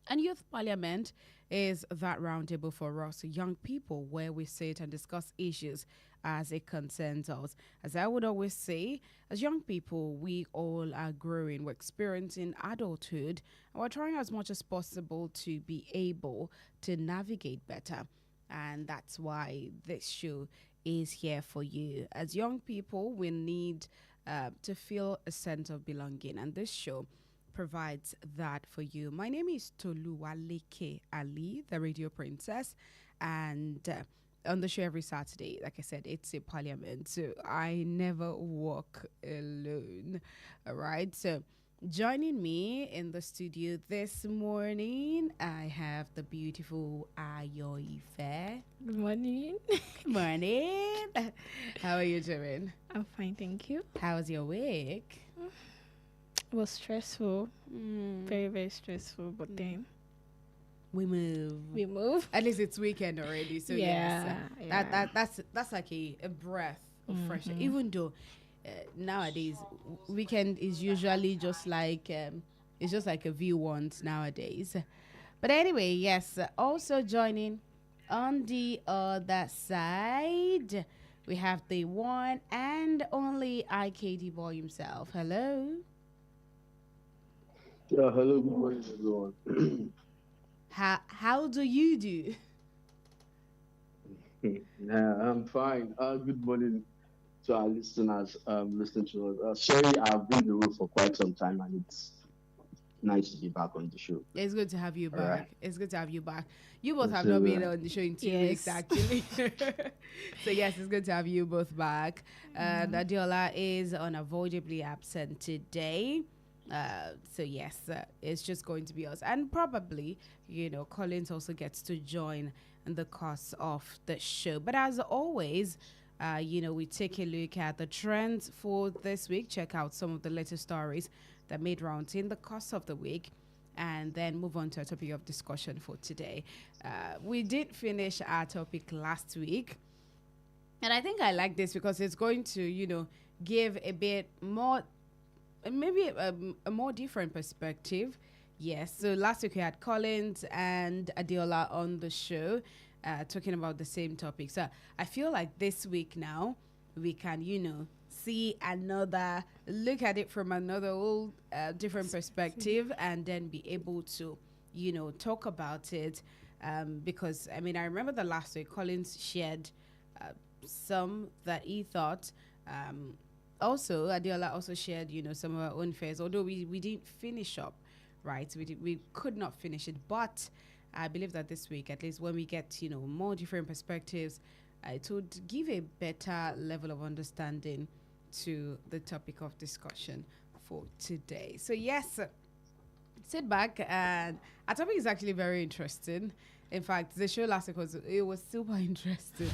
And Youth Parliament is that roundtable for us young people where we sit and discuss issues as it concerns us. As I would always say, as young people, we all are growing. We're experiencing adulthood, and we're trying as much as possible to be able to navigate better. And that's why this show is here for you. As young people, we need to feel a sense of belonging, and this show provides that for you. My name is Toluwaleke Ali, the radio princess, and on the show every Saturday, like I said, it's a parliament, so I never walk alone. All right, so joining me in the studio this morning, I have the beautiful Ayoife.
Good morning.
Good morning. How are you doing?
I'm fine, thank you.
How was your week?
It was stressful. Very, very stressful, but then
we move. At least it's weekend already, so yes, that's like a breath of fresh air. Even though nowadays weekend is usually just like it's just like a view once nowadays. But anyway, yes. Also joining on the other side, we have the one and only IKD boy himself. Hello.
Yeah, hello, good morning, everyone.
How do you do?
Yeah, I'm fine. Good morning to our listeners listening to us. Sorry, I've been away for quite some time, and it's nice to be back on the show.
It's good to have you back.
Right.
It's good to have you back. You both have not been on the show in 2 weeks, actually. So, yes, it's good to have you both back. Adiola is unavoidably absent today. So yes, it's just going to be us, and probably Collins also gets to join in the course of the show. But as always, we take a look at the trends for this week, check out some of the latest stories that made rounds in the course of the week, and then move on to a topic of discussion for today. We did finish our topic last week, and I think I like this because it's going to give a bit more, maybe a more different perspective. Yes, so last week we had Collins and Adiola on the show talking about the same topic. So I feel like this week now we can, see another, look at it from another whole different perspective, and then be able to, talk about it. Because, I remember the last week Collins shared some that he thought. Also, Adiola also shared, some of our own fears, although we didn't finish up, right? We could not finish it, but I believe that this week, at least when we get, more different perspectives, it would give a better level of understanding to the topic of discussion for today. So yes, sit back, and our topic is actually very interesting. In fact, the show last week was super interesting.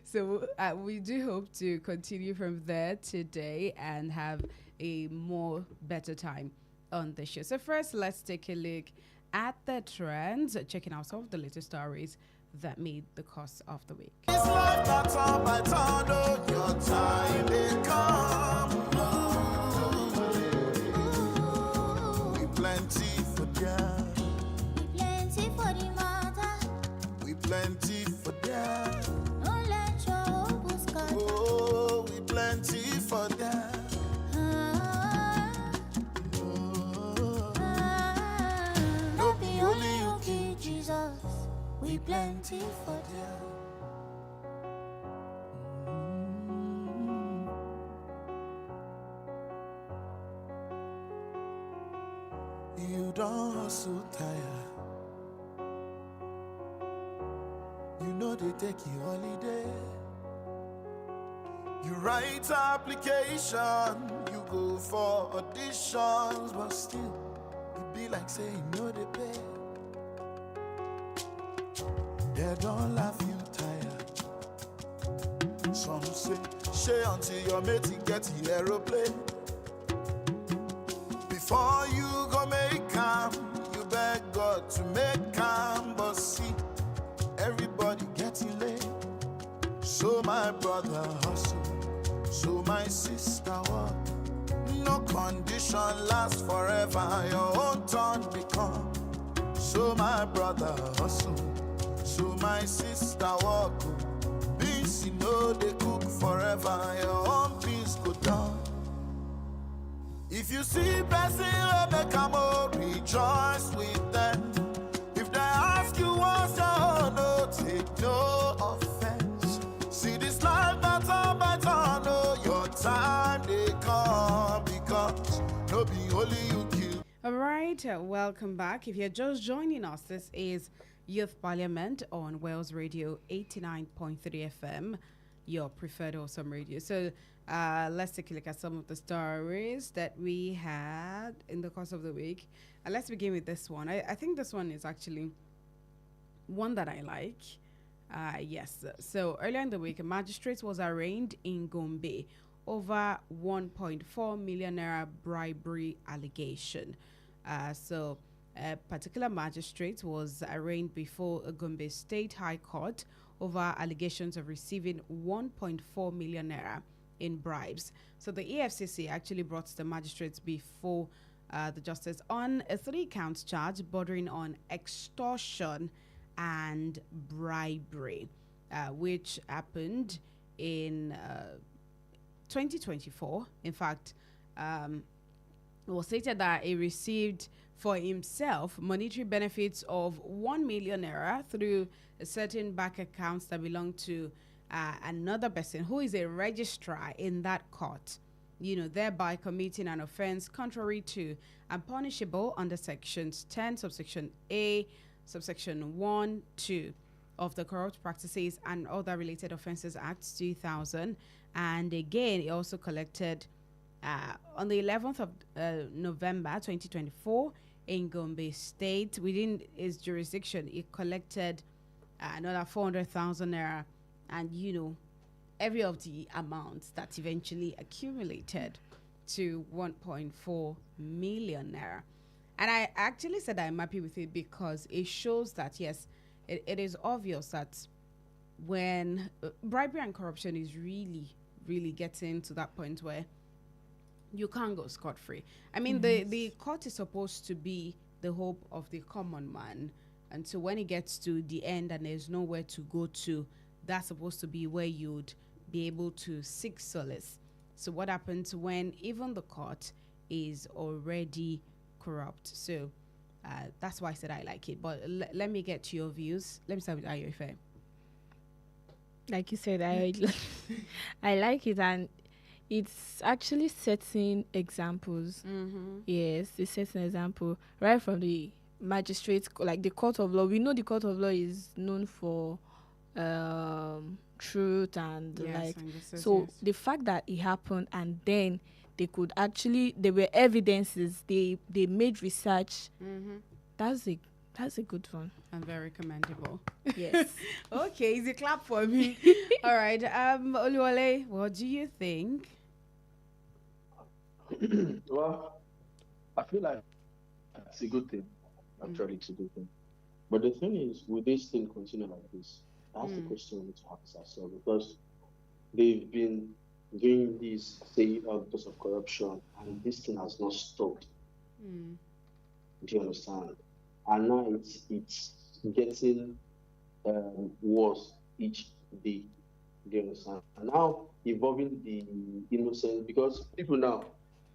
So we do hope to continue from there today and have a more better time on the show. So first, let's take a look at the trends, checking out some of the latest stories that made the course of the week.
It's life that's all by turn, oh, your time they come. We plenty there.
We plenty for the matter.
We plenty for there.
No let your hope scatter.
Oh, we plenty for there.
No be only you kill Jesus. We plenty for there.
You don't hustle tire. You know they take you holiday. You write application, you go for auditions, but still, it be like saying no they pay. They don't laugh you tired. Some say, share until your mate get the aeroplane. Before you go make calm, you beg God to make calm, but see, everybody getting late. So my brother hustle, so my sister work. No condition lasts forever, your own turn become. So my brother hustle, so my sister work. Beans you know they cook forever, your own peace go down. If you see person make a more rejoice with them. If they ask you what's your own, no take no offense. See this life better, know your time they come because no be only you kill.
All right, welcome back. If you're just joining us, this is Youth Parliament on Wales Radio 89.3 FM, your preferred awesome radio. So let's take a look at some of the stories that we had in the course of the week. Let's begin with this one. I think this one is actually one that I like. Yes. So earlier in the week, a magistrate was arraigned in Gombe over 1.4 million naira bribery allegation. So a particular magistrate was arraigned before a Gombe State High Court over allegations of receiving 1.4 million naira in bribes. So the EFCC actually brought the magistrates before the justice on a 3-count charge bordering on extortion and bribery, which happened in 2024. In fact, it was stated that he received for himself monetary benefits of 1 million naira through a certain bank accounts that belong to another person who is a registrar in that court, thereby committing an offense contrary to and punishable under sections 10 subsection A subsection 1 2 of the Corrupt Practices and Other Related Offences Act 2000. And again, he also collected on the 11th of November 2024 in Gombe State. Within his jurisdiction, he collected another 400,000 naira, and every of the amounts that eventually accumulated to 1.4 million naira. And I actually said I'm happy with it because it shows that yes, it is obvious that when bribery and corruption is really getting to that point where you can't go scot-free. I mean, the court is supposed to be the hope of the common man. And so when it gets to the end and there's nowhere to go to, that's supposed to be where you'd be able to seek solace. So what happens when even the court is already corrupt? So that's why I said I like it. But let me get to your views. Let me start with Ayofe.
Like you said, I like it, and it's actually setting examples. Yes, it's setting an example right from the magistrates, like the court of law. We know the court of law is known for truth and so the fact that it happened and then they could actually, there were evidences, they made research. That's a good one
and very commendable.
Yes.
Okay, easy clap for me. All right, Oluwale, what do you think?
Well, I feel like it's a good thing. Actually, it's a good thing. But the thing is, will this thing continue like this? That's the question we need to ask ourselves, because they've been doing this, say, because of corruption, and this thing has not stopped. Do you understand? And now it's getting worse each day. Do you understand? And now involving the innocent, because people now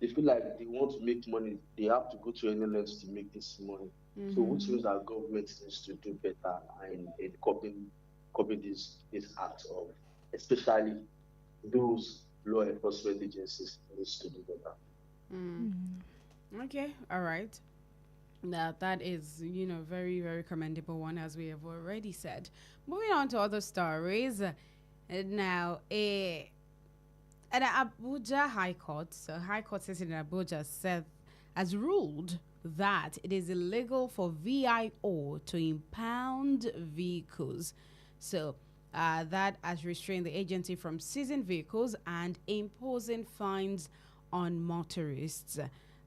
they feel like they want to make money, they have to go to any lengths to make this money. So which means that government needs to do better in coping this act of, especially those law enforcement agencies needs to do better.
Okay, all right. That is, very, very commendable one, as we have already said. Moving on to other stories. Now, an Abuja High Court, so High Court sitting in Abuja has ruled that it is illegal for VIO to impound vehicles. So that has restrained the agency from seizing vehicles and imposing fines on motorists.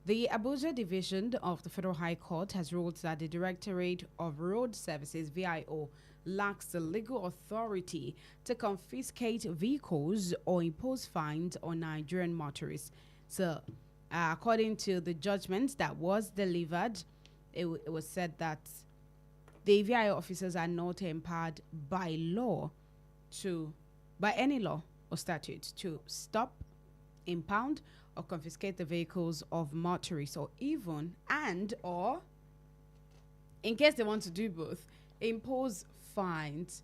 The Abuja Division of the Federal High Court has ruled that the Directorate of Road Services, VIO, lacks the legal authority to confiscate vehicles or impose fines on Nigerian motorists. So, according to the judgment that was delivered, it was said that the VIO officers are not empowered by any law or statute to stop, impound, or confiscate the vehicles of motorists, or even or in case they want to do both, impose fines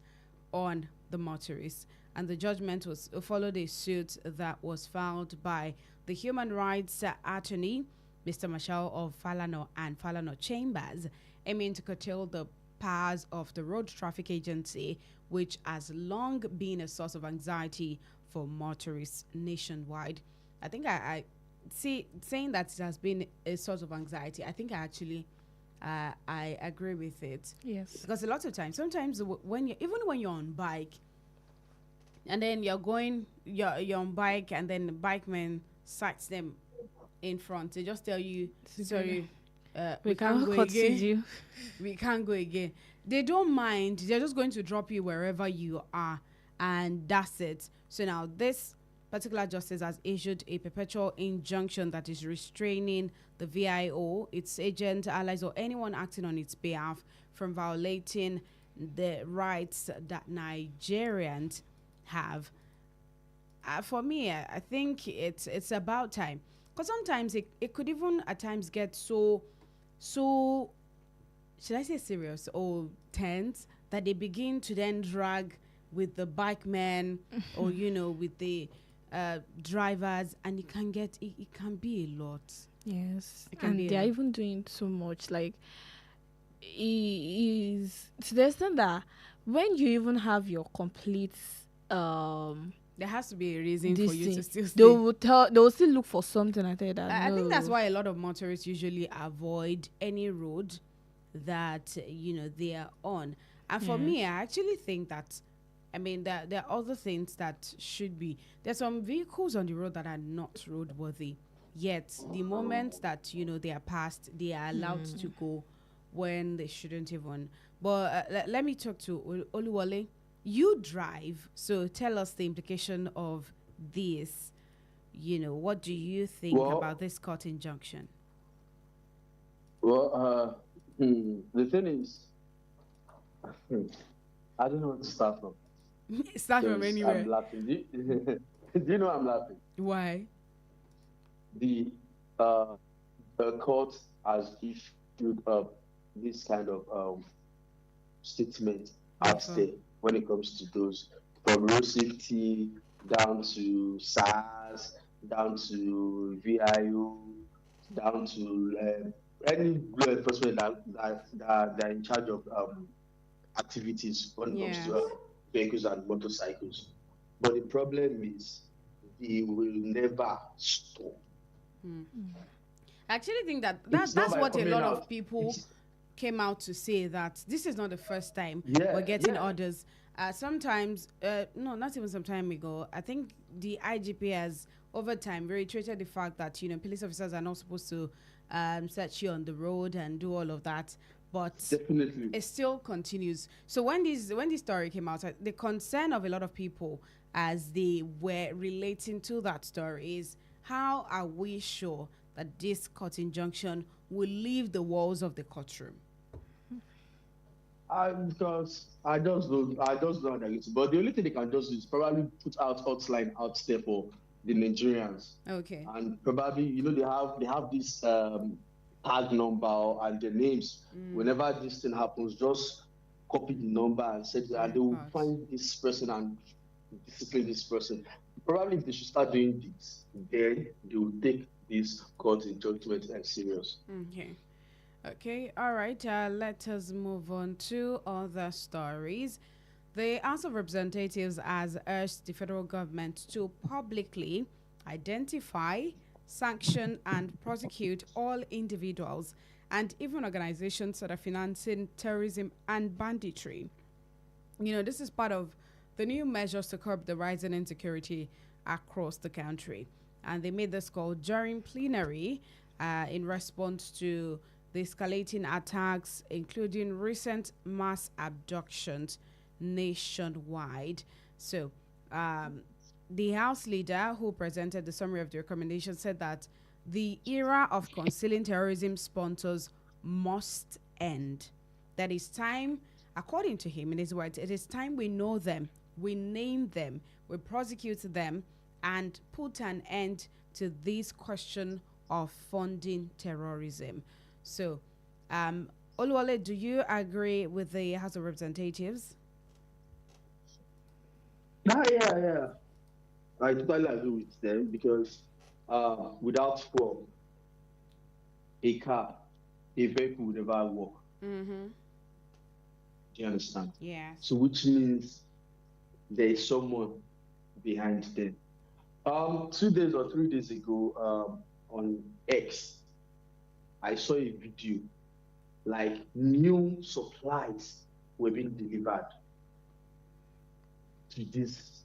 on the motorists. And the judgment followed a suit that was filed by the human rights attorney, Mr. Marshall of Falano and Falano Chambers, aiming to curtail the powers of the Road Traffic Agency, which has long been a source of anxiety for motorists nationwide. I think I see saying that it has been a source of anxiety. I think I agree with it.
Yes.
Because a lot of times, sometimes when you're on bike, and then you're on bike, and then the bikeman sights them in front, they just tell you, sorry, we can't go again. We can't go again. They don't mind. They're just going to drop you wherever you are, and that's it. So now this particular justice has issued a perpetual injunction that is restraining the VIO, its agent, allies, or anyone acting on its behalf from violating the rights that Nigerians have. For me, I think it's about time, because sometimes it could even at times get so should I say serious or tense that they begin to then drag with the bike men or with the drivers, and it can be a lot.
Yes, and they're even doing so much. Like, is to the extent that when you even have your complete
there has to be a reason for you to still stay.
They will still look for something. I tell you that.
I think that's why a lot of motorists usually avoid any road that they are on. And for me, I actually think that, there are other things that should be. There's some vehicles on the road that are not roadworthy. Yet, the moment that, they are passed, they are allowed to go when they shouldn't even. But let me talk to Oluwole. You drive, so tell us the implication of this. What do you think about this court injunction?
Well, the thing is, I don't know where to start from.
Start from anywhere.
I'm laughing. Do you know I'm laughing?
Why?
The court has issued this kind of statement out there when it comes to those, from road safety down to SARS, down to VIO, down to any law enforcement that are in charge of activities when it comes to vehicles and motorcycles. But the problem is, they will never stop.
I actually think that's what a lot of people came out to say, that this is not the first time we're getting orders. Sometimes, no, not even some time ago, I think the IGP has over time reiterated the fact that police officers are not supposed to search you on the road and do all of that, but
definitely
it still continues. So when this story came out, the concern of a lot of people as they were relating to that story is, how are we sure that this court injunction will leave the walls of the courtroom?
Because I just don't understand it. But the only thing they can just do is probably put out hotline out there for the Nigerians.
Okay.
And probably, they have this tag number and the names. Whenever this thing happens, just copy the number and and they will find this person and discipline this person. Probably if they should start doing this, then they will take this court in judgment and serious.
Okay, all right. Let us move on to other stories. The House of Representatives has urged the federal government to publicly identify, sanction, and prosecute all individuals and even organizations that are financing terrorism and banditry. This is part of the new measures to curb the rising insecurity across the country. And they made this call during plenary in response to the escalating attacks, including recent mass abductions nationwide. So, the House leader who presented the summary of the recommendation said that the era of concealing terrorism sponsors must end. That is time, according to him, in his words, it is time we know them, we name them, we prosecute them, and put an end to this question of funding terrorism. So, Oluwale, do you agree with the House of Representatives?
Yeah. I totally agree with them because without fuel, a vehicle would never work.
Mm-hmm.
Do you understand?
Yeah.
So which means there is someone behind them. 2 days or 3 days ago, on X, I saw a video like new supplies were being delivered to these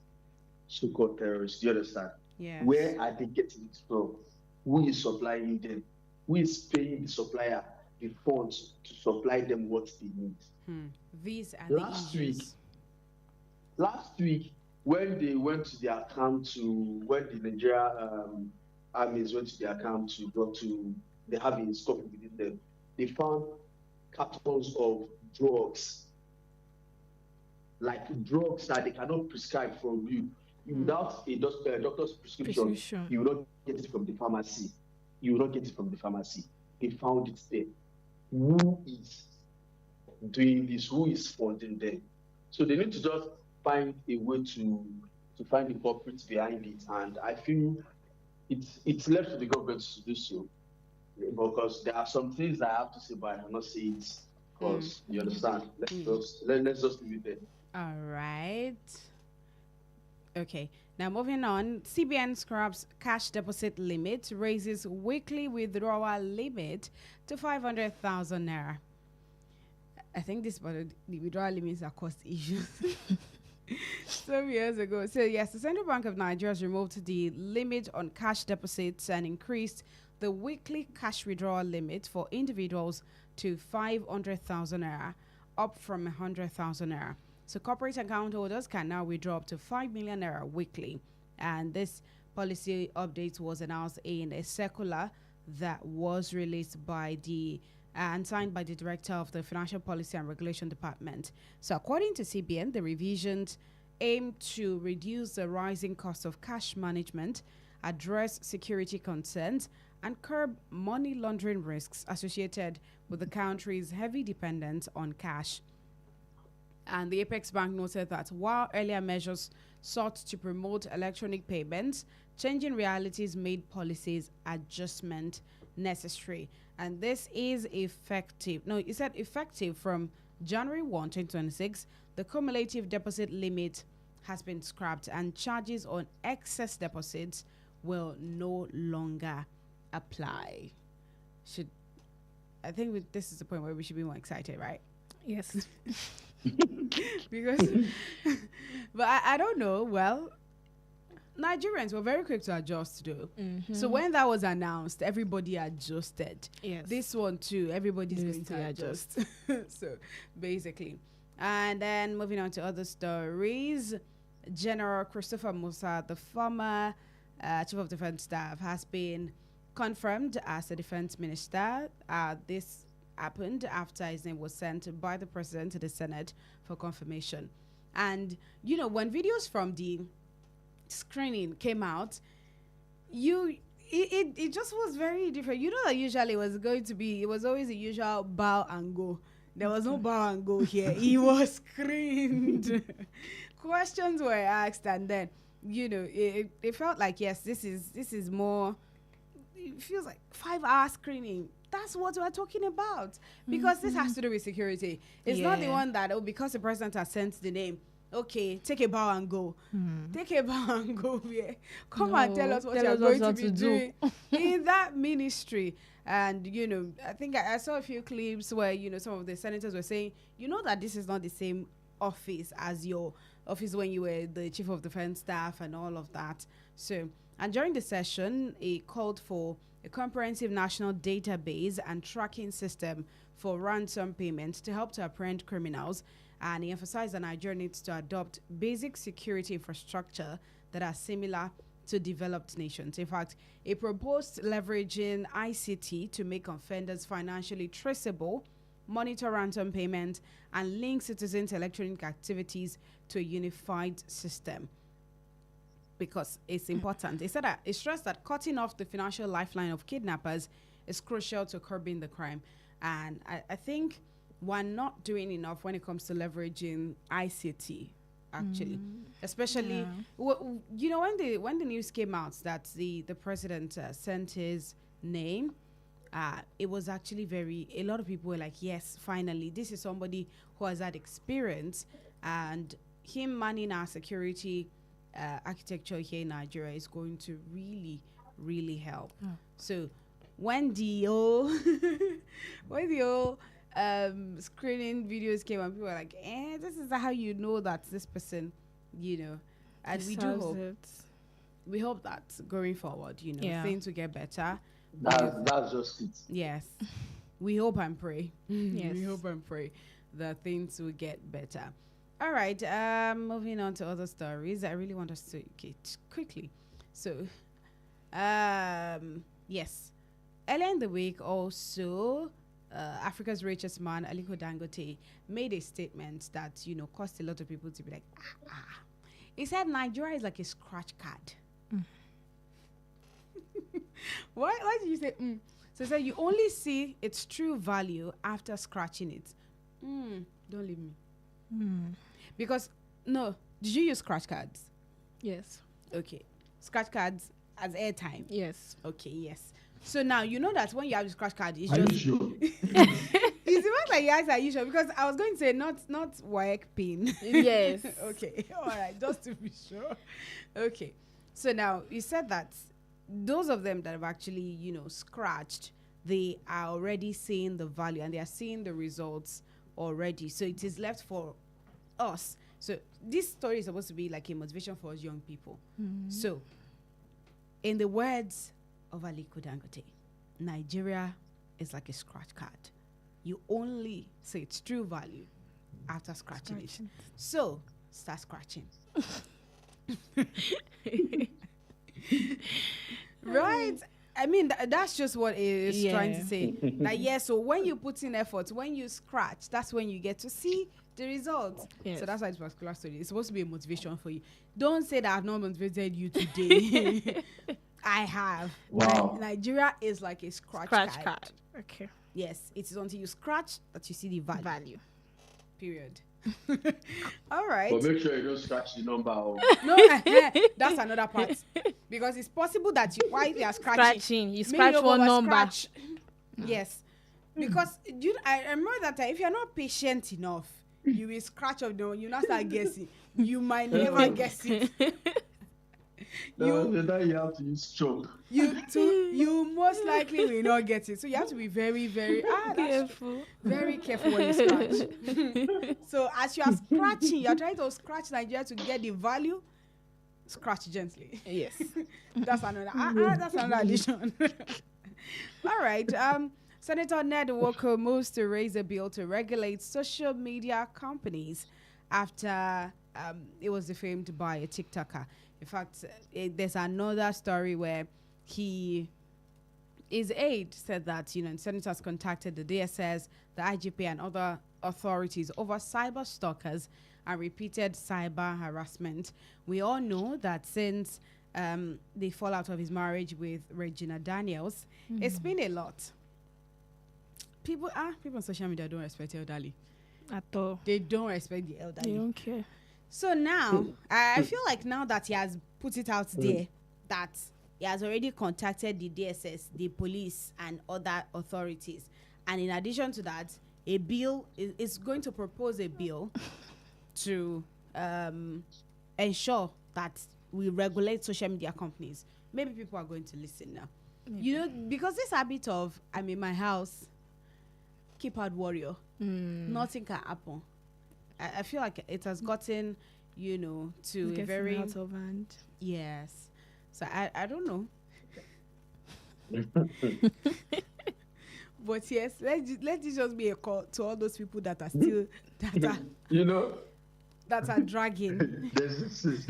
so-called terrorists. Do you understand?
Yes.
Where are they getting it from? Who is supplying them? Who is paying the supplier the funds to supply them what they need?
These are
last week, when they went to their camp when the Nigeria armies went to their camp they have a scope within them, they found cartons of drugs, like drugs that they cannot prescribe from you. Without a doctor's prescription, you will not get it from the pharmacy. They found it there. Who is doing this? Who is funding them? So they need to just find a way to find the culprits behind it. And I feel it's left to the government to do so. Because there are some things that I have to say, but I cannot say it because you understand. Let's just leave it there.
All right. Okay. Now moving on, CBN scraps cash deposit limit, raises weekly withdrawal limit to 500,000 naira. I think this part the withdrawal limits are cost issues. Some years ago. So yes, the Central Bank of Nigeria has removed the limit on cash deposits and increased the weekly cash withdrawal limit for individuals to 500,000 naira, up from 100,000 naira. So corporate account holders can now withdraw up to 5 million naira weekly. And this policy update was announced in a circular that was released by and signed by the Director of the Financial Policy and Regulation Department. So according to CBN, the revisions aim to reduce the rising cost of cash management, address security concerns, and curb money laundering risks associated with the country's heavy dependence on cash. And the Apex Bank noted that while earlier measures sought to promote electronic payments, changing realities made policies adjustment necessary. And this is effective. No, it said effective from January 1, 2026. The cumulative deposit limit has been scrapped and charges on excess deposits will no longer apply. I think this is the point where we should be more excited, right?
Yes.
Because, but I don't know. Well, Nigerians were very quick to adjust, though. So when that was announced, everybody adjusted.
Yes.
This one too, everybody's going to adjust. So basically, and then moving on to other stories, General Christopher Musa, the former Chief of Defense Staff, has been confirmed as the defense minister. This happened after his name was sent by the president to the Senate for confirmation. And, when videos from the screening came out, it just was very different. That usually it was always the usual bow and go. There was no bow and go here. He was screened. Questions were asked, and then, it felt like, yes, this is more, it feels like 5-hour screening. That's what we're talking about. Because this has to do with security. It's not the one that, because the president has sent the name, okay, take a bow and go. Take a bow and go here. Come and tell us what you're going to be doing in that ministry. And, I think I saw a few clips where, some of the senators were saying, that this is not the same office as your office when you were the chief of defense staff and all of that. So, and during the session, it called for a comprehensive national database and tracking system for ransom payments to help to apprehend criminals. And he emphasized that Nigeria needs to adopt basic security infrastructure that are similar to developed nations. In fact, he proposed leveraging ICT to make offenders financially traceable, monitor ransom payments, and link citizens' electronic activities to a unified system. Because it's important. He said that he stressed that cutting off the financial lifeline of kidnappers is crucial to curbing the crime. And I think we're not doing enough when it comes to leveraging ICT, actually. Especially, when the news came out that the president sent his name, it was actually a lot of people were like, yes, finally, this is somebody who has had experience, and him manning our security architecture here in Nigeria is going to really, really help. So when the old screening videos came and people were like, this is how you know that this person, and we hope that going forward, things will get better.
That's just it.
Yes. We hope and pray. Yes. We hope and pray that things will get better. All right, moving on to other stories. I really want us to get quickly. So, yes. Earlier in the week, also, Africa's richest man, Aliko Dangote, made a statement that, caused a lot of people to be like, He said Nigeria is like a scratch card. Why did you say So he said you only see its true value after scratching it. Don't leave me. Because, no, did you use scratch cards?
Yes.
Okay. Scratch cards as airtime?
Yes.
Okay, yes. So now, you know that when you have a scratch card, it's
Are
just...
you sure?
It's even like, yes, are you sure? Because I was going to say not work pin.
Yes.
Okay. All right. Just to be sure. Okay. So now, you said that those of them that have actually, scratched, they are already seeing the value and they are seeing the results already. So it is left for us. So this story is supposed to be like a motivation for us young people. So, in the words of Aliko Dangote, Nigeria is like a scratch card. You only see its true value after scratching it. So, start scratching. Right? I mean, that's just what it is trying to say. Like, so when you put in effort, when you scratch, that's when you get to see the results. Yes. So that's why this particular story is supposed to be a motivation for you. Don't say that I've not motivated you today. I have.
Wow.
Nigeria is like a scratch card.
Okay.
Yes, it is until you scratch that you see the value. Period. All right.
But make sure you don't scratch the number.
No, that's another part. Because it's possible that while they are scratching,
you scratch one number.
Yes. Because I remember that if you're not patient enough, you will scratch up you not start guessing. You might never guess it.
Then you have to use choke.
You most likely will not get it. So you have to be very, very careful. Very careful when you scratch. So as you are scratching, you're trying to scratch Nigeria to get the value. Scratch gently.
Yes.
That's another addition. All right. Senator Ned Nwoko moves to raise a bill to regulate social media companies after it was defamed by a TikToker. In fact, there's another story where he his aide said that, the senators contacted the DSS, the IGP, and other authorities over cyber stalkers and repeated cyber harassment. We all know that since the fallout of his marriage with Regina Daniels, it's been a lot. People on social media don't respect the elderly.
At all.
They don't respect the elderly.
They don't care.
So now, I feel like now that he has put it out there, that he has already contacted the DSS, the police, and other authorities. And in addition to that, a bill is going to propose a bill to ensure that we regulate social media companies. Maybe people are going to listen now. Because this habit of, I'm in my house, keep out warrior, nothing can happen. I feel like it has gotten, to a very
out of hand.
Yes. So I don't know. But yes, let this just be a call to all those people that are still that are dragging.
There's this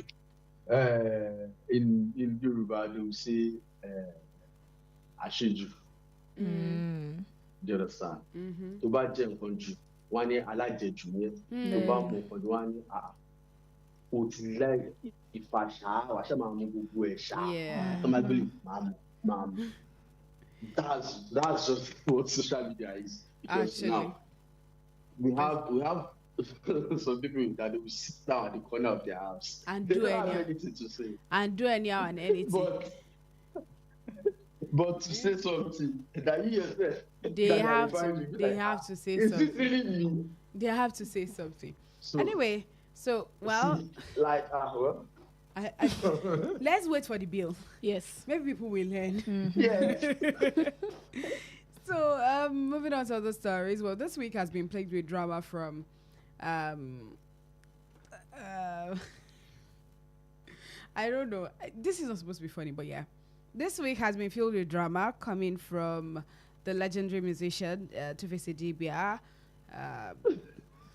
in Yoruba they will say Asheju. Do you understand? To bá jẹ nǹkan jù, wọ́n ní alájẹjù ni. To bá mu nǹkan jù, wọ́n ní o ti lẹ ìfàṣà wàá ṣe máa mú gbogbo ẹ̀ ṣá. Tó máa gbélé máa mú. That's just what social media is. Because
actually,
now we have some people that they will sit down at the corner of their house
and
they
do
don't have anything to say.
And do anyhow and anything.
But to say something that you yourself
they have to say
is
something.
this really me?
They have to say something.
So,
anyway, so well,
like
let's wait for the bill.
Yes,
maybe people will learn.
Yes.
So moving on to other stories. Well, this week has been plagued with drama from I don't know. This is not supposed to be funny, but yeah. This week has been filled with drama coming from the legendary musician Tuface Idibia,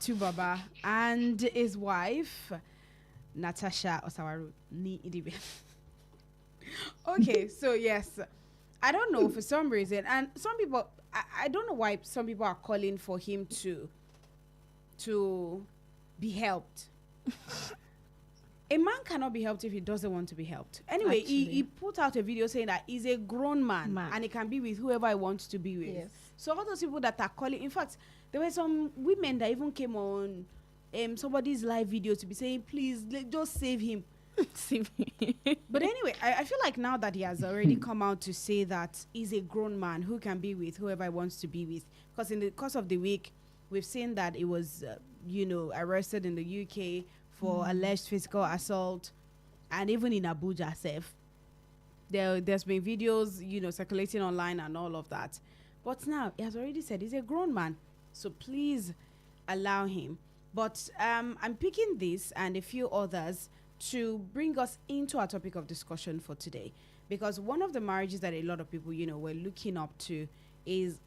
Tubaba, and his wife, Natasha Osawaru Ni Idibia. Okay, so yes, I don't know for some reason, and some people, I don't know why some people are calling for him to be helped. A man cannot be helped if he doesn't want to be helped. Anyway, he put out a video saying that he's a grown man and he can be with whoever he wants to be with.
Yes.
So all those people that are calling, in fact, there were some women that even came on somebody's live video to be saying, please, just save him.
Save him.
But anyway, I feel like now that he has already come out to say that he's a grown man who can be with whoever he wants to be with. Because in the course of the week, we've seen that he was, arrested in the UK for alleged physical assault, and even in Abuja itself. There's been videos, circulating online and all of that. But now, he has already said he's a grown man, so please allow him. But I'm picking this and a few others to bring us into our topic of discussion for today. Because one of the marriages that a lot of people, were looking up to is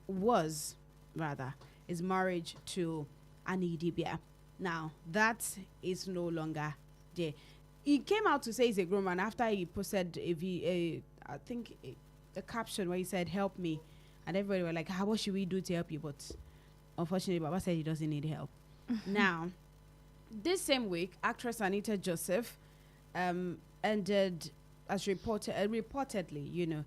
marriage to Annie Idibia. Now, that is no longer there. He came out to say he's a grown man after he posted a caption where he said, help me. And everybody were like, what should we do to help you? But unfortunately, Baba said he doesn't need help. Now, this same week, actress Anita Joseph ended, as reportedly,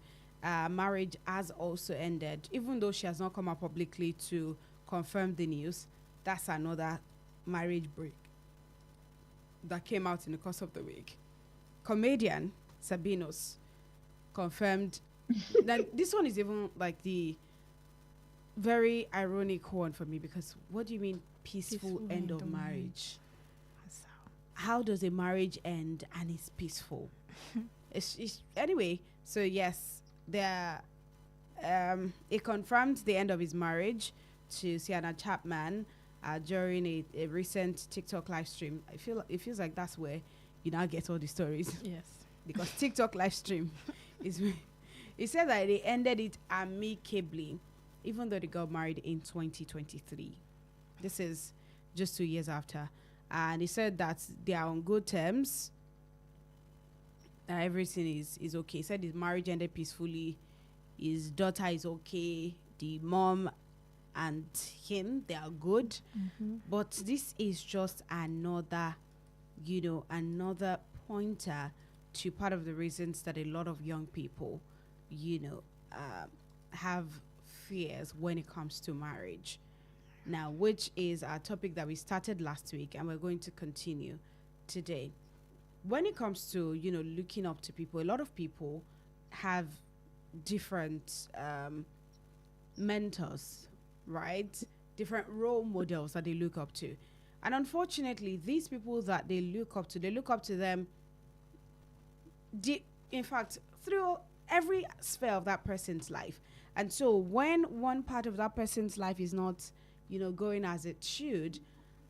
marriage has also ended. Even though she has not come out publicly to confirm the news, that's another marriage break that came out in the course of the week. Comedian Sabinos confirmed that this one is even like the very ironic one for me, because what do you mean peaceful end of marriage? How does a marriage end and it's peaceful? Anyway, so yes, it confirmed the end of his marriage to Sienna Chapman during a recent TikTok live stream. It feels like that's where you now get all the stories.
Yes.
Because TikTok live stream is. He said that they ended it amicably, even though they got married in 2023. This is just 2 years after. And he said that they are on good terms. Everything is okay. He said his marriage ended peacefully his daughter is okay, the mom and him, they are good. But this is just another, another pointer to part of the reasons that a lot of young people, have fears when it comes to marriage. Now, which is our topic that we started last week, and we're going to continue today. When it comes to, looking up to people, a lot of people have different mentors, right? Different role models that they look up to. And unfortunately, these people that they look up to them, in fact, through every sphere of that person's life. And so when one part of that person's life is not, going as it should,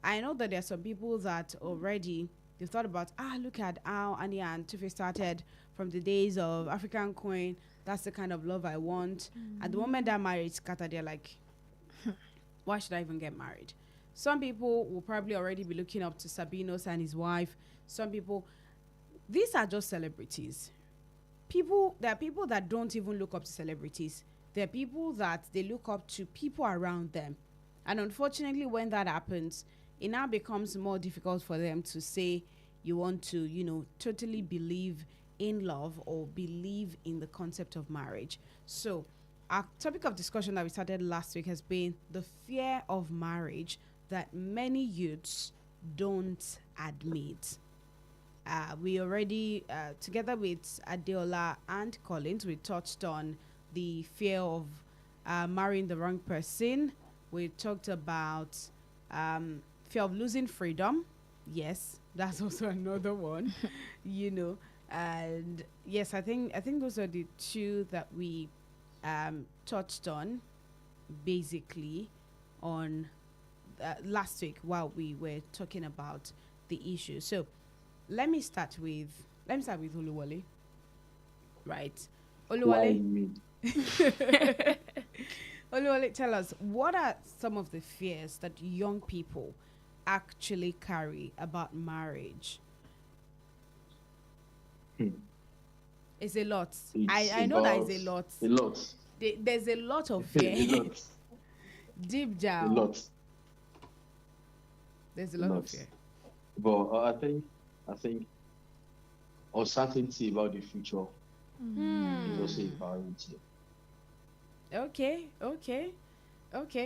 I know that there are some people that already, they've thought about, look at how Anya and Tufe started from the days of African Queen. That's the kind of love I want. At the moment that marriage scattered, they're like, why should I even get married? Some people will probably already be looking up to Sabinos and his wife. Some people, these are just celebrities. There are people that don't even look up to celebrities. There are people that they look up to people around them. And unfortunately, when that happens, it now becomes more difficult for them to say you want to, totally believe in love or believe in the concept of marriage. So our topic of discussion that we started last week has been the fear of marriage that many youths don't admit. We already, together with Adeola and Collins, we touched on the fear of marrying the wrong person. We talked about fear of losing freedom. Yes, that's also another one, And yes, I think those are the two that we touched on, basically, on last week while we were talking about the issue. So let me start with Oluwole. Right, Oluwole. Oluwole, tell us, what are some of the fears that young people actually carry about marriage? It's a lot. I know that is a lot.
A lot.
There's a lot of fear.
A lot.
Deep down.
A lot.
There's a lot of fear.
But I think uncertainty about the future is also a priority.
Okay.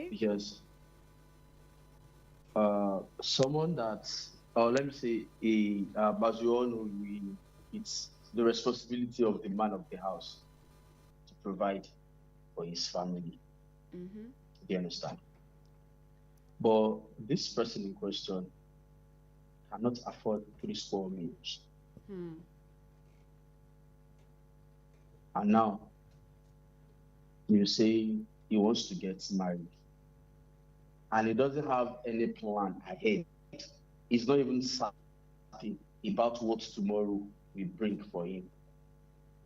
Because someone that's, let me say, as you all know, it's the responsibility of the man of the house to provide for his family. Do you understand? But this person in question cannot afford 3 square meals. And now you say he wants to get married and he doesn't have any plan ahead. He's not even certain about what tomorrow will bring for him.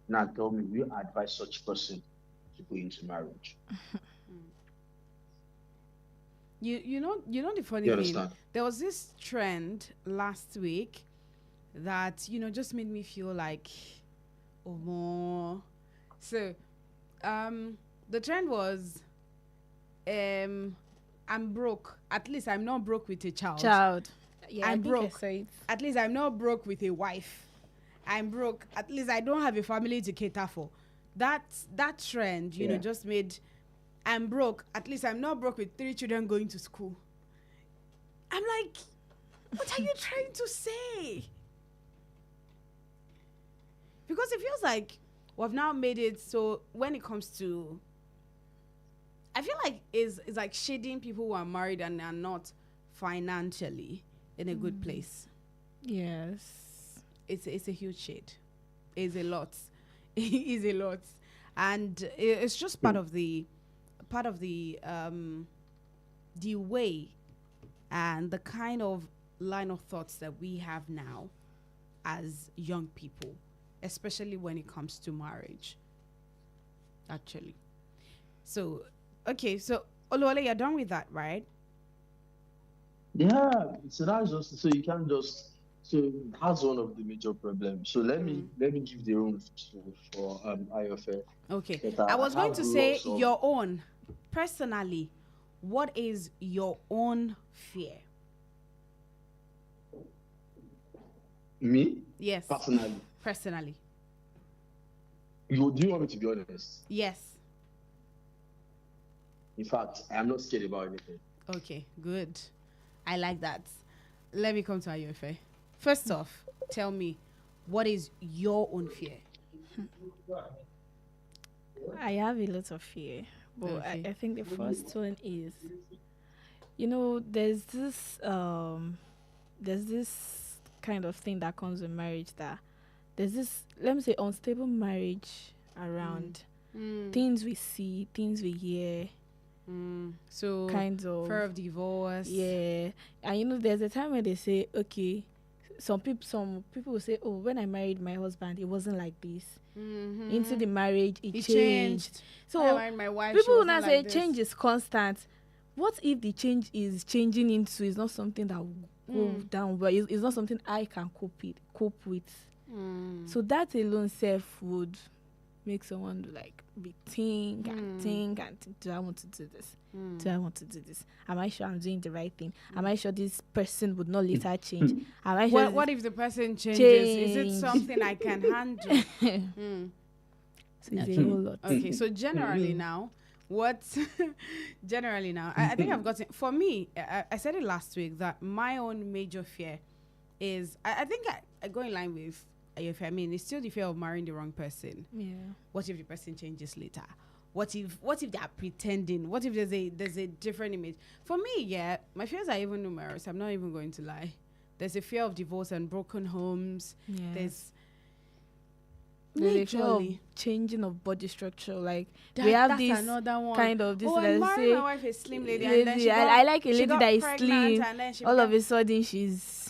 Now tell me, will you advise such person to go into marriage?
You know the funny thing, there was this trend last week that just made me feel like, oh more. So the trend was I'm broke. At least I'm not broke with a child.
Yeah,
I'm broke. At least I'm not broke with a wife. I'm broke. At least I don't have a family to cater for. That trend, just made I'm broke. At least I'm not broke with 3 children going to school. I'm like, what are you trying to say? Because it feels like we've now made it so when it comes to, I feel like it's like shading people who are married and are not financially in a good place.
Yes.
It's a huge shade. It's a lot. It's a lot. And it's just part of the way and the kind of line of thoughts that we have now as young people, especially when it comes to marriage, actually. So, okay, so Oluwole, you're done with that, right?
Yeah, so that's just, so you can't just So that's one of the major problems. So let me give the room for IFA.
Okay.
That
I was going
have
to say
lots of-
your own. Personally, what is your own fear?
Me?
Yes.
Personally. Do you want me to be honest?
Yes.
In fact, I am not scared about anything.
Okay, good. I like that. Let me come to IUFA. First off, tell me, what is your own fear?
I have a lot of fear, but
Okay.
I think the first one is, there's this kind of thing that comes with marriage, that there's this, let me say, unstable marriage around. Things we see, things we hear.
So
kind of
fear of divorce.
Yeah, and there's a time when they say, okay, some people will say, oh, when I married my husband, it wasn't like this. Into the marriage, it changed. So
when I married my wife,
people
she
will now
wasn't
say
like this.
change is constant. What if the change is changing into is not something that will go down, but it's not something I can cope with. So that alone self would make someone be think and think and think, do I want to do this? Do I want to do this? Am I sure I'm doing the right thing? Am I sure this person would not later change? Am I sure
What if the person changes? Is it something I can handle?
So it's a whole lot.
Okay, so generally now, I think I've gotten, for me, I said it last week that my own major fear is, I think I go in line with, if I mean, it's still the fear of marrying the wrong person.
Yeah.
What if the person changes later? What if they are pretending? What if there's a different image? For me, yeah, my fears are even numerous. I'm not even going to lie. There's a fear of divorce and broken homes.
Yeah.
There's
a fear of
majorly
changing of body structure. Like
That-
we have
that's
this
another one.
kind of this.
Oh, I
let's
married
say
my wife a slim lady, and then she
I like a
she
lady
got
that is
pregnant,
slim.
and then she
All of
became-
a sudden, she's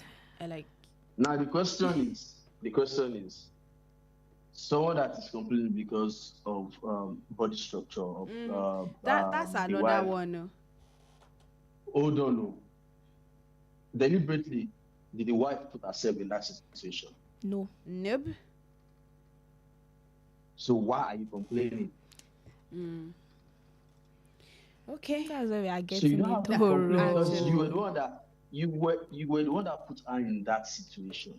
Now the question is, someone that is complaining because of body structure of
that's
the
another
wife.
one. No.
Hold on, no. Deliberately, did the wife put herself in that situation?
No.
Nope.
So why are you complaining?
Okay.
That's where we are
So
getting
you don't have
it
to complain because
wrong.
you were the one that you were the one that put her in that situation.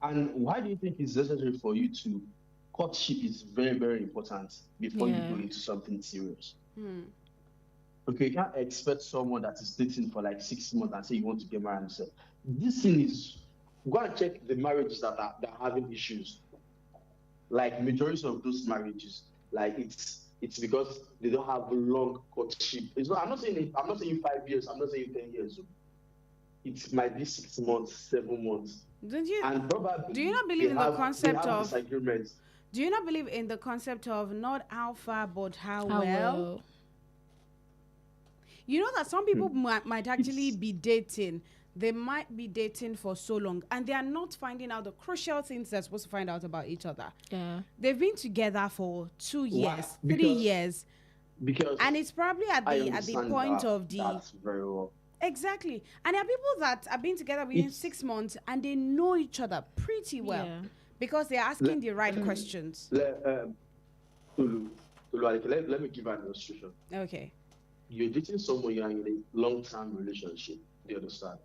And why do you think it's necessary for you to courtship is very, very important before you go into something serious? Okay, you can't expect someone that is dating for like 6 months and say you want to get married and say, this thing is, you gotta check the marriages that are having issues. Like majority of those marriages, like it's because they don't have long courtship. It's not, I'm not saying 5 years, I'm not saying 10 years. It might be 6 months, 7 months.
Don't you?
And probably
Do you not believe in the concept of?
disagreements.
Do you not believe in the concept of not how far but how
How
well?
well?
You know that some people might actually be dating. They might be dating for so long, and they are not finding out the crucial things they're supposed to find out about each other.
Yeah.
They've been together for 2 years, 3
Because-
years,
Because
and it's probably at
I
the
understand
point
that.
of the
That's very well.
exactly. And there are people that have been together within 6 months, and they know each other pretty well
Yeah.
because they're asking the right questions.
Tulu, let me give an illustration.
Okay.
You're dating someone, you're in a long-term relationship. Do you understand?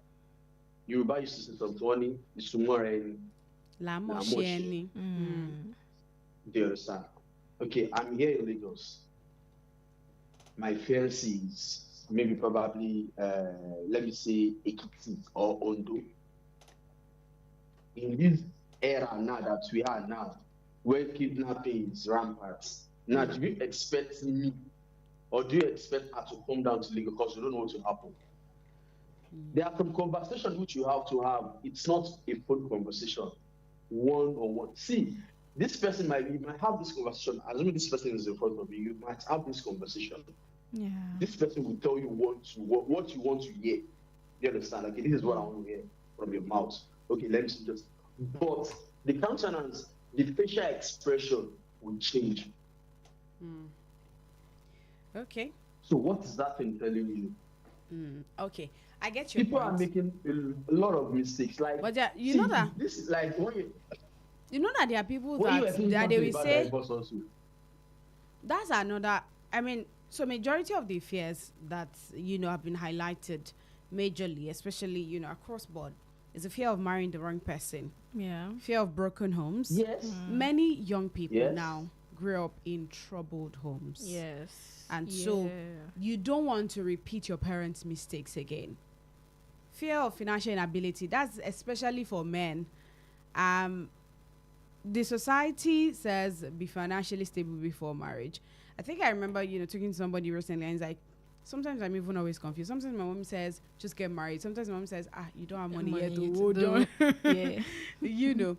Yoruba used to say something, it's tomorrow.
La
La
Mosheni.
Do you understand? Okay, I'm here in Lagos. My fiancé is maybe probably, let me say, Ekiti or Ondo. In this era now that we are now, where kidnapping is rampant, now do you expect me or do you expect her to come down to Lagos because you don't know what will happen? There are some conversations which you have to have. It's not a phone conversation, one-on-one. See, this person you might have this conversation. Assuming this person is in front of you, you might have this conversation.
Yeah.
This person will tell you what you want to hear. You understand? Okay, this is what I want to hear from your mouth. Okay, let me see just. But the countenance, the facial expression will change.
Okay.
So what is that thing telling you?
Okay, I get your
People
point.
are making a lot of mistakes. Like,
But yeah, you
see,
know that
this is like when
you know that there are people
you
that
actually
they will
about
say
divorce also.
that's another. I mean, so majority of the fears that have been highlighted majorly, especially across board, is the fear of marrying the wrong person.
Yeah.
Fear of broken homes.
Yes.
Many young people
Yes.
now grew up in troubled homes.
Yes.
And so you don't want to repeat your parents' mistakes again. Fear of financial inability, that's especially for men. The society says be financially stable before marriage. I think I remember, talking to somebody recently and it's like, sometimes I'm even always confused. Sometimes my mom says, just get married. Sometimes my mom says, you don't have money yet to hold on.
Yeah.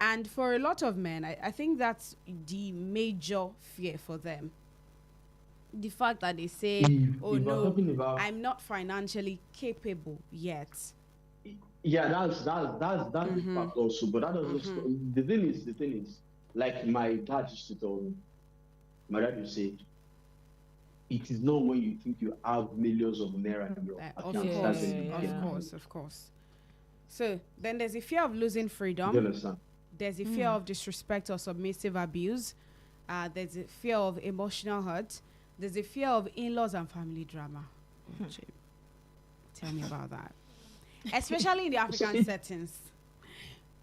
And for a lot of men, I think that's the major fear for them. The fact that they say,
If we're talking about,
I'm not financially capable yet.
yeah, that's the fact also. But that doesn't. The thing is, like my dad used to tell me. My dad would say, it is not when you think you have millions of naira in your account.
Of course. So then there's a fear of losing freedom.
You understand?
There's a fear of disrespect or submissive abuse. There's a fear of emotional hurt. There's a fear of in-laws and family drama. Tell me about that. Especially in the African settings.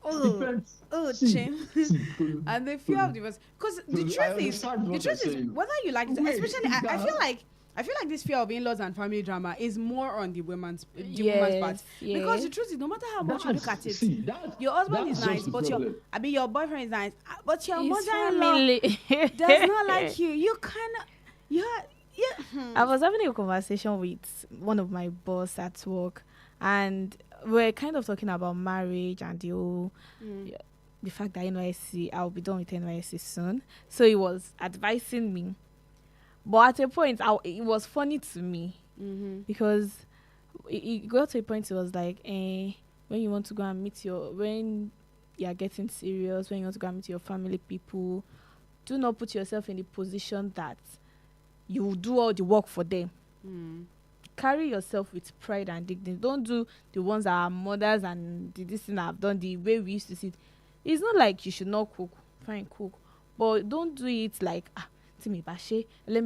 Chim. And the fear of divorce. Because the truth is, whether you like it, especially, I feel like this fear of in-laws and family drama is more on the woman's part. Because the truth is, no matter how much you look at it, your husband is nice, but your boyfriend is nice, but your mother-in-law does not like you. You cannot.
I was having a conversation with one of my boss at work, and we're kind of talking about marriage and the fact that NYSC, I'll be done with NYSC soon. So he was advising me. But at a point, it was funny to me because it got to a point, it was like, when you want to go and meet when you're getting serious, when you want to go and meet your family people, do not put yourself in the position that you do all the work for them. Carry yourself with pride and dignity. Don't do the ones that our mothers and this thing have done the way we used to see it. It's not like you should not cook, fine, cook, but don't do it like let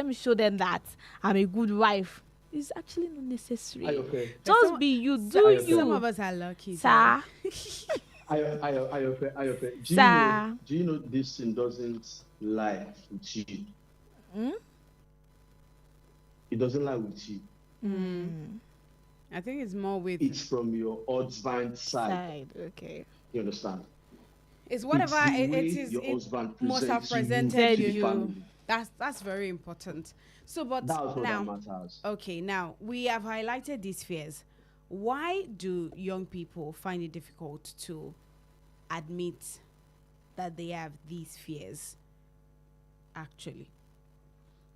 me show them that I'm a good wife. It's actually not necessary. Just be you, do you.
Some of us are lucky,
sir.
Do you know this thing doesn't lie with you? It doesn't lie with you.
I think it's more with.
It's from your husband's side.
Okay.
You understand?
It's whatever it is.
Your husband
must have presented you. That's very important. So, but now, okay, now we have highlighted these fears. Why do young people find it difficult to admit that they have these fears? Actually,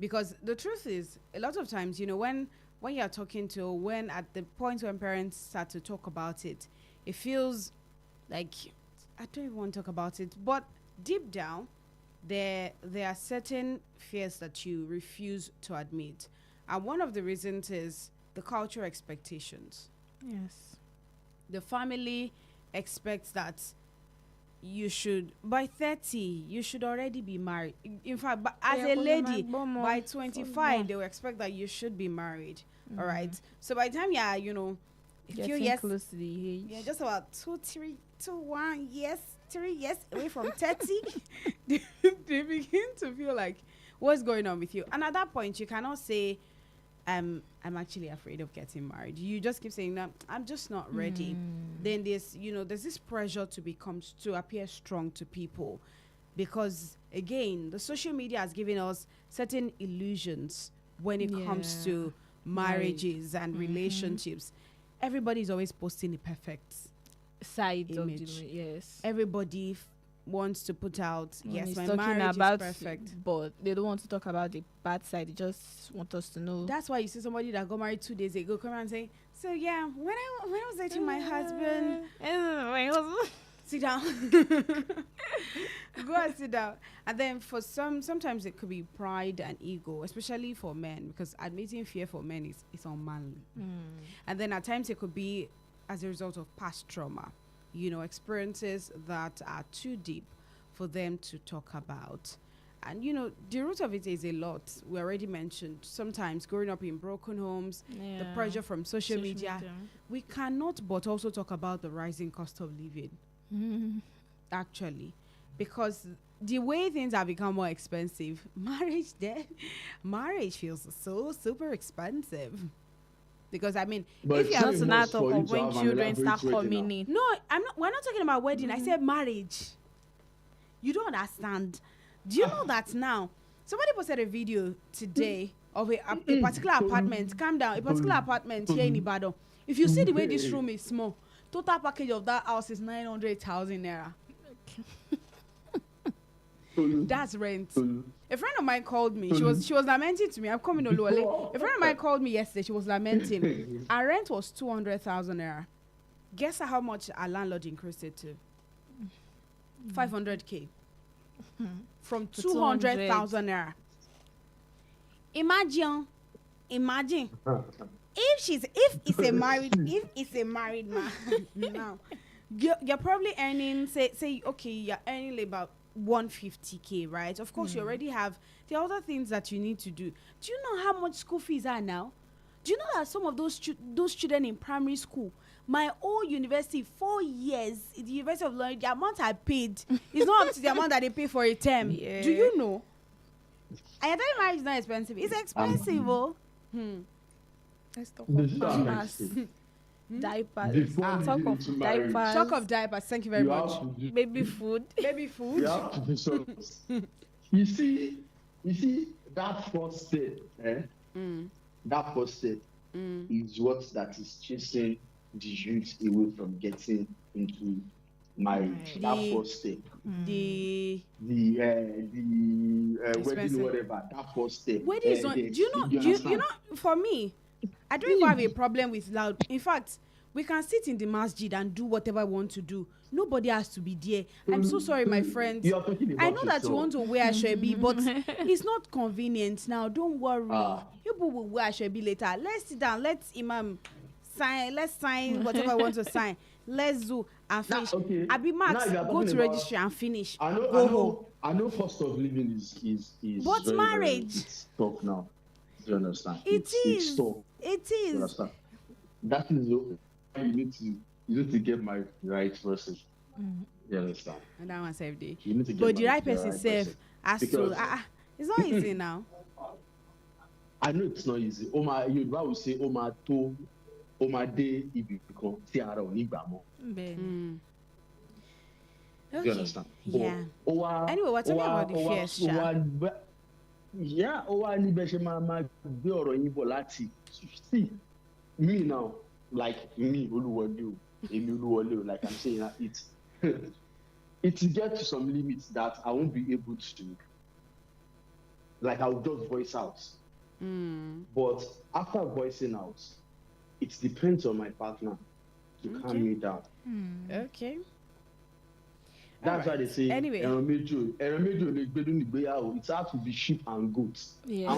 because the truth is, a lot of times, when you're talking to, when at the point when parents start to talk about it, it feels like I don't even want to talk about it. But deep down, there are certain fears that you refuse to admit, and one of the reasons is the cultural expectations.
Yes,
the family expects that you should, by 30, you should already be married. In fact, as a lady, by 25, they will expect that you should be married. All right. So by the time a few years
close to the age,
just about 3 years away from 30, they begin to feel like, what's going on with you? And at that point, you cannot say, I'm actually afraid of getting married. You just keep saying, no, I'm just not ready. Then there's this pressure to appear strong to people, because again, the social media has given us certain illusions when it comes to marriages and relationships. Everybody's always posting the perfect
side
image.
Of the yes.
Everybody wants to put out, yes, my
talking
marriage
about
is perfect.
But they don't want to talk about the bad side. They just want us to know.
That's why you see somebody that got married 2 days ago come around and say, so yeah, when I was dating my husband, sit down. Go and sit down. And then for sometimes it could be pride and ego, especially for men, because admitting fear for men is unmanly. And then at times it could be as a result of past trauma, experiences that are too deep for them to talk about. And the root of it is a lot. We already mentioned sometimes growing up in broken homes, the pressure from social media. We cannot but also talk about the rising cost of living. Actually, because the way things have become more expensive, marriage feels so super expensive. Because
but
if you're
also not talk of when children start coming in.
No, we're not talking about wedding. I said marriage. You don't understand. Do you know that now? Somebody posted a video today of a particular apartment. Calm down. A particular apartment here in Ibadan. If you see the way this room is small, total package of that house is 900,000 naira. That's rent. A friend of mine called me. She was lamenting to me. I'm coming to Oluwole. A friend of mine called me yesterday. She was lamenting. Our rent was 200,000 naira. Guess how much our landlord increased it to? 500K. From 200,000 naira. Imagine. If it's a married man now, you're probably earning say okay, you're earning about 150K, right? Of course, you already have the other things that you need to do. Do you know how much school fees are now? Do you know that some of those children in primary school, my old university, 4 years, the University of London, the amount I paid is not up to the amount that they pay for a term. Yeah. Do you know? I thought marriage is not expensive. It's expensive,
Let's talk about diapers. Talk of diapers.
Talk of diapers. Thank you very much.
Baby food.
Baby food.
You have to do something. You see that first step, that first step is what that is chasing the youth away from getting into marriage. That first step. The wedding, whatever. That first step.
Wedding is not. Do you know? For me, I don't even have a problem with loud. In fact, we can sit in the masjid and do whatever we want to do. Nobody has to be there. I'm so sorry, my friends. I know that you want to wear Ashwebi, but it's not convenient now. Don't worry. You will wear Ashwebi later. Let's sit down. Let's Imam sign. Let's sign whatever we want to sign. Let's do and finish. Abi Max, go to registry and finish.
I know cost of living is
but
very,
marriage.
It's tough now. Do you understand?
It is. It is.
Understand? That is you need to get married right person. You understand?
And that one save day.
You need to get
but the right
married
person
to
safe as to it's not easy now.
I know it's not easy. You will say de ibìkan tí ara ò ní gbà mọ́. You understand?
Yeah. Anyway, we're talking about the fears,
yeah, ní bẹ́ẹ̀ ṣe máa gbé ọ̀rọ̀ yín bọ̀ láti see me now, like me, Oluwole, like I'm saying that it gets to some limits that I won't be able to, like I'll just voice out. But after voicing out, it depends on my partner to calm me down.
Okay.
That's why they say
anyway.
It's hard to be sheep and goats.
Yes.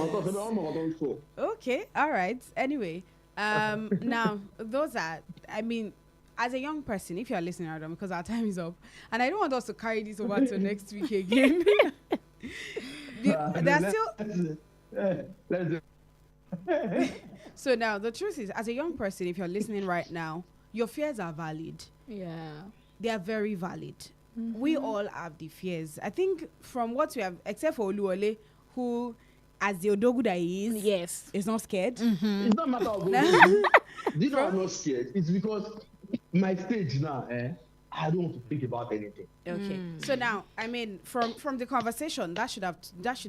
Okay, all right. Anyway, now those are, as a young person, if you're listening, Adam, because our time is up, and I don't want us to carry this over to next week again. There's still. So now the truth is, as a young person, if you're listening right now, your fears are valid.
Yeah,
they are very valid. We all have the fears. I think from what we have, except for Oluwole, who, as the Odogu that he is,
yes,
is not scared.
It's not a matter of you know I'm not scared. It's because my stage now, I don't want to think about anything.
Okay. So now, from the conversation, that should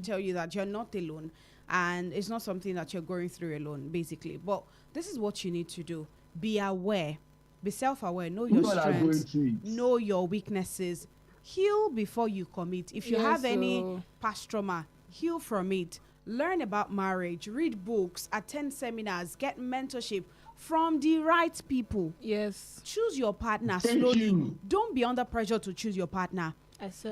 tell you that you're not alone, and it's not something that you're going through alone, basically. But this is what you need to do: be aware. Be self-aware, know your strengths, know your weaknesses, heal before you commit. If you have any past trauma, heal from it. Learn about marriage, read books, attend seminars, get mentorship, from the right people.
Yes.
Choose your partner
Thank
slowly.
you.
Don't be under pressure to choose your partner.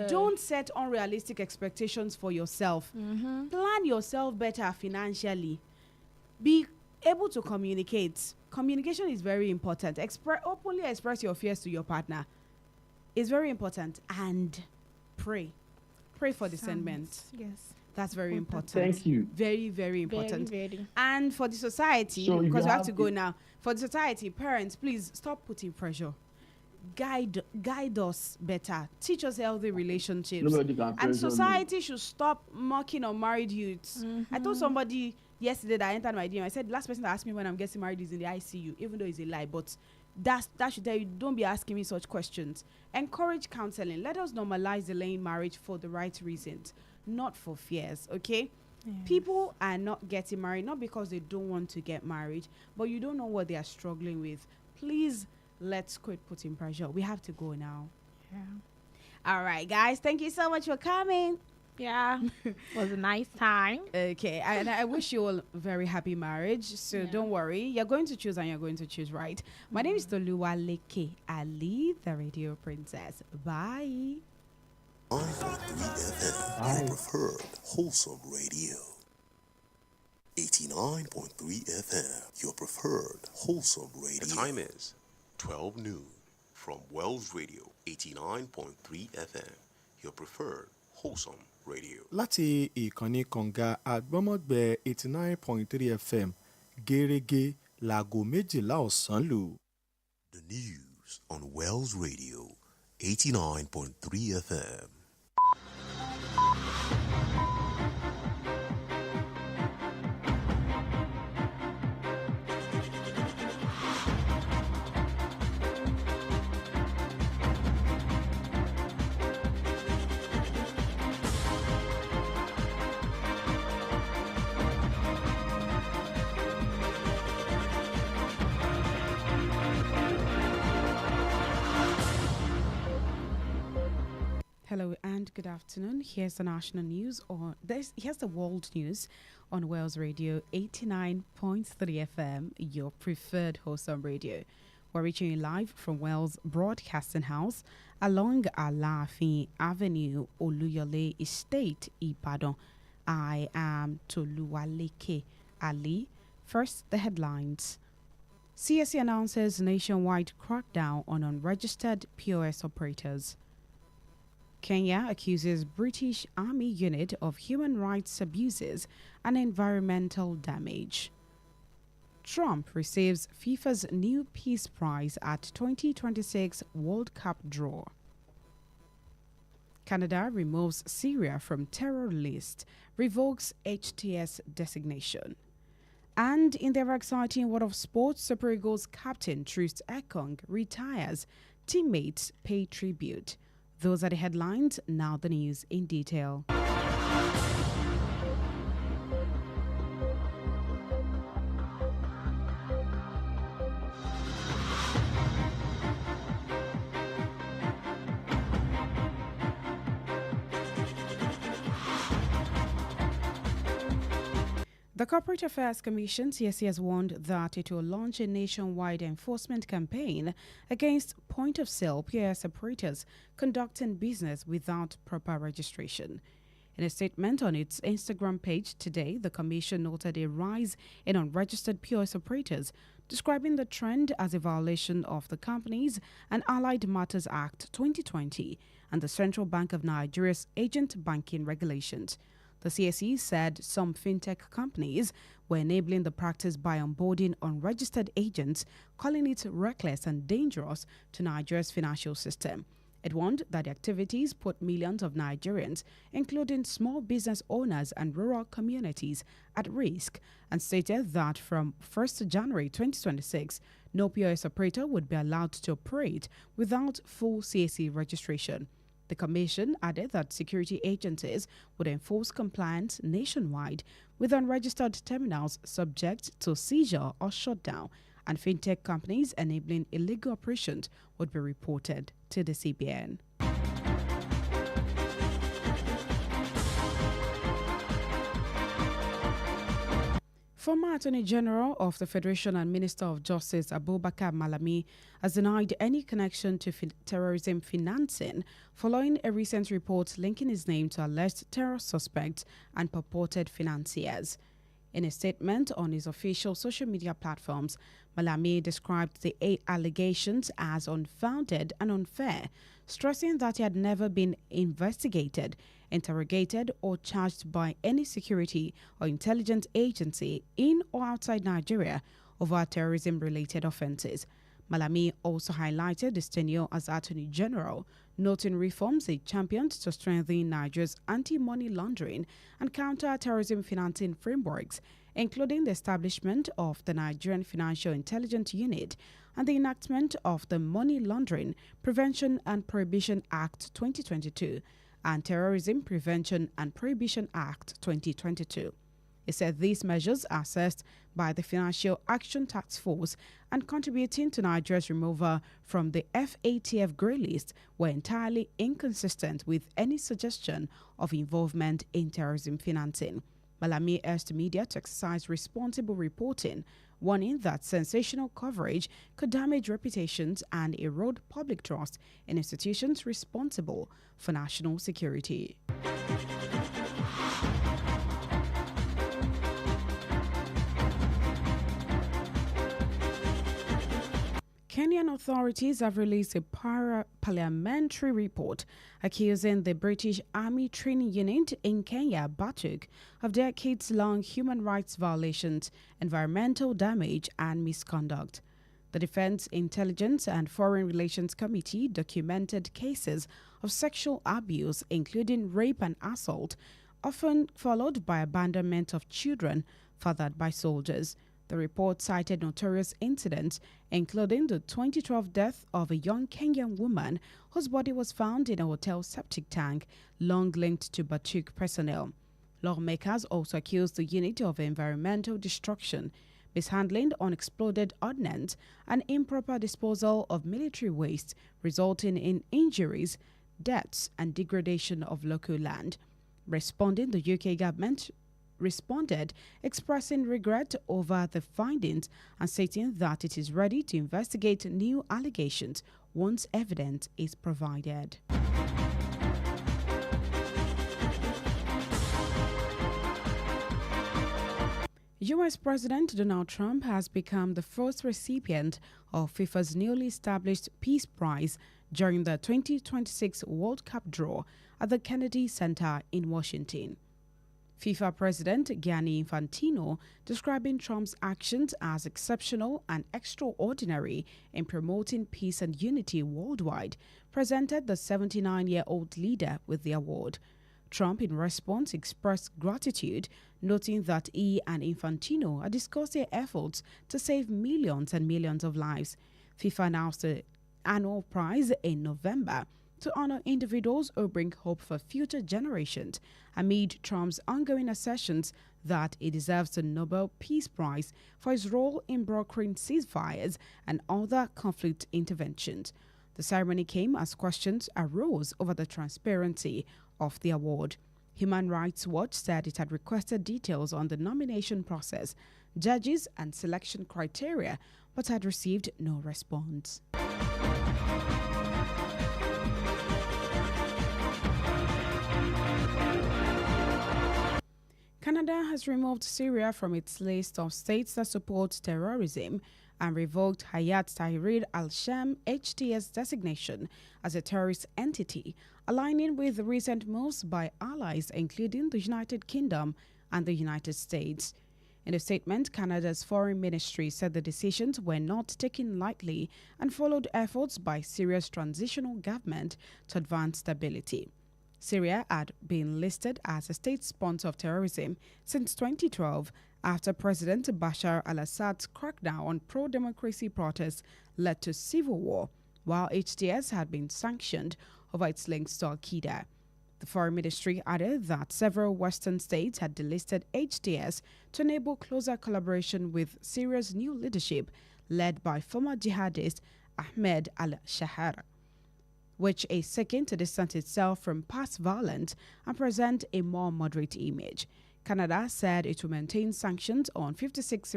Don't set unrealistic expectations for yourself. Plan yourself better financially. Be able to communicate. Communication is very important. Openly express your fears to your partner. It's very important. And pray. Pray for discernment.
Yes.
That's very important.
Thank you.
Very, very important.
Very.
And for the society,
So
because
you
we have
have
to go
to-
now. For the society, parents, please stop putting pressure. Guide us better. Teach us healthy relationships.
Nobody can
And
pressure
society should stop mocking unmarried youths. I told somebody yesterday that I entered my DM. I said the last person that asked me when I'm getting married is in the ICU, even though it's a lie. But that should tell you, don't be asking me such questions. Encourage counseling. Let us normalize delaying marriage for the right reasons, not for fears. Okay. People are not getting married not because they don't want to get married, but you don't know what they are struggling with. Please, let's quit putting pressure. We have to go now.
Yeah.
All right, guys. Thank you so much for coming.
Yeah. Was a nice time.
Okay. And I wish you all a very happy marriage. So don't worry. You're going to choose and you're going to choose right. My name is Olugbemiga Ali, the radio princess. Bye.
9.3 FM, your preferred wholesome radio. 89.3 FM, your preferred wholesome radio. The time is 12 noon from Wells Radio 89.3 FM, your preferred wholesome radio.
láti ìkànnì kànga àgbọ́mọ̀gbẹ́ 89.3 FM gẹ́rẹ́gẹ́ láago méjìlá ọ̀sán lù.
The news on Wells Radio 89.3 FM.
Hello and good afternoon. Here's the national news, or here's the world news on Wells Radio 89.3 FM, your preferred wholesome radio. We're reaching you live from Wells Broadcasting House along Alaafin Avenue, Oluyole Estate, Ibadan. I am Toluwaleke Ali. First, the headlines. CSE announces nationwide crackdown on unregistered POS operators. Kenya accuses British Army unit of human rights abuses and environmental damage. Trump receives FIFA's new Peace Prize at 2026 World Cup draw. Canada removes Syria from terror list, revokes HTS designation. And in their exciting world of sports, Super Eagles captain Trist Ekong retires. Teammates pay tribute. Those are the headlines. Now the news in detail. The Corporate Affairs Commission, CSE, has warned that it will launch a nationwide enforcement campaign against point-of-sale POS operators conducting business without proper registration. In a statement on its Instagram page today, the Commission noted a rise in unregistered POS operators, describing the trend as a violation of the Companies and Allied Matters Act 2020 and the Central Bank of Nigeria's agent banking regulations. The CSE said some fintech companies were enabling the practice by onboarding unregistered agents, calling it reckless and dangerous to Nigeria's financial system. It warned that the activities put millions of Nigerians, including small business owners and rural communities, at risk, and stated that from 1st January 2026, no POS operator would be allowed to operate without full CSE registration. The Commission added that security agencies would enforce compliance nationwide with unregistered terminals subject to seizure or shutdown, and fintech companies enabling illegal operations would be reported to the CBN. former Attorney General of the Federation and Minister of Justice Abubakar Malami has denied any connection to terrorism financing following a recent report linking his name to alleged terror suspects and purported financiers. In a statement on his official social media platforms, Malami described the allegations as unfounded and unfair, stressing that he had never been investigated, interrogated, or charged by any security or intelligence agency in or outside Nigeria over terrorism-related offences. Malami also highlighted his tenure as Attorney General, noting reforms he championed to strengthen Nigeria's anti-money laundering and counter-terrorism financing frameworks, including the establishment of the Nigerian Financial Intelligence Unit and the enactment of the Money Laundering Prevention and Prohibition Act 2022 and Terrorism Prevention and Prohibition Act 2022. He said these measures are assessed by the Financial Action Task Force and contributing to Nigeria's removal from the FATF grey list were entirely inconsistent with any suggestion of involvement in terrorism financing. Malami urged media to exercise responsible reporting, warning that sensational coverage could damage reputations and erode public trust in institutions responsible for national security. Kenyan authorities have released a parliamentary report accusing the British Army Training Unit in Kenya, BATUK, of decades-long human rights violations, environmental damage, and misconduct. The Defense Intelligence and Foreign Relations Committee documented cases of sexual abuse, including rape and assault, often followed by abandonment of children fathered by soldiers. The report cited notorious incidents, including the 2012 death of a young Kenyan woman whose body was found in a hotel septic tank, long linked to BATUK personnel. Lawmakers also accused the unit of environmental destruction, mishandling unexploded ordnance, and improper disposal of military waste, resulting in injuries, deaths, and degradation of local land. Responding, the UK government responded, expressing regret over the findings and stating that it is ready to investigate new allegations once evidence is provided. U.S. President Donald Trump has become the first recipient of FIFA's newly established Peace Prize during the 2026 World Cup draw at the Kennedy Center in Washington. FIFA President Gianni Infantino, describing Trump's actions as exceptional and extraordinary in promoting peace and unity worldwide, presented the 79-year-old leader with the award. Trump, in response, expressed gratitude, noting that he and Infantino had discussed their efforts to save millions and millions of lives. FIFA announced the annual prize in November to honor individuals who bring hope for future generations, amid Trump's ongoing assertions that he deserves the Nobel Peace Prize for his role in brokering ceasefires and other conflict interventions. The ceremony came as questions arose over the transparency of the award. Human Rights Watch said it had requested details on the nomination process, judges, and selection criteria, but had received no response. Canada has removed Syria from its list of states that support terrorism and revoked Hayat Tahrir al-Sham HTS designation as a terrorist entity, aligning with recent moves by allies including the United Kingdom and the United States. In a statement, Canada's foreign ministry said the decisions were not taken lightly and followed efforts by Syria's transitional government to advance stability. Syria had been listed as a state sponsor of terrorism since 2012 after President Bashar al-Assad's crackdown on pro-democracy protests led to civil war, while HTS had been sanctioned over its links to al-Qaeda. The foreign ministry added that several Western states had delisted HTS to enable closer collaboration with Syria's new leadership led by former jihadist Ahmed al-Shahar, which is seeking to distance itself from past violence and present a more moderate image. Canada said it will maintain sanctions on 56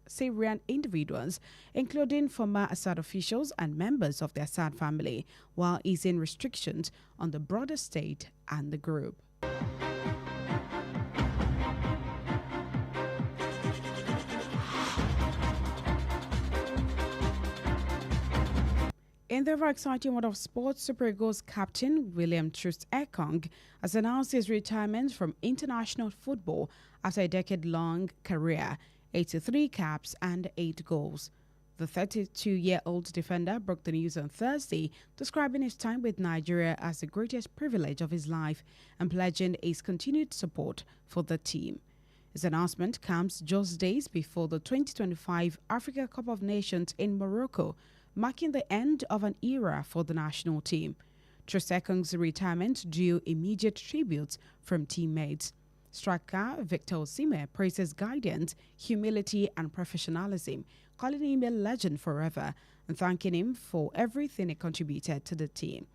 Syrian individuals, including former Assad officials and members of the Assad family, while easing restrictions on the broader state and the group. In the very exciting world of sports, Super Eagles captain William Troost Ekong has announced his retirement from international football after a decade-long career, 83 caps and 8 goals. The 32-year-old defender broke the news on Thursday, describing his time with Nigeria as the greatest privilege of his life and pledging his continued support for the team. His announcement comes just days before the 2025 Africa Cup of Nations in Morocco, marking the end of an era for the national team. Trosekong's retirement drew immediate tributes from teammates. Striker Victor Osimhen praises guidance, humility and professionalism, calling him a legend forever and thanking him for everything he contributed to the team.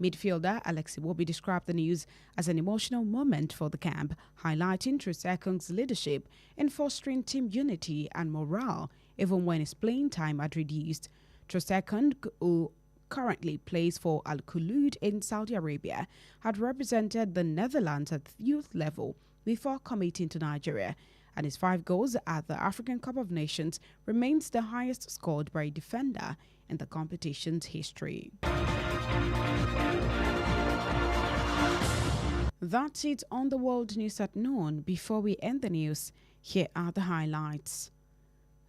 Midfielder Alex Iwobi described the news as an emotional moment for the camp, highlighting Trosekong's leadership in fostering team unity and morale, even when his playing time had reduced. Trosekong, who currently plays for Al Khulud in Saudi Arabia, had represented the Netherlands at youth level before committing to Nigeria, and his 5 goals at the African Cup of Nations remains the highest scored by a defender in the competition's history. That's it on the World News at noon. Before we end the news, here are the highlights.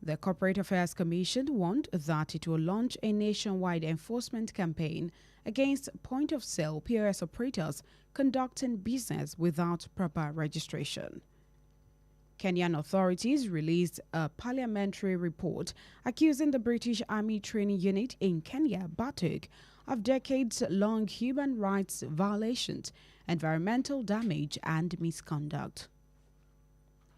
The Corporate Affairs Commission warned that it will launch a nationwide enforcement campaign against point-of-sale POS operators conducting business without proper registration. Kenyan authorities released a parliamentary report accusing the British Army Training Unit in Kenya, Batuk, of decades-long human rights violations, environmental damage and misconduct.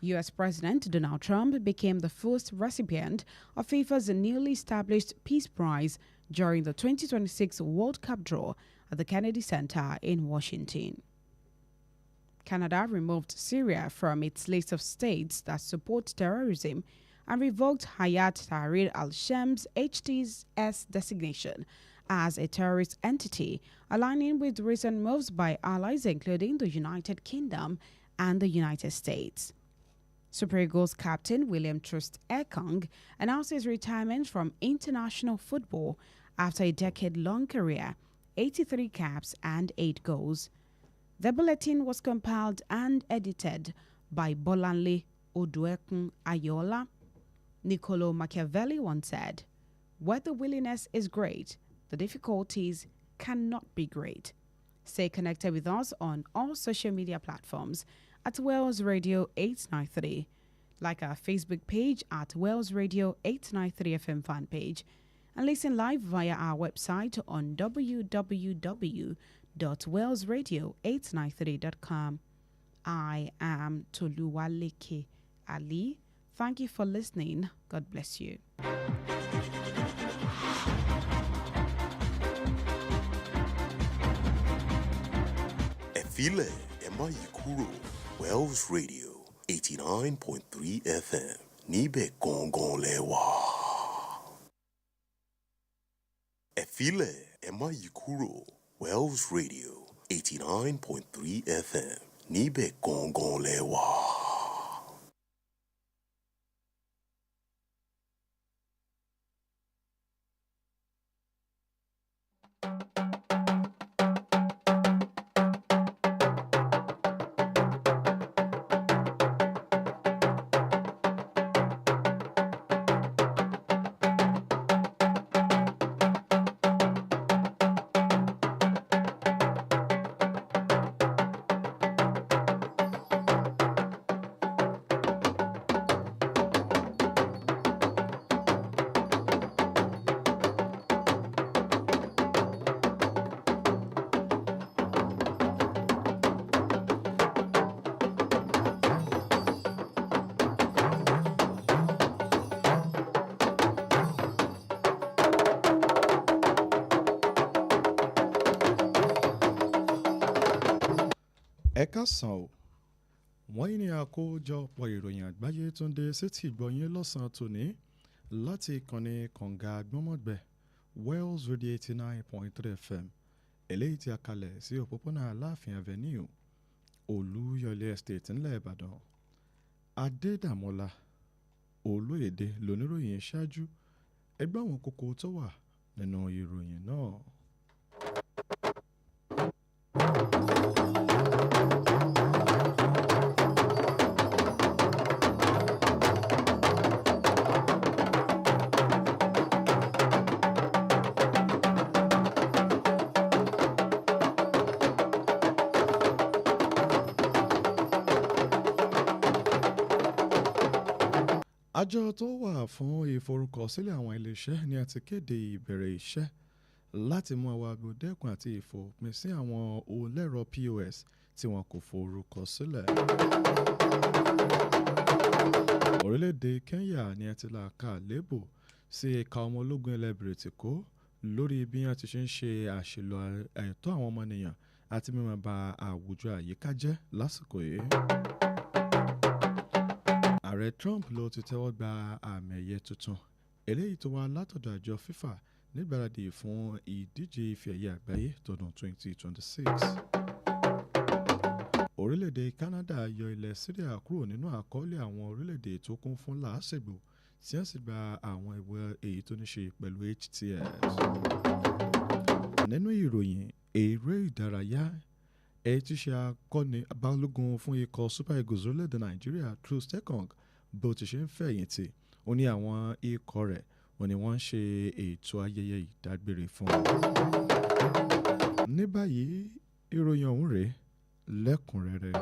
U.S. President Donald Trump became the first recipient of FIFA's newly established Peace Prize during the 2026 World Cup draw at the Kennedy Center in Washington. Canada removed Syria from its list of states that support terrorism and revoked Hayat Tahrir al-Sham's HTS designation as a terrorist entity, aligning with recent moves by allies including the United Kingdom and the United States. Super Eagles captain William Troost Ekong announced his retirement from international football after a decade-long career, 83 caps and 8 goals. The bulletin was compiled and edited by Bolanle Oduekun Ayola. Niccolo Machiavelli once said, "Where the willingness is great, the difficulties cannot be great." Stay connected with us on all social media platforms at Wales Radio 893. Like our Facebook page at Wales Radio 893 FM fan page, and listen live via our website on www.walesradio893.com. I am Toluwaleke Ali. Thank you for listening. God bless you.
Efile Emayikuro, Wells Radio 89.3 FM. Nibe Gongon Lewa. Efile Emayikuro, Wells Radio 89.3 FM. Nibe Gongon Lewa.
Ẹ káàsán o, wọ́n yìí ní àkójọpọ̀ ìròyìn àgbáyé tó ń dé sétí ìgbọ̀nyín lọ́sàn-án tòní láti ìkànnì kànga gbọ́mọ̀gbẹ́ Wells Radio 89.3 FM eléyìí tí a kalẹ̀ sí òpópónà Aláàfin Avenue Olúyọ̀lé Estate ńlẹ̀ Ìbàdàn. Adédàmọ́lá Olóyèdè lóníròyìn ṣáájú ẹgbẹ́ àwọn kókó tó wà nínú ìròyìn náà. Àjọ tó wà fún ìforúkọsílẹ̀ àwọn iléeṣẹ́ ni a ti kéde ìbẹ̀rẹ̀ iṣẹ́ láti mú àwọn agbódẹ́kun àti ìfòpin sí àwọn olẹ́rọ POS tí wọn kò forúkọ sílẹ̀. Orílẹ̀-èdè Kenya ni a ti là ká lébò sí ẹ̀ka ọmọ ológun ilẹ̀ Bìrìtìkó lórí bí wọ́n ti ṣe ń ṣe àṣìlò ẹ̀tọ́ àwọn ọmọnìyàn àti mímọ̀ ba àwùjọ àyíká jẹ́ lásìkò yìí. Ààrẹ Trump ló ti tẹ́wọ́ gba àmì ẹ̀yẹ tuntun eléyìí tó wá látọ̀dọ̀ àjọ FIFA nígbàradì fún ìdíje ife ẹ̀yẹ àgbáyé tọdún 2026. Orílẹ̀-èdè Canada yọ ilẹ̀ Syria kúrò nínú àkọọ́lẹ̀ àwọn orílẹ̀-èdè tó kún fún làásìgbò tí wọ́n sì gba àwọn ìwé èyí tó ní ṣe pẹ̀lú HTS. Nínú ìròyìn eré ìdárayá èyí tí ṣe akọni balógun fún ikọ̀ Super Eagles orílẹ̀-èdè Nàìjíríà True Stekong bó ti ṣe ń fẹ̀yìntì ó ní àwọn ikọ̀ rẹ̀ wọ́n ní wọ́n ń ṣe ètò ayẹyẹ ìdágbére fún un. Ní báyìí ìròyìn ọ̀hún rèé lẹ́kùnrẹ́rẹ́.